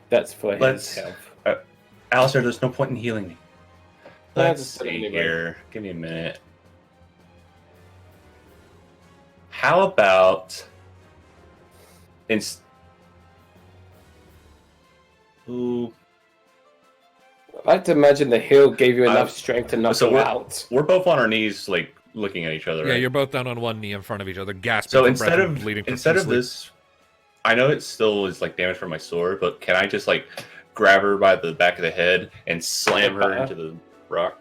[SPEAKER 4] That's for his
[SPEAKER 2] Let's-
[SPEAKER 4] health.
[SPEAKER 2] Alistair, there's no point in healing me.
[SPEAKER 4] Yeah,
[SPEAKER 2] Let's
[SPEAKER 4] just put it
[SPEAKER 2] see
[SPEAKER 4] anyway.
[SPEAKER 2] here. Give me a minute. How about Ooh,
[SPEAKER 4] I like to imagine the hill gave you enough
[SPEAKER 2] Uh,
[SPEAKER 4] strength to knock
[SPEAKER 2] so
[SPEAKER 4] you
[SPEAKER 2] we're-
[SPEAKER 4] out.
[SPEAKER 2] we're both on our knees, like looking at each other.
[SPEAKER 1] Yeah,
[SPEAKER 2] right?
[SPEAKER 1] you're both down on one knee in front of each other, gasping
[SPEAKER 2] So
[SPEAKER 1] for
[SPEAKER 2] instead
[SPEAKER 1] breath and
[SPEAKER 2] of
[SPEAKER 1] bleeding
[SPEAKER 2] instead of
[SPEAKER 1] profusely.
[SPEAKER 2] this, I know it still is like damage from my sword, but can I just like grab her by the back of the head and slam her into the rock?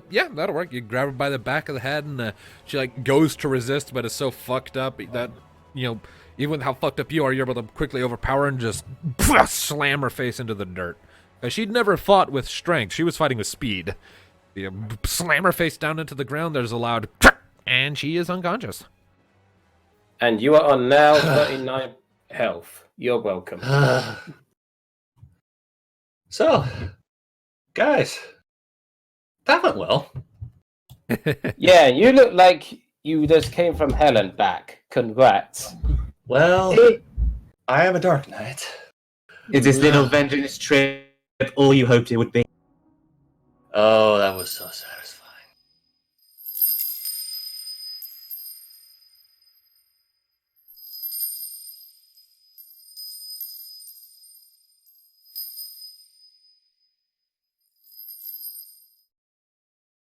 [SPEAKER 1] Yeah, that'll work. You grab her by the back of the head, and she like goes to resist, but is so fucked up that even with how fucked up you are, you're able to quickly overpower her and just slam her face into the dirt. She'd never fought with strength; she was fighting with speed. You slam her face down into the ground. There's a loud, and she is unconscious.
[SPEAKER 4] And you are on now 39 health. You're welcome.
[SPEAKER 2] So, guys, that went well.
[SPEAKER 4] Yeah, you look like you just came from hell and back. Congrats.
[SPEAKER 2] Well, I am a Dark Knight.
[SPEAKER 5] Is this little vengeance trip all you hoped it would be?
[SPEAKER 2] Oh, that was so satisfying.